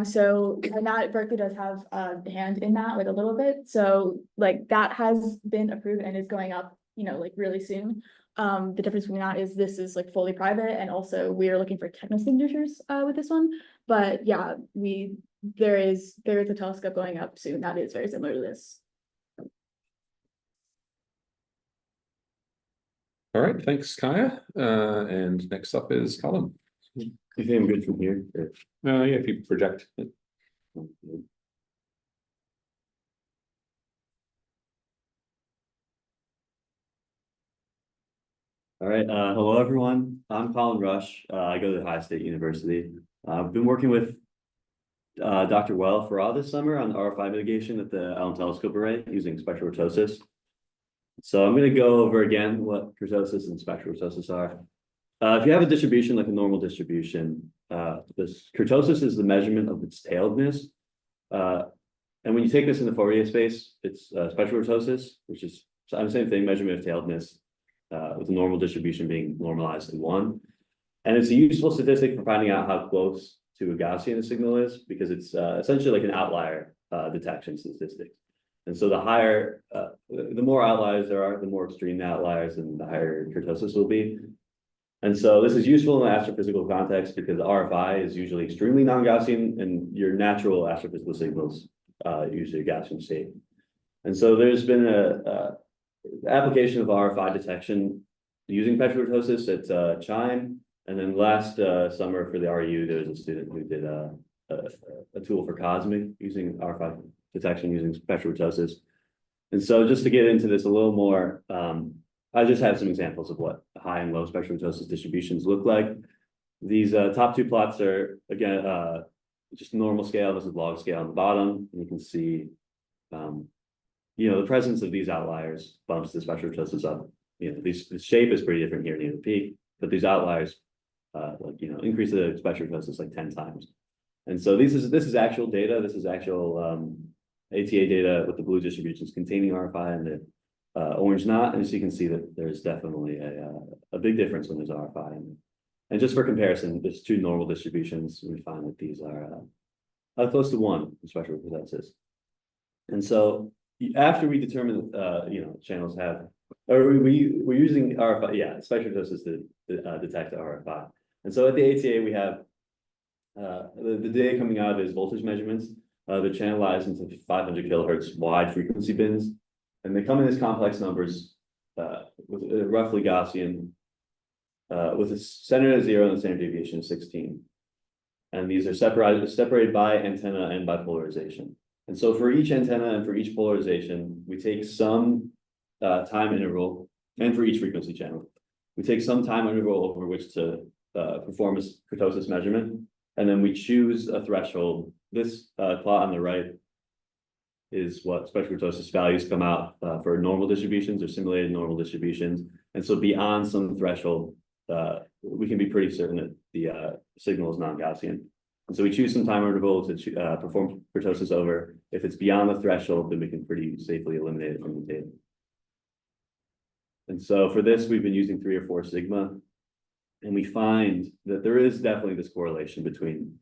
So and that Berkeley does have a hand in that, like a little bit. So like that has been approved and is going up, you know, like really soon. The difference between that is this is like fully private, and also we are looking for technosignatures with this one. But yeah, there is a telescope going up soon that is very similar to this. All right, thanks, Kaya. And next up is Colin. You think I'm good from here? Yeah, if you project. All right, hello everyone. I'm Colin Rush. I go to Ohio State University. I've been working with Dr. Well for all this summer on RFI mitigation at the Allen Telescope Array using spectral kurtosis. So I'm going to go over again what kurtosis and spectral kurtosis are. If you have a distribution like a normal distribution, this kurtosis is the measurement of its tailedness. And when you take this in the Fourier space, it's spectral kurtosis, which is the same thing, measurement of tailedness, with the normal distribution being normalized to 1. And it's a useful statistic for finding out how close to a Gaussian a signal is, because it's essentially like an outlier detection statistic. And so the higher, the more outliers there are, the more extreme the outliers, and the higher kurtosis will be. And so this is useful in the astrophysical context because the RFI is usually extremely non-Gaussian, and your natural astrophysical signals usually a Gaussian state. And so there's been a application of RFI detection using spectral kurtosis at Chime. And then last summer for the RU, there was a student who did a tool for cosmic using RFI detection using spectral kurtosis. And so just to get into this a little more, I just have some examples of what high and low spectral kurtosis distributions look like. These top two plots are, again, just normal scale. This is log scale on the bottom. And you can see, you know, the presence of these outliers bumps the spectral kurtosis up. You know, the shape is pretty different here near the peak, but these outliers, like, you know, increase the spectral kurtosis like 10 times. And so this is actual data. This is actual ATA data with the blue distributions containing RFI and the orange not. And as you can see that there's definitely a big difference when there's RFI. And just for comparison, there's two normal distributions. We find that these are close to 1 in spectral kurtosis. And so after we determine, you know, channels have, or we're using RFI, yeah, spectral kurtosis to detect RFI. And so at the ATA, we have the data coming out of is voltage measurements. They're channelized into 500 kilohertz wide frequency bins. And they come in as complex numbers with roughly Gaussian, with a center at 0 and a standard deviation of 16. And these are separated by antenna and by polarization. And so for each antenna and for each polarization, we take some time interval, and for each frequency channel, we take some time interval over which to perform a kurtosis measurement. And then we choose a threshold. This plot on the right is what spectral kurtosis values come out for normal distributions or simulated normal distributions. And so beyond some threshold, we can be pretty certain that the signal is non-Gaussian. And so we choose some time interval to perform kurtosis over. If it's beyond the threshold, then we can pretty safely eliminate it from the data. And so for this, we've been using 3 or 4 sigma. And we find that there is definitely this correlation between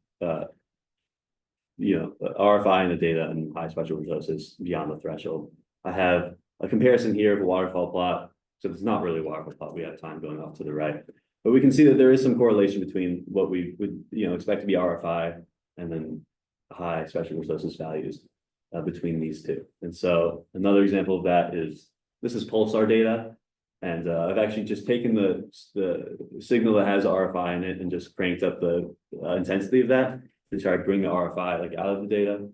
you know, RFI in the data and high spectral kurtosis beyond the threshold. I have a comparison here of a waterfall plot. So it's not really a waterfall plot. We have time going off to the right. But we can see that there is some correlation between what we would, you know, expect to be RFI and then high spectral kurtosis values between these two. And so another example of that is, this is pulsar data. And I've actually just taken the signal that has RFI in it and just cranked up the intensity of that to try to bring the RFI like out of the data.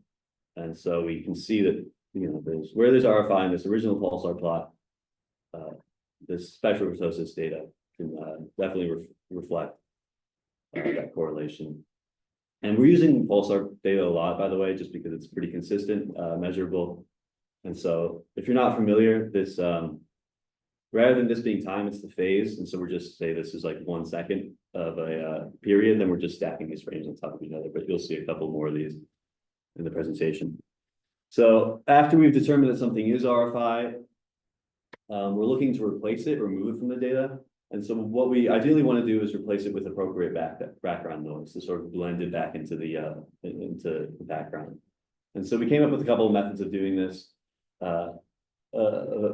And so we can see that, you know, where there's RFI in this original pulsar plot, this spectral kurtosis data can definitely reflect that correlation. And we're using pulsar data a lot, by the way, just because it's pretty consistent, measurable. And so if you're not familiar, this, rather than this being time, it's the phase. And so we're just say this is like 1 second of a period, then we're just stacking these frames on top of each other, but you'll see a couple more of these in the presentation. So after we've determined that something is RFI, we're looking to replace it, remove it from the data. And so what we ideally want to do is replace it with appropriate background noise to sort of blend it back into the background. And so we came up with a couple of methods of doing this. A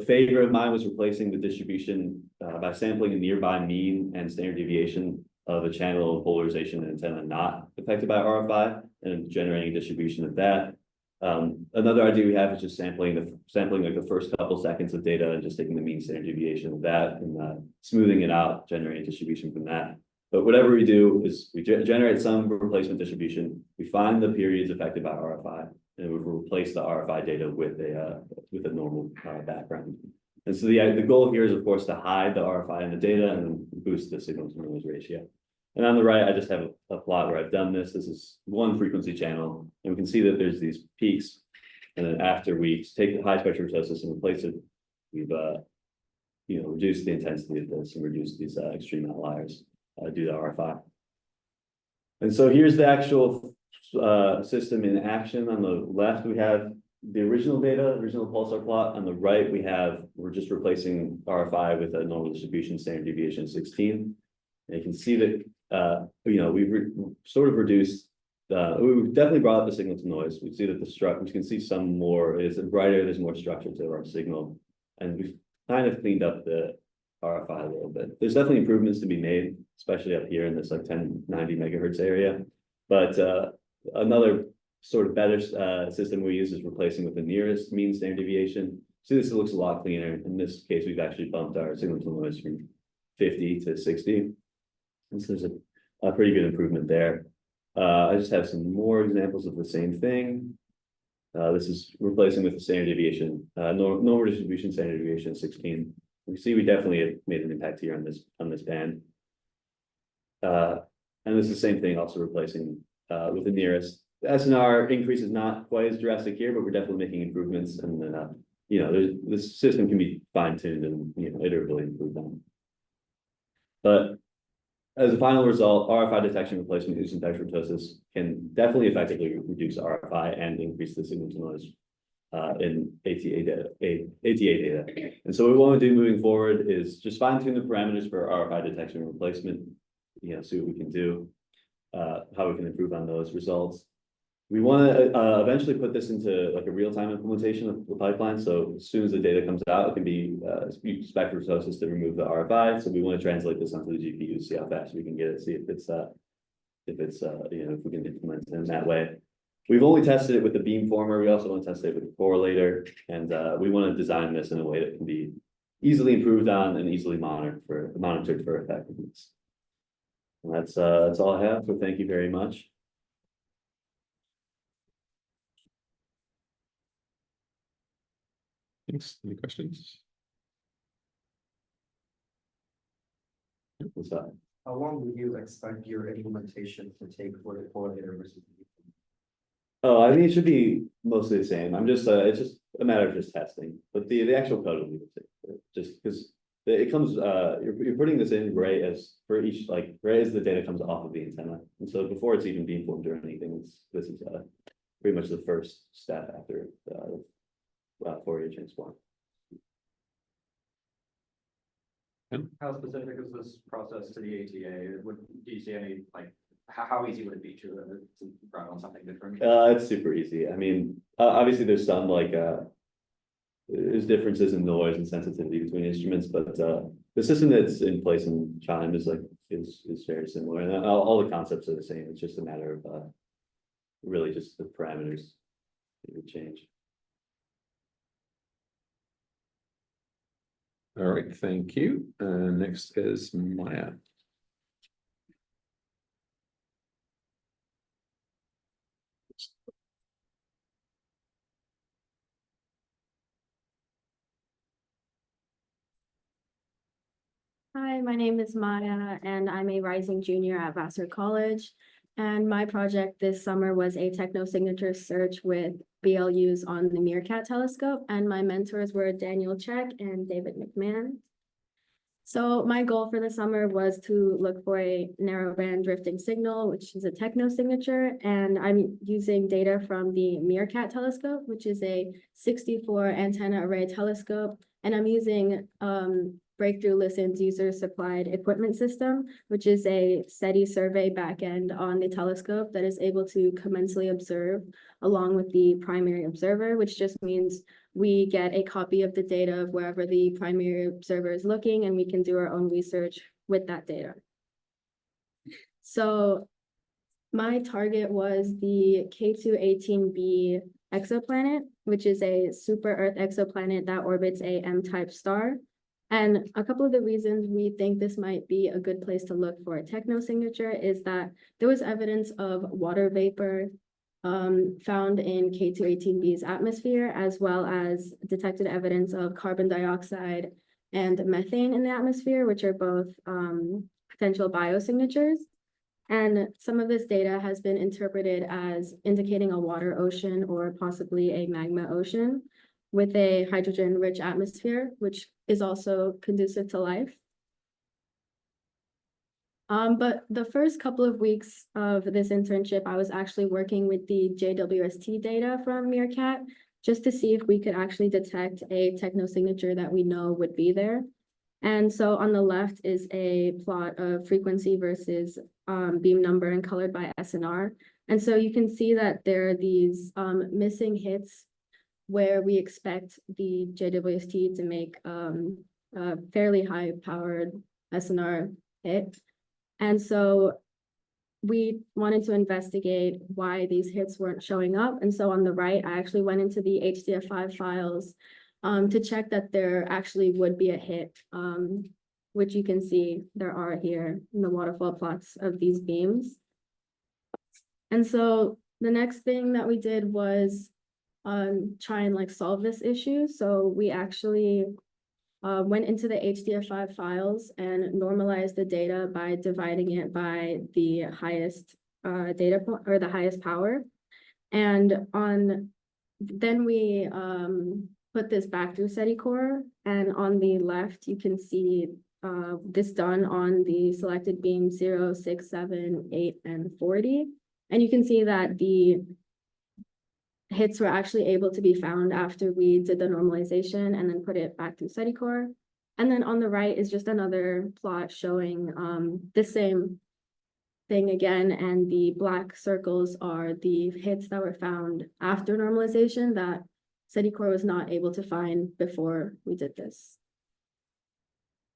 favorite of mine was replacing the distribution by sampling a nearby mean and standard deviation of a channel of polarization antenna not affected by RFI and generating a distribution of that. Another idea we have is just sampling like the first couple seconds of data and just taking the mean standard deviation of that and smoothing it out, generating distribution from that. But whatever we do is we generate some replacement distribution. We find the periods affected by RFI, and we replace the RFI data with a normal background. And so the goal here is, of course, to hide the RFI in the data and boost the signal to noise ratio. And on the right, I just have a plot where I've done this. This is one frequency channel, and we can see that there's these peaks. And then after we take the high spectrum ptosis and replace it, we've reduced the intensity of this and reduced these extreme outliers due to RFI. And so here's the actual system in action. On the left, we have the original data, original pulsar plot. On the right, we're just replacing RFI with a normal distribution standard deviation 16. And you can see that we've sort of reduced. We've definitely brought up the signal to noise. We see that we can see some more. It's brighter. There's more structure to our signal, and we've kind of cleaned up the RFI a little bit. There's definitely improvements to be made, especially up here in this like 1090 megahertz area. But another sort of better system we use is replacing with the nearest mean standard deviation. See, this looks a lot cleaner. In this case, we've actually bumped our signal to noise from 50 to 60. And so there's a pretty good improvement there. I just have some more examples of the same thing. This is replacing with the standard deviation, normal distribution standard deviation 16. We see we definitely have made an impact here on this band. And this is the same thing, also replacing with the nearest. The SNR increase is not quite as drastic here, but we're definitely making improvements. And then, this system can be fine-tuned and iteratively improved on. But as a final result, RFI detection replacement using ptosis can definitely effectively reduce RFI and increase the signal to noise in ATA data. And so what we want to do moving forward is just fine-tune the parameters for RFI detection and replacement, see what we can do, how we can improve on those results. We want to eventually put this into like a real-time implementation of the pipeline. So as soon as the data comes out, it can be spectral ptosis to remove the RFI. So we want to translate this onto the GPU, see how fast we can get it, see if we can implement it in that way. We've only tested it with the beamformer. We also want to test it with the correlator, and we want to design this in a way that can be easily improved on and easily monitored for effectiveness. And that's all I have. So thank you very much. Thanks. Any questions? What's that? How long would you expect your implementation to take for the correlator versus? Oh, I mean, it should be mostly the same. It's just a matter of just testing, but the actual code will be the same. Just because it comes, you're putting this in right as for each, like right as the data comes off of the antenna, and so before it's even beamformed or anything, this is pretty much the first step after Fourier transform. How specific is this process to the ATA? Do you see any how easy would it be to run on something different? It's super easy. I mean, obviously there's some there's differences in noise and sensitivity between instruments, but the system that's in place in Chime is very similar, and all the concepts are the same. It's just a matter of really just the parameters that would change. All right, thank you. Next is Maya. Hi, my name is Maya, and I'm a rising junior at Vassar College. and my project this summer was a technosignature search with BLUs on the Meerkat telescope, and my mentors were Daniel Check and David McMahon. So my goal for the summer was to look for a narrowband drifting signal, which is a technosignature, and I'm using data from the Meerkat telescope, which is a 64 antenna array telescope, and I'm using Breakthrough Listen's user-supplied equipment system, which is a SETI survey backend on the telescope that is able to commensally observe along with the primary observer, which just means we get a copy of the data of wherever the primary observer is looking, and we can do our own research with that data. So my target was the K2-18b exoplanet, which is a super-Earth exoplanet that orbits a M-type star. And a couple of the reasons we think this might be a good place to look for a technosignature is that there was evidence of water vapor found in K2-18b's atmosphere, as well as detected evidence of carbon dioxide and methane in the atmosphere, which are both potential biosignatures. And some of this data has been interpreted as indicating a water ocean or possibly a magma ocean with a hydrogen-rich atmosphere, which is also conducive to life. But the first couple of weeks of this internship, I was actually working with the JWST data from Meerkat just to see if we could actually detect a technosignature that we know would be there. And so on the left is a plot of frequency versus beam number and colored by SNR. And so you can see that there are these missing hits where we expect the JWST to make a fairly high powered SNR hit. And so we wanted to investigate why these hits weren't showing up. And so on the right, I actually went into the HDF5 files to check that there actually would be a hit, which you can see there are here in the waterfall plots of these beams. And so the next thing that we did was try and solve this issue. So we actually went into the HDF5 files and normalized the data by dividing it by the highest data point or the highest power. And then we put this back through SETI core, and on the left you can see this done on the selected beam 0, 6, 7, 8, and 40. And you can see that the hits were actually able to be found after we did the normalization and then put it back through SETI core. And then on the right is just another plot showing the same thing again, and the black circles are the hits that were found after normalization that SETI core was not able to find before we did this.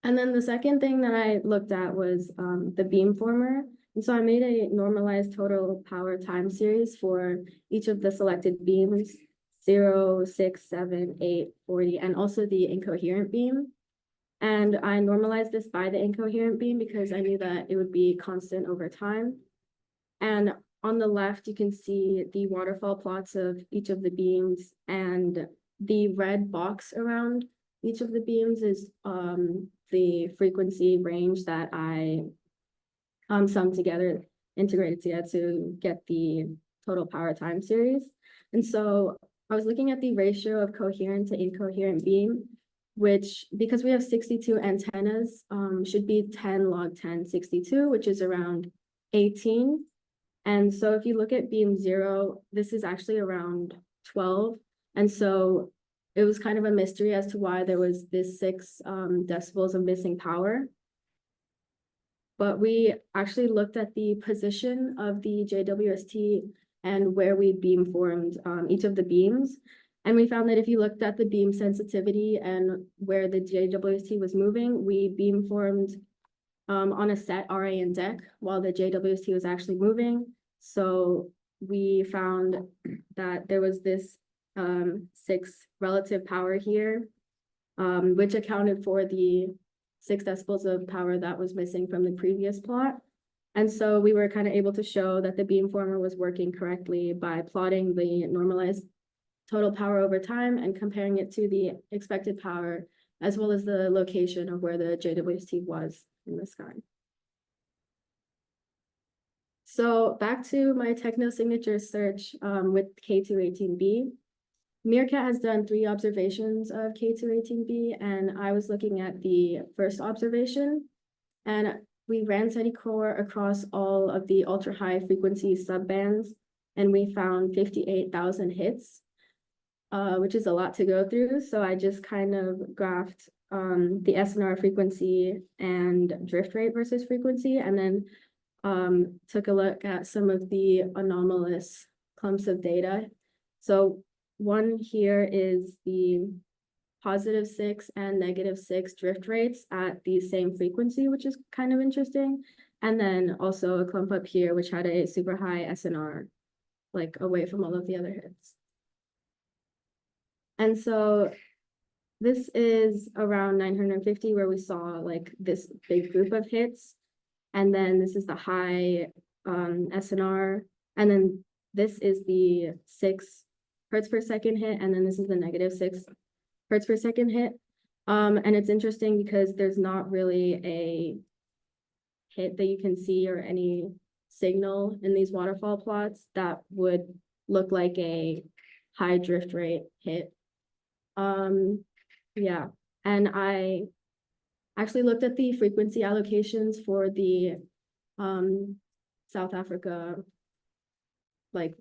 And then the second thing that I looked at was the beamformer. And so I made a normalized total power time series for each of the selected beams, 0, 6, 7, 8, 40, and also the incoherent beam. And I normalized this by the incoherent beam because I knew that it would be constant over time. And on the left, you can see the waterfall plots of each of the beams, and the red box around each of the beams is the frequency range that I summed together, integrated together to get the total power time series. And so I was looking at the ratio of coherent to incoherent beam, which, because we have 62 antennas, should be 10 log 10, 62, which is around 18. And so if you look at beam 0, this is actually around 12. And so it was kind of a mystery as to why there was this 6 decibels of missing power. But we actually looked at the position of the JWST and where we beamformed each of the beams. And we found that if you looked at the beam sensitivity and where the JWST was moving, we beamformed on a set RA and deck while the JWST was actually moving. So we found that there was this 6 relative power here, which accounted for the 6 decibels of power that was missing from the previous plot. And so we were kind of able to show that the beamformer was working correctly by plotting the normalized total power over time and comparing it to the expected power, as well as the location of where the JWST was in the sky. So back to my Technosignature search with K218b. Meerkat has done 3 observations of K218b, and I was looking at the first observation, and we ran SETI-core across all of the ultra-high frequency subbands, and we found 58,000 hits, which is a lot to go through. So I just kind of graphed the SNR frequency and drift rate versus frequency, and then took a look at some of the anomalous clumps of data. So one here is the +6 and -6 drift rates at the same frequency, which is kind of interesting. And then also a clump up here, which had a super high SNR, like away from all of the other hits. And so this is around 950 where we saw like this big group of hits. And then this is the high SNR. And then this is the 6 hertz per second hit. And then this is the -6 hertz per second hit. And it's interesting because there's not really a hit that you can see or any signal in these waterfall plots that would look like a high drift rate hit. Yeah, and I actually looked at the frequency allocations for the South Africa, like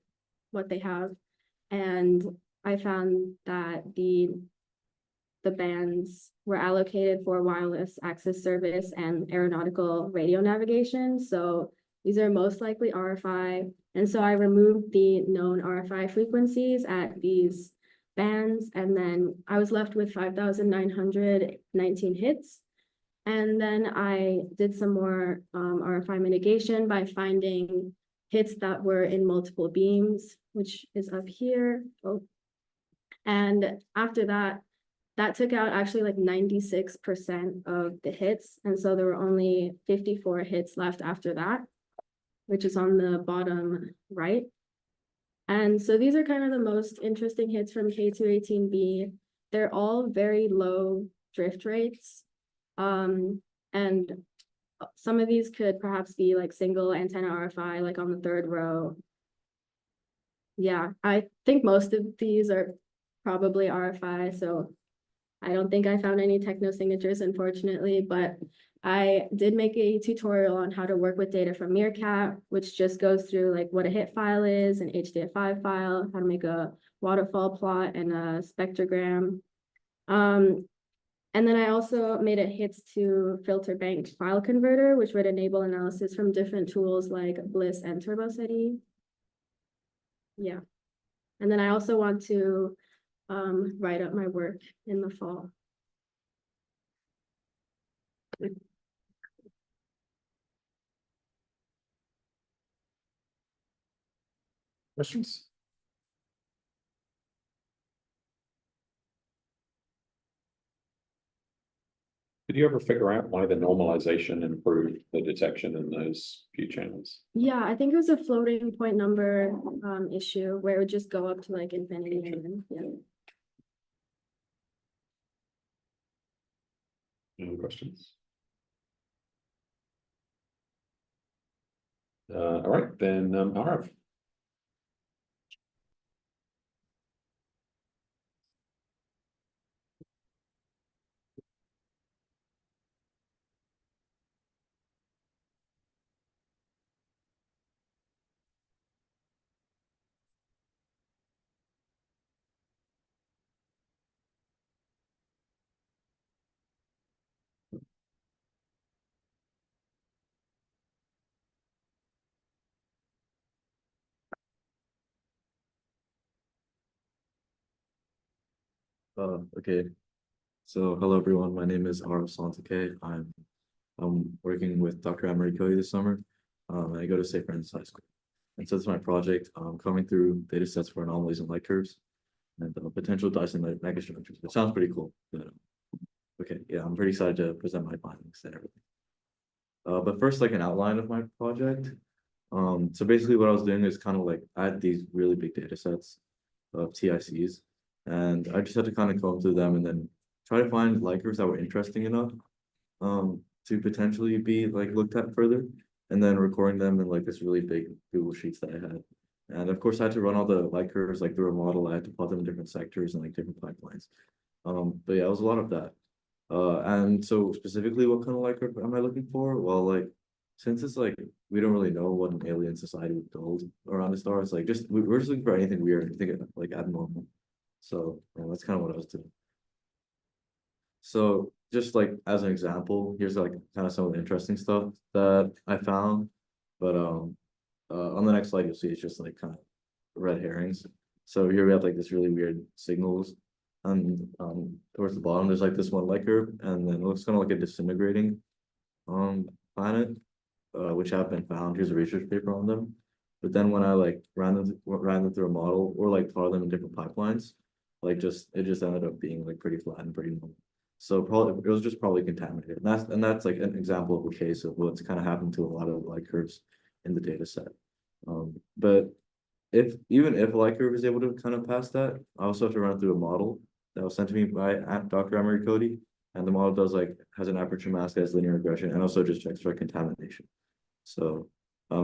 what they have, and I found that the bands were allocated for wireless access service and aeronautical radio navigation. So these are most likely RFI. And so I removed the known RFI frequencies at these bands, and then I was left with 5,919 hits. And then I did some more RFI mitigation by finding hits that were in multiple beams, which is up here. Oh. And after that, that took out actually like 96% of the hits. And so there were only 54 hits left after that, which is on the bottom right. And so these are kind of the most interesting hits from K218b. They're all very low drift rates. And some of these could perhaps be like single antenna RFI, like on the 3rd row. Yeah, I think most of these are probably RFI, so I don't think I found any technosignatures, unfortunately, but I did make a tutorial on how to work with data from Meerkat, which just goes through like what a hit file is, an HDF5 file, how to make a waterfall plot and a spectrogram. And then I also made a hits to filter bank file converter, which would enable analysis from different tools like Bliss and TurboSeti. Yeah. And then I also want to write up my work in the fall. Questions? Did you ever figure out why the normalization improved the detection in those few channels? Yeah, I think it was a floating point number issue where it would just go up to like infinity. And, yeah. Any questions? All right, then Arav. Okay. So hello everyone, my name is Arav Santake. I'm working with Dr. Americo this summer. I go to St. Francis High School. And so this is my project, coming through data sets for anomalies and light curves and potential Dyson megastructures. It sounds pretty cool. But, okay, yeah, I'm pretty excited to present my findings and everything. But first, like an outline of my project. So basically what I was doing is kind of like, I had these really big data sets of TICs. And I just had to kind of comb through them and then try to find light curves that were interesting enough to potentially be like looked at further. and then recording them in like this really big Google Sheets that I had. And of course, I had to run all the light curves like through a model. I had to plot them in different sectors and like different pipelines. But yeah, it was a lot of that. And so specifically, what kind of light curve am I looking for? Well, like, since it's like we don't really know what an alien society would build around the star, it's like just we're just looking for anything weird, anything like abnormal. So yeah, that's kind of what I was doing. So just like as an example, here's like kind of some of the interesting stuff that I found. But on the next slide, you'll see it's just like kind of red herrings. So here we have like this really weird signals. And towards the bottom, there's like this one light curve, and then it looks kind of like a disintegrating planet, which have been found. Here's a research paper on them. But then when I like ran them through a model or like plotted them in different pipelines, like it just ended up being like pretty flat and pretty normal. So probably it was just probably contaminated. And that's like an example of a case of what's kind of happened to a lot of light curves in the data set. But even if a light curve is able to kind of pass that, I also have to run it through a model that was sent to me by Dr. Emery Cody. And the model has an aperture mask that has linear regression and also just checks for contamination. So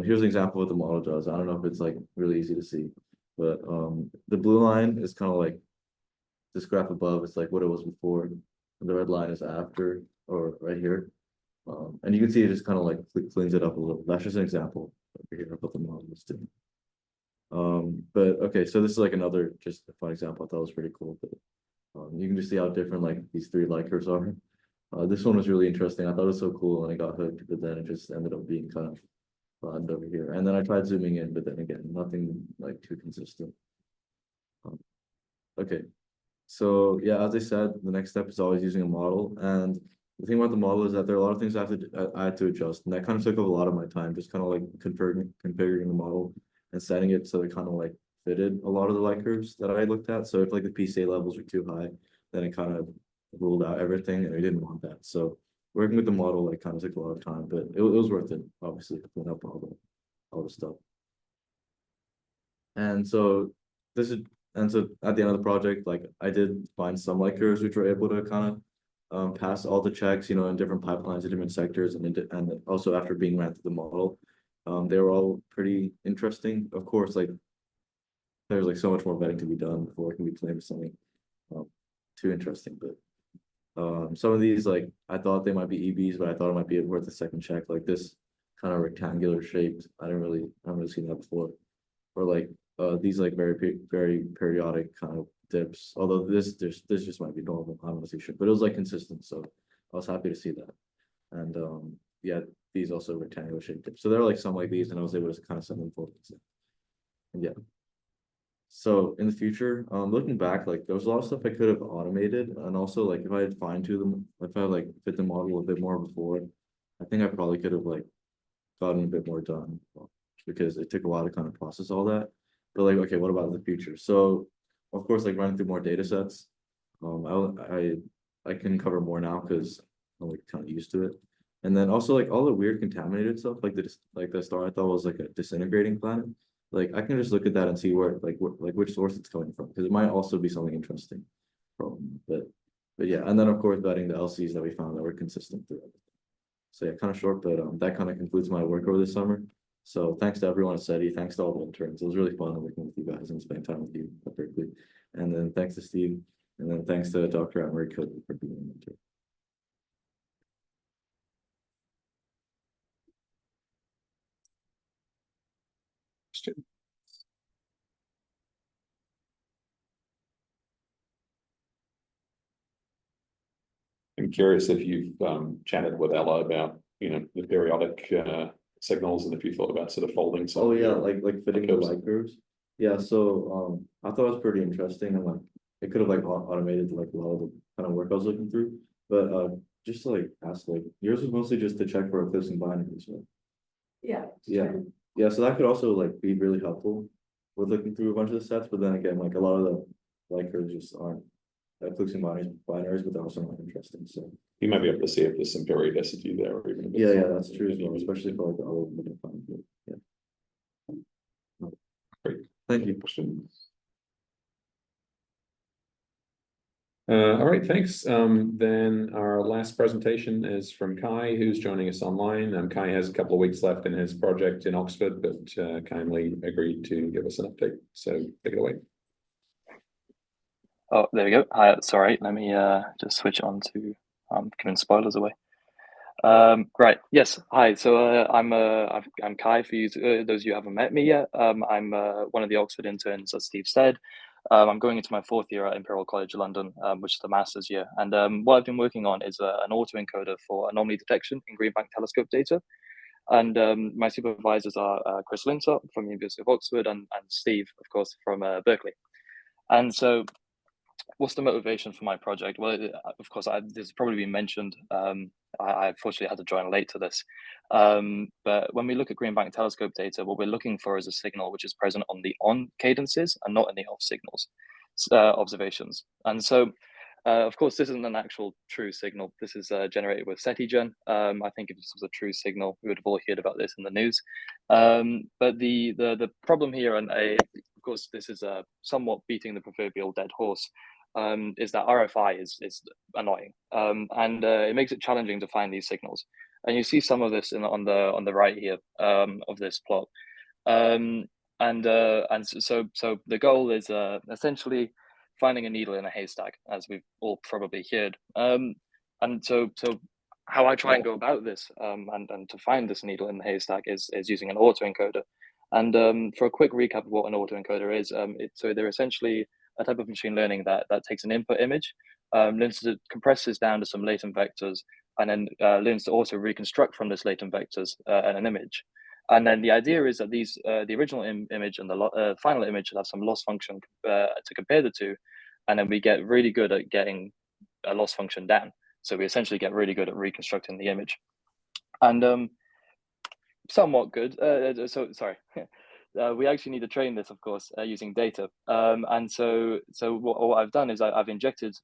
here's an example of what the model does. I don't know if it's like really easy to see, but the blue line is kind of like this graph above. It's like what it was before. And the red line is after, or right here. And you can see it just kind of like cleans it up a little. That's just an example over here of what the model is doing. But okay, so this is like another just a fun example. I thought was pretty cool. But you can just see how different like these three light curves are. This one was really interesting. I thought it was so cool and I got hooked, but then it just ended up being kind of fun over here. And then I tried zooming in, but then again, nothing like too consistent. Okay, so yeah, as I said, the next step is always using a model. And the thing about the model is that there are a lot of things I had to adjust, and that kind of took up a lot of my time, just kind of like configuring the model and setting it so it kind of like fitted a lot of the light curves that I looked at. So if like the PCA levels were too high, then it kind of ruled out everything, and I didn't want that. So working with the model like kind of took a lot of time, but it was worth it, obviously, to clean up all the stuff. And so at the end of the project, like I did find some light curves which were able to kind of pass all the checks, in different pipelines in different sectors, and also after being ran through the model, they were all pretty interesting. Of course, like there's like so much more vetting to be done before it can be claimed as something too interesting. But some of these, like I thought they might be EBs, but I thought it might be worth a second check. Like this kind of rectangular shaped, I haven't really seen that before. Or like these like very periodic kind of dips. Although this just might be normal. I'm not too sure, but it was like consistent, so I was happy to see that. And yeah, these also rectangular shaped dips. So there are like some like these, and I was able to kind of send them forward. And yeah. So in the future, looking back, like there was a lot of stuff I could have automated, and also like if I had fine-tuned them, if I like fit the model a bit more before, I think I probably could have like gotten a bit more done, because it took a while to kind of process all that. But like, okay, what about the future? So of course, like running through more data sets, I can cover more now because I'm like kind of used to it. And then also like all the weird contaminated stuff, like the star I thought was like a disintegrating planet. Like I can just look at that and see where which source it's coming from, because it might also be something interesting from. But yeah, and then of course vetting the LCs that we found that were consistent through everything. So yeah, kind of short, but that kind of concludes my work over this summer. So thanks to everyone at SETI, thanks to all the interns. It was really fun working with you guys and spending time with you at Berkeley. And then thanks to Steve, and then thanks to Dr. Emery Cody for being a mentor. I'm curious if you've chatted with Ella about the periodic signals, and if you thought about sort of folding some. Oh yeah, like fitting the light curves. Yeah, so I thought it was pretty interesting, and like it could have like automated like a lot of the kind of work I was looking through. But just to like ask, like yours was mostly just to check for eclipsing binaries, right? Yeah. Yeah. So that could also like be really helpful with looking through a bunch of the sets. But then again, like a lot of the light curves just aren't eclipsing binaries, but they're also not interesting. So you might be able to see if there's some periodicity there, or even if it's yeah, that's true as well, especially for like the other looking fine. Yeah. Great. Thank you. All right, thanks. Then our last presentation is from Kai, who's joining us online. Kai has a couple of weeks left in his project in Oxford, but kindly agreed to give us an update. So take it away. Oh, there we go. Hi, sorry, let me just switch on to giving spoilers away. Right, yes, hi. So I'm Kai. For you, those of you who haven't met me yet, I'm one of the Oxford interns, as Steve said. I'm going into my 4th year at Imperial College London, which is the master's year. And what I've been working on is an autoencoder for anomaly detection in green bank telescope data. And my supervisors are Chris Linsott from the University of Oxford and Steve, of course, from Berkeley. And so what's the motivation for my project? Well, of course, this has probably been mentioned. I unfortunately had to join late to this. But when we look at green bank telescope data, what we're looking for is a signal which is present on the on cadences and not in the off signals observations. And so, of course, this isn't an actual true signal. This is generated with SETIGEN. I think if this was a true signal, we would have all heard about this in the news. But the problem here, and of course, this is somewhat beating the proverbial dead horse, is that RFI is annoying, and it makes it challenging to find these signals. And you see some of this on the right here of this plot. So the goal is essentially finding a needle in a haystack, as we've all probably heard. And so how I try and go about this and to find this needle in the haystack is using an autoencoder. And for a quick recap of what an autoencoder is, so they're essentially a type of machine learning that takes an input image, learns to compress this down to some latent vectors, and then learns to also reconstruct from this latent vectors an image. And then the idea is that these the original image and the final image have some loss function to compare the two, and then we get really good at getting a loss function down. So we essentially get really good at reconstructing the image, and somewhat good. We actually need to train this, of course, using data. And so what I've done is I've injected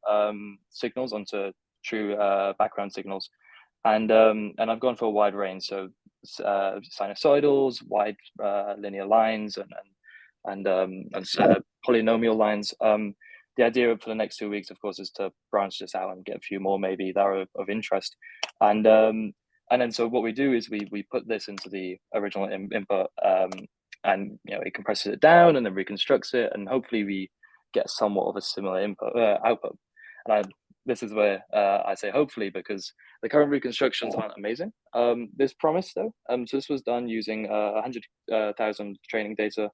signals onto true background signals, and I've gone for a wide range. So sinusoidals, wide linear lines, and polynomial lines. The idea for the next 2 weeks, of course, is to branch this out and get a few more maybe that are of interest. And then so what we do is we put this into the original input, and it compresses it down and then reconstructs it, and hopefully we get somewhat of a similar output. And this is where I say hopefully, because the current reconstructions aren't amazing. There's promise though. So this was done using 100,000 training data,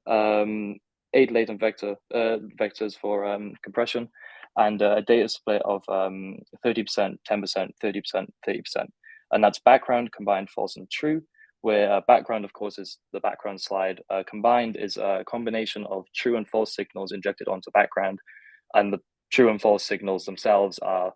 8 latent vectors for compression, and a data split of 30%, 10%, 30%, 30%. And that's background combined false and true, where background, of course, is the background slide. Combined is a combination of true and false signals injected onto background, and the true and false signals themselves are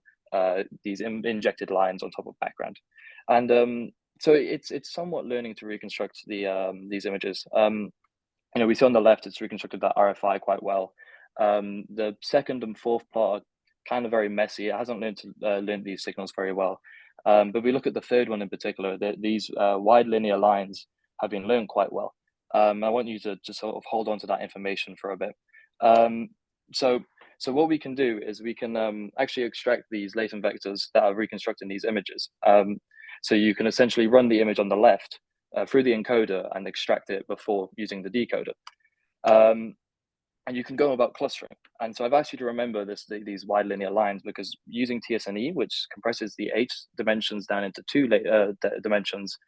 these injected lines on top of background. And so it's somewhat learning to reconstruct these images. We see on the left, it's reconstructed that RFI quite well. The second and fourth plot are kind of very messy. It hasn't learned to learn these signals very well. But we look at the third one in particular, these wide linear lines have been learned quite well. I want you to just sort of hold on to that information for a bit. So what we can do is we can actually extract these latent vectors that are reconstructing these images. So you can essentially run the image on the left through the encoder and extract it before using the decoder. And you can go about clustering. And so I've asked you to remember these wide linear lines, because using TSNE, which compresses the 8 dimensions down into 2 dimensions,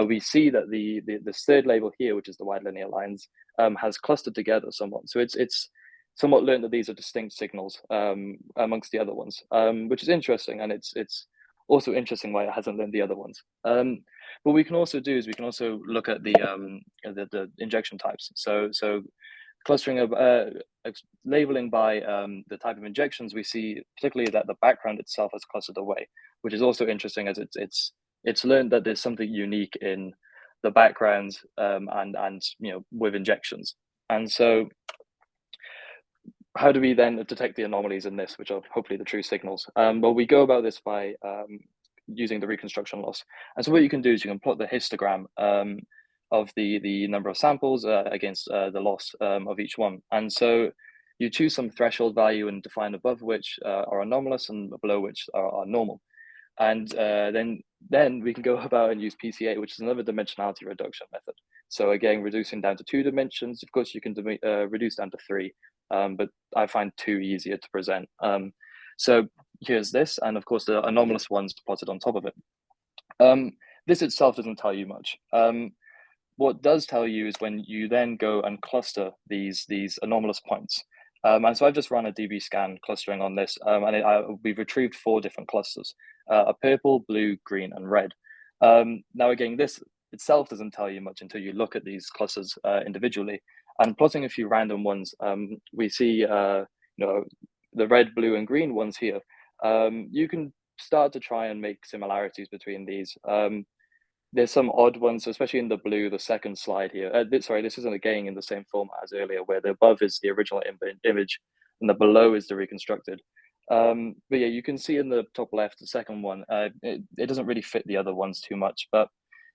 we see that this third label here, which is the wide linear lines, has clustered together somewhat. So it's somewhat learned that these are distinct signals amongst the other ones, which is interesting. And it's also interesting why it hasn't learned the other ones. What we can also do is we can also look at the injection types. So clustering of labeling by the type of injections, we see particularly that the background itself has clustered away, which is also interesting, as it's learned that there's something unique in the backgrounds and with injections. And so how do we then detect the anomalies in this, which are hopefully the true signals? Well, we go about this by using the reconstruction loss. And so what you can do is you can plot the histogram of the number of samples against the loss of each one. And so you choose some threshold value and define above which are anomalous and below which are normal. And then we can go about and use PCA, which is another dimensionality reduction method. So again, reducing down to 2 dimensions. Of course, you can reduce down to 3, but I find 2 easier to present. So here's this, and of course the anomalous ones plotted on top of it. This itself doesn't tell you much. What does tell you is when you then go and cluster these anomalous points. And so I've just run a DB scan clustering on this, and we've retrieved 4 different clusters, a purple, blue, green, and red. Now again, this itself doesn't tell you much until you look at these clusters individually. And plotting a few random ones, we see the red, blue, and green ones here. You can start to try and make similarities between these. There's some odd ones, especially in the blue, the second slide here. Sorry, this isn't again in the same format as earlier, where the above is the original image and the below is the reconstructed. But yeah, you can see in the top left, the second one, it doesn't really fit the other ones too much, but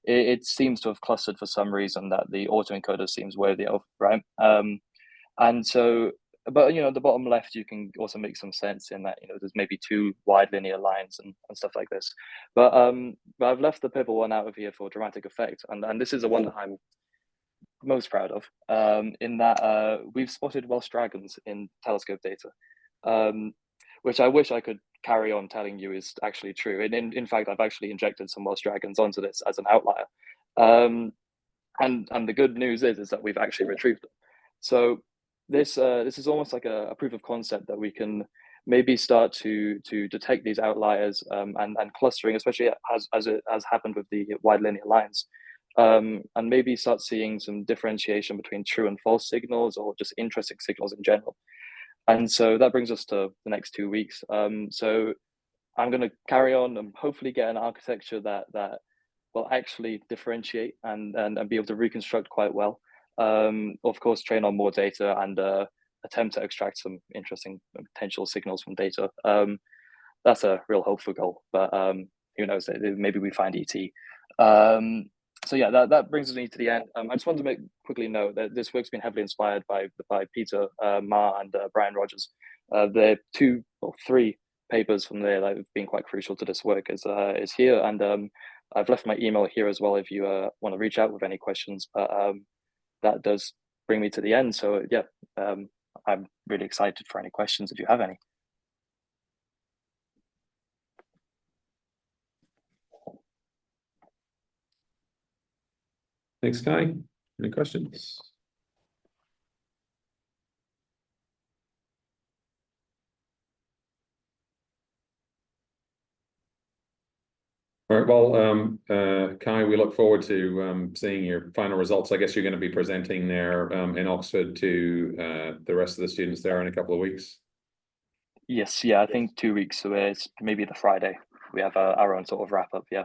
it seems to have clustered for some reason that the autoencoder seems worthy of, right? And so, but the bottom left, you can also make some sense in that there's maybe 2 wide linear lines and stuff like this. But I've left the purple one out of here for dramatic effect, and this is the one that I'm most proud of, in that we've spotted Welsh dragons in telescope data, which I wish I could carry on telling you is actually true. And in fact, I've actually injected some Welsh dragons onto this as an outlier. And the good news is that we've actually retrieved them. So this is almost like a proof of concept that we can maybe start to detect these outliers and clustering, especially as it has happened with the wide linear lines, and maybe start seeing some differentiation between true and false signals, or just interesting signals in general. And so that brings us to the next 2 weeks. So I'm going to carry on and hopefully get an architecture that will actually differentiate and be able to reconstruct quite well. Of course, train on more data and attempt to extract some interesting potential signals from data. That's a real hopeful goal, but who knows, maybe we find ET. So yeah, that brings me to the end. I just wanted to quickly note that this work's been heavily inspired by Peter Ma and Brian Rogers. There are 2 or 3 papers from there that have been quite crucial to this work is here, and I've left my email here as well if you want to reach out with any questions. But that does bring me to the end. So yeah, I'm really excited for any questions if you have any. Thanks, Kai. Any questions? All right, well, Kai, we look forward to seeing your final results. I guess you're going to be presenting there in Oxford to the rest of the students there in a couple of weeks. Yes, yeah, I think 2 weeks, so it's maybe the Friday. We have our own sort of wrap up, yeah.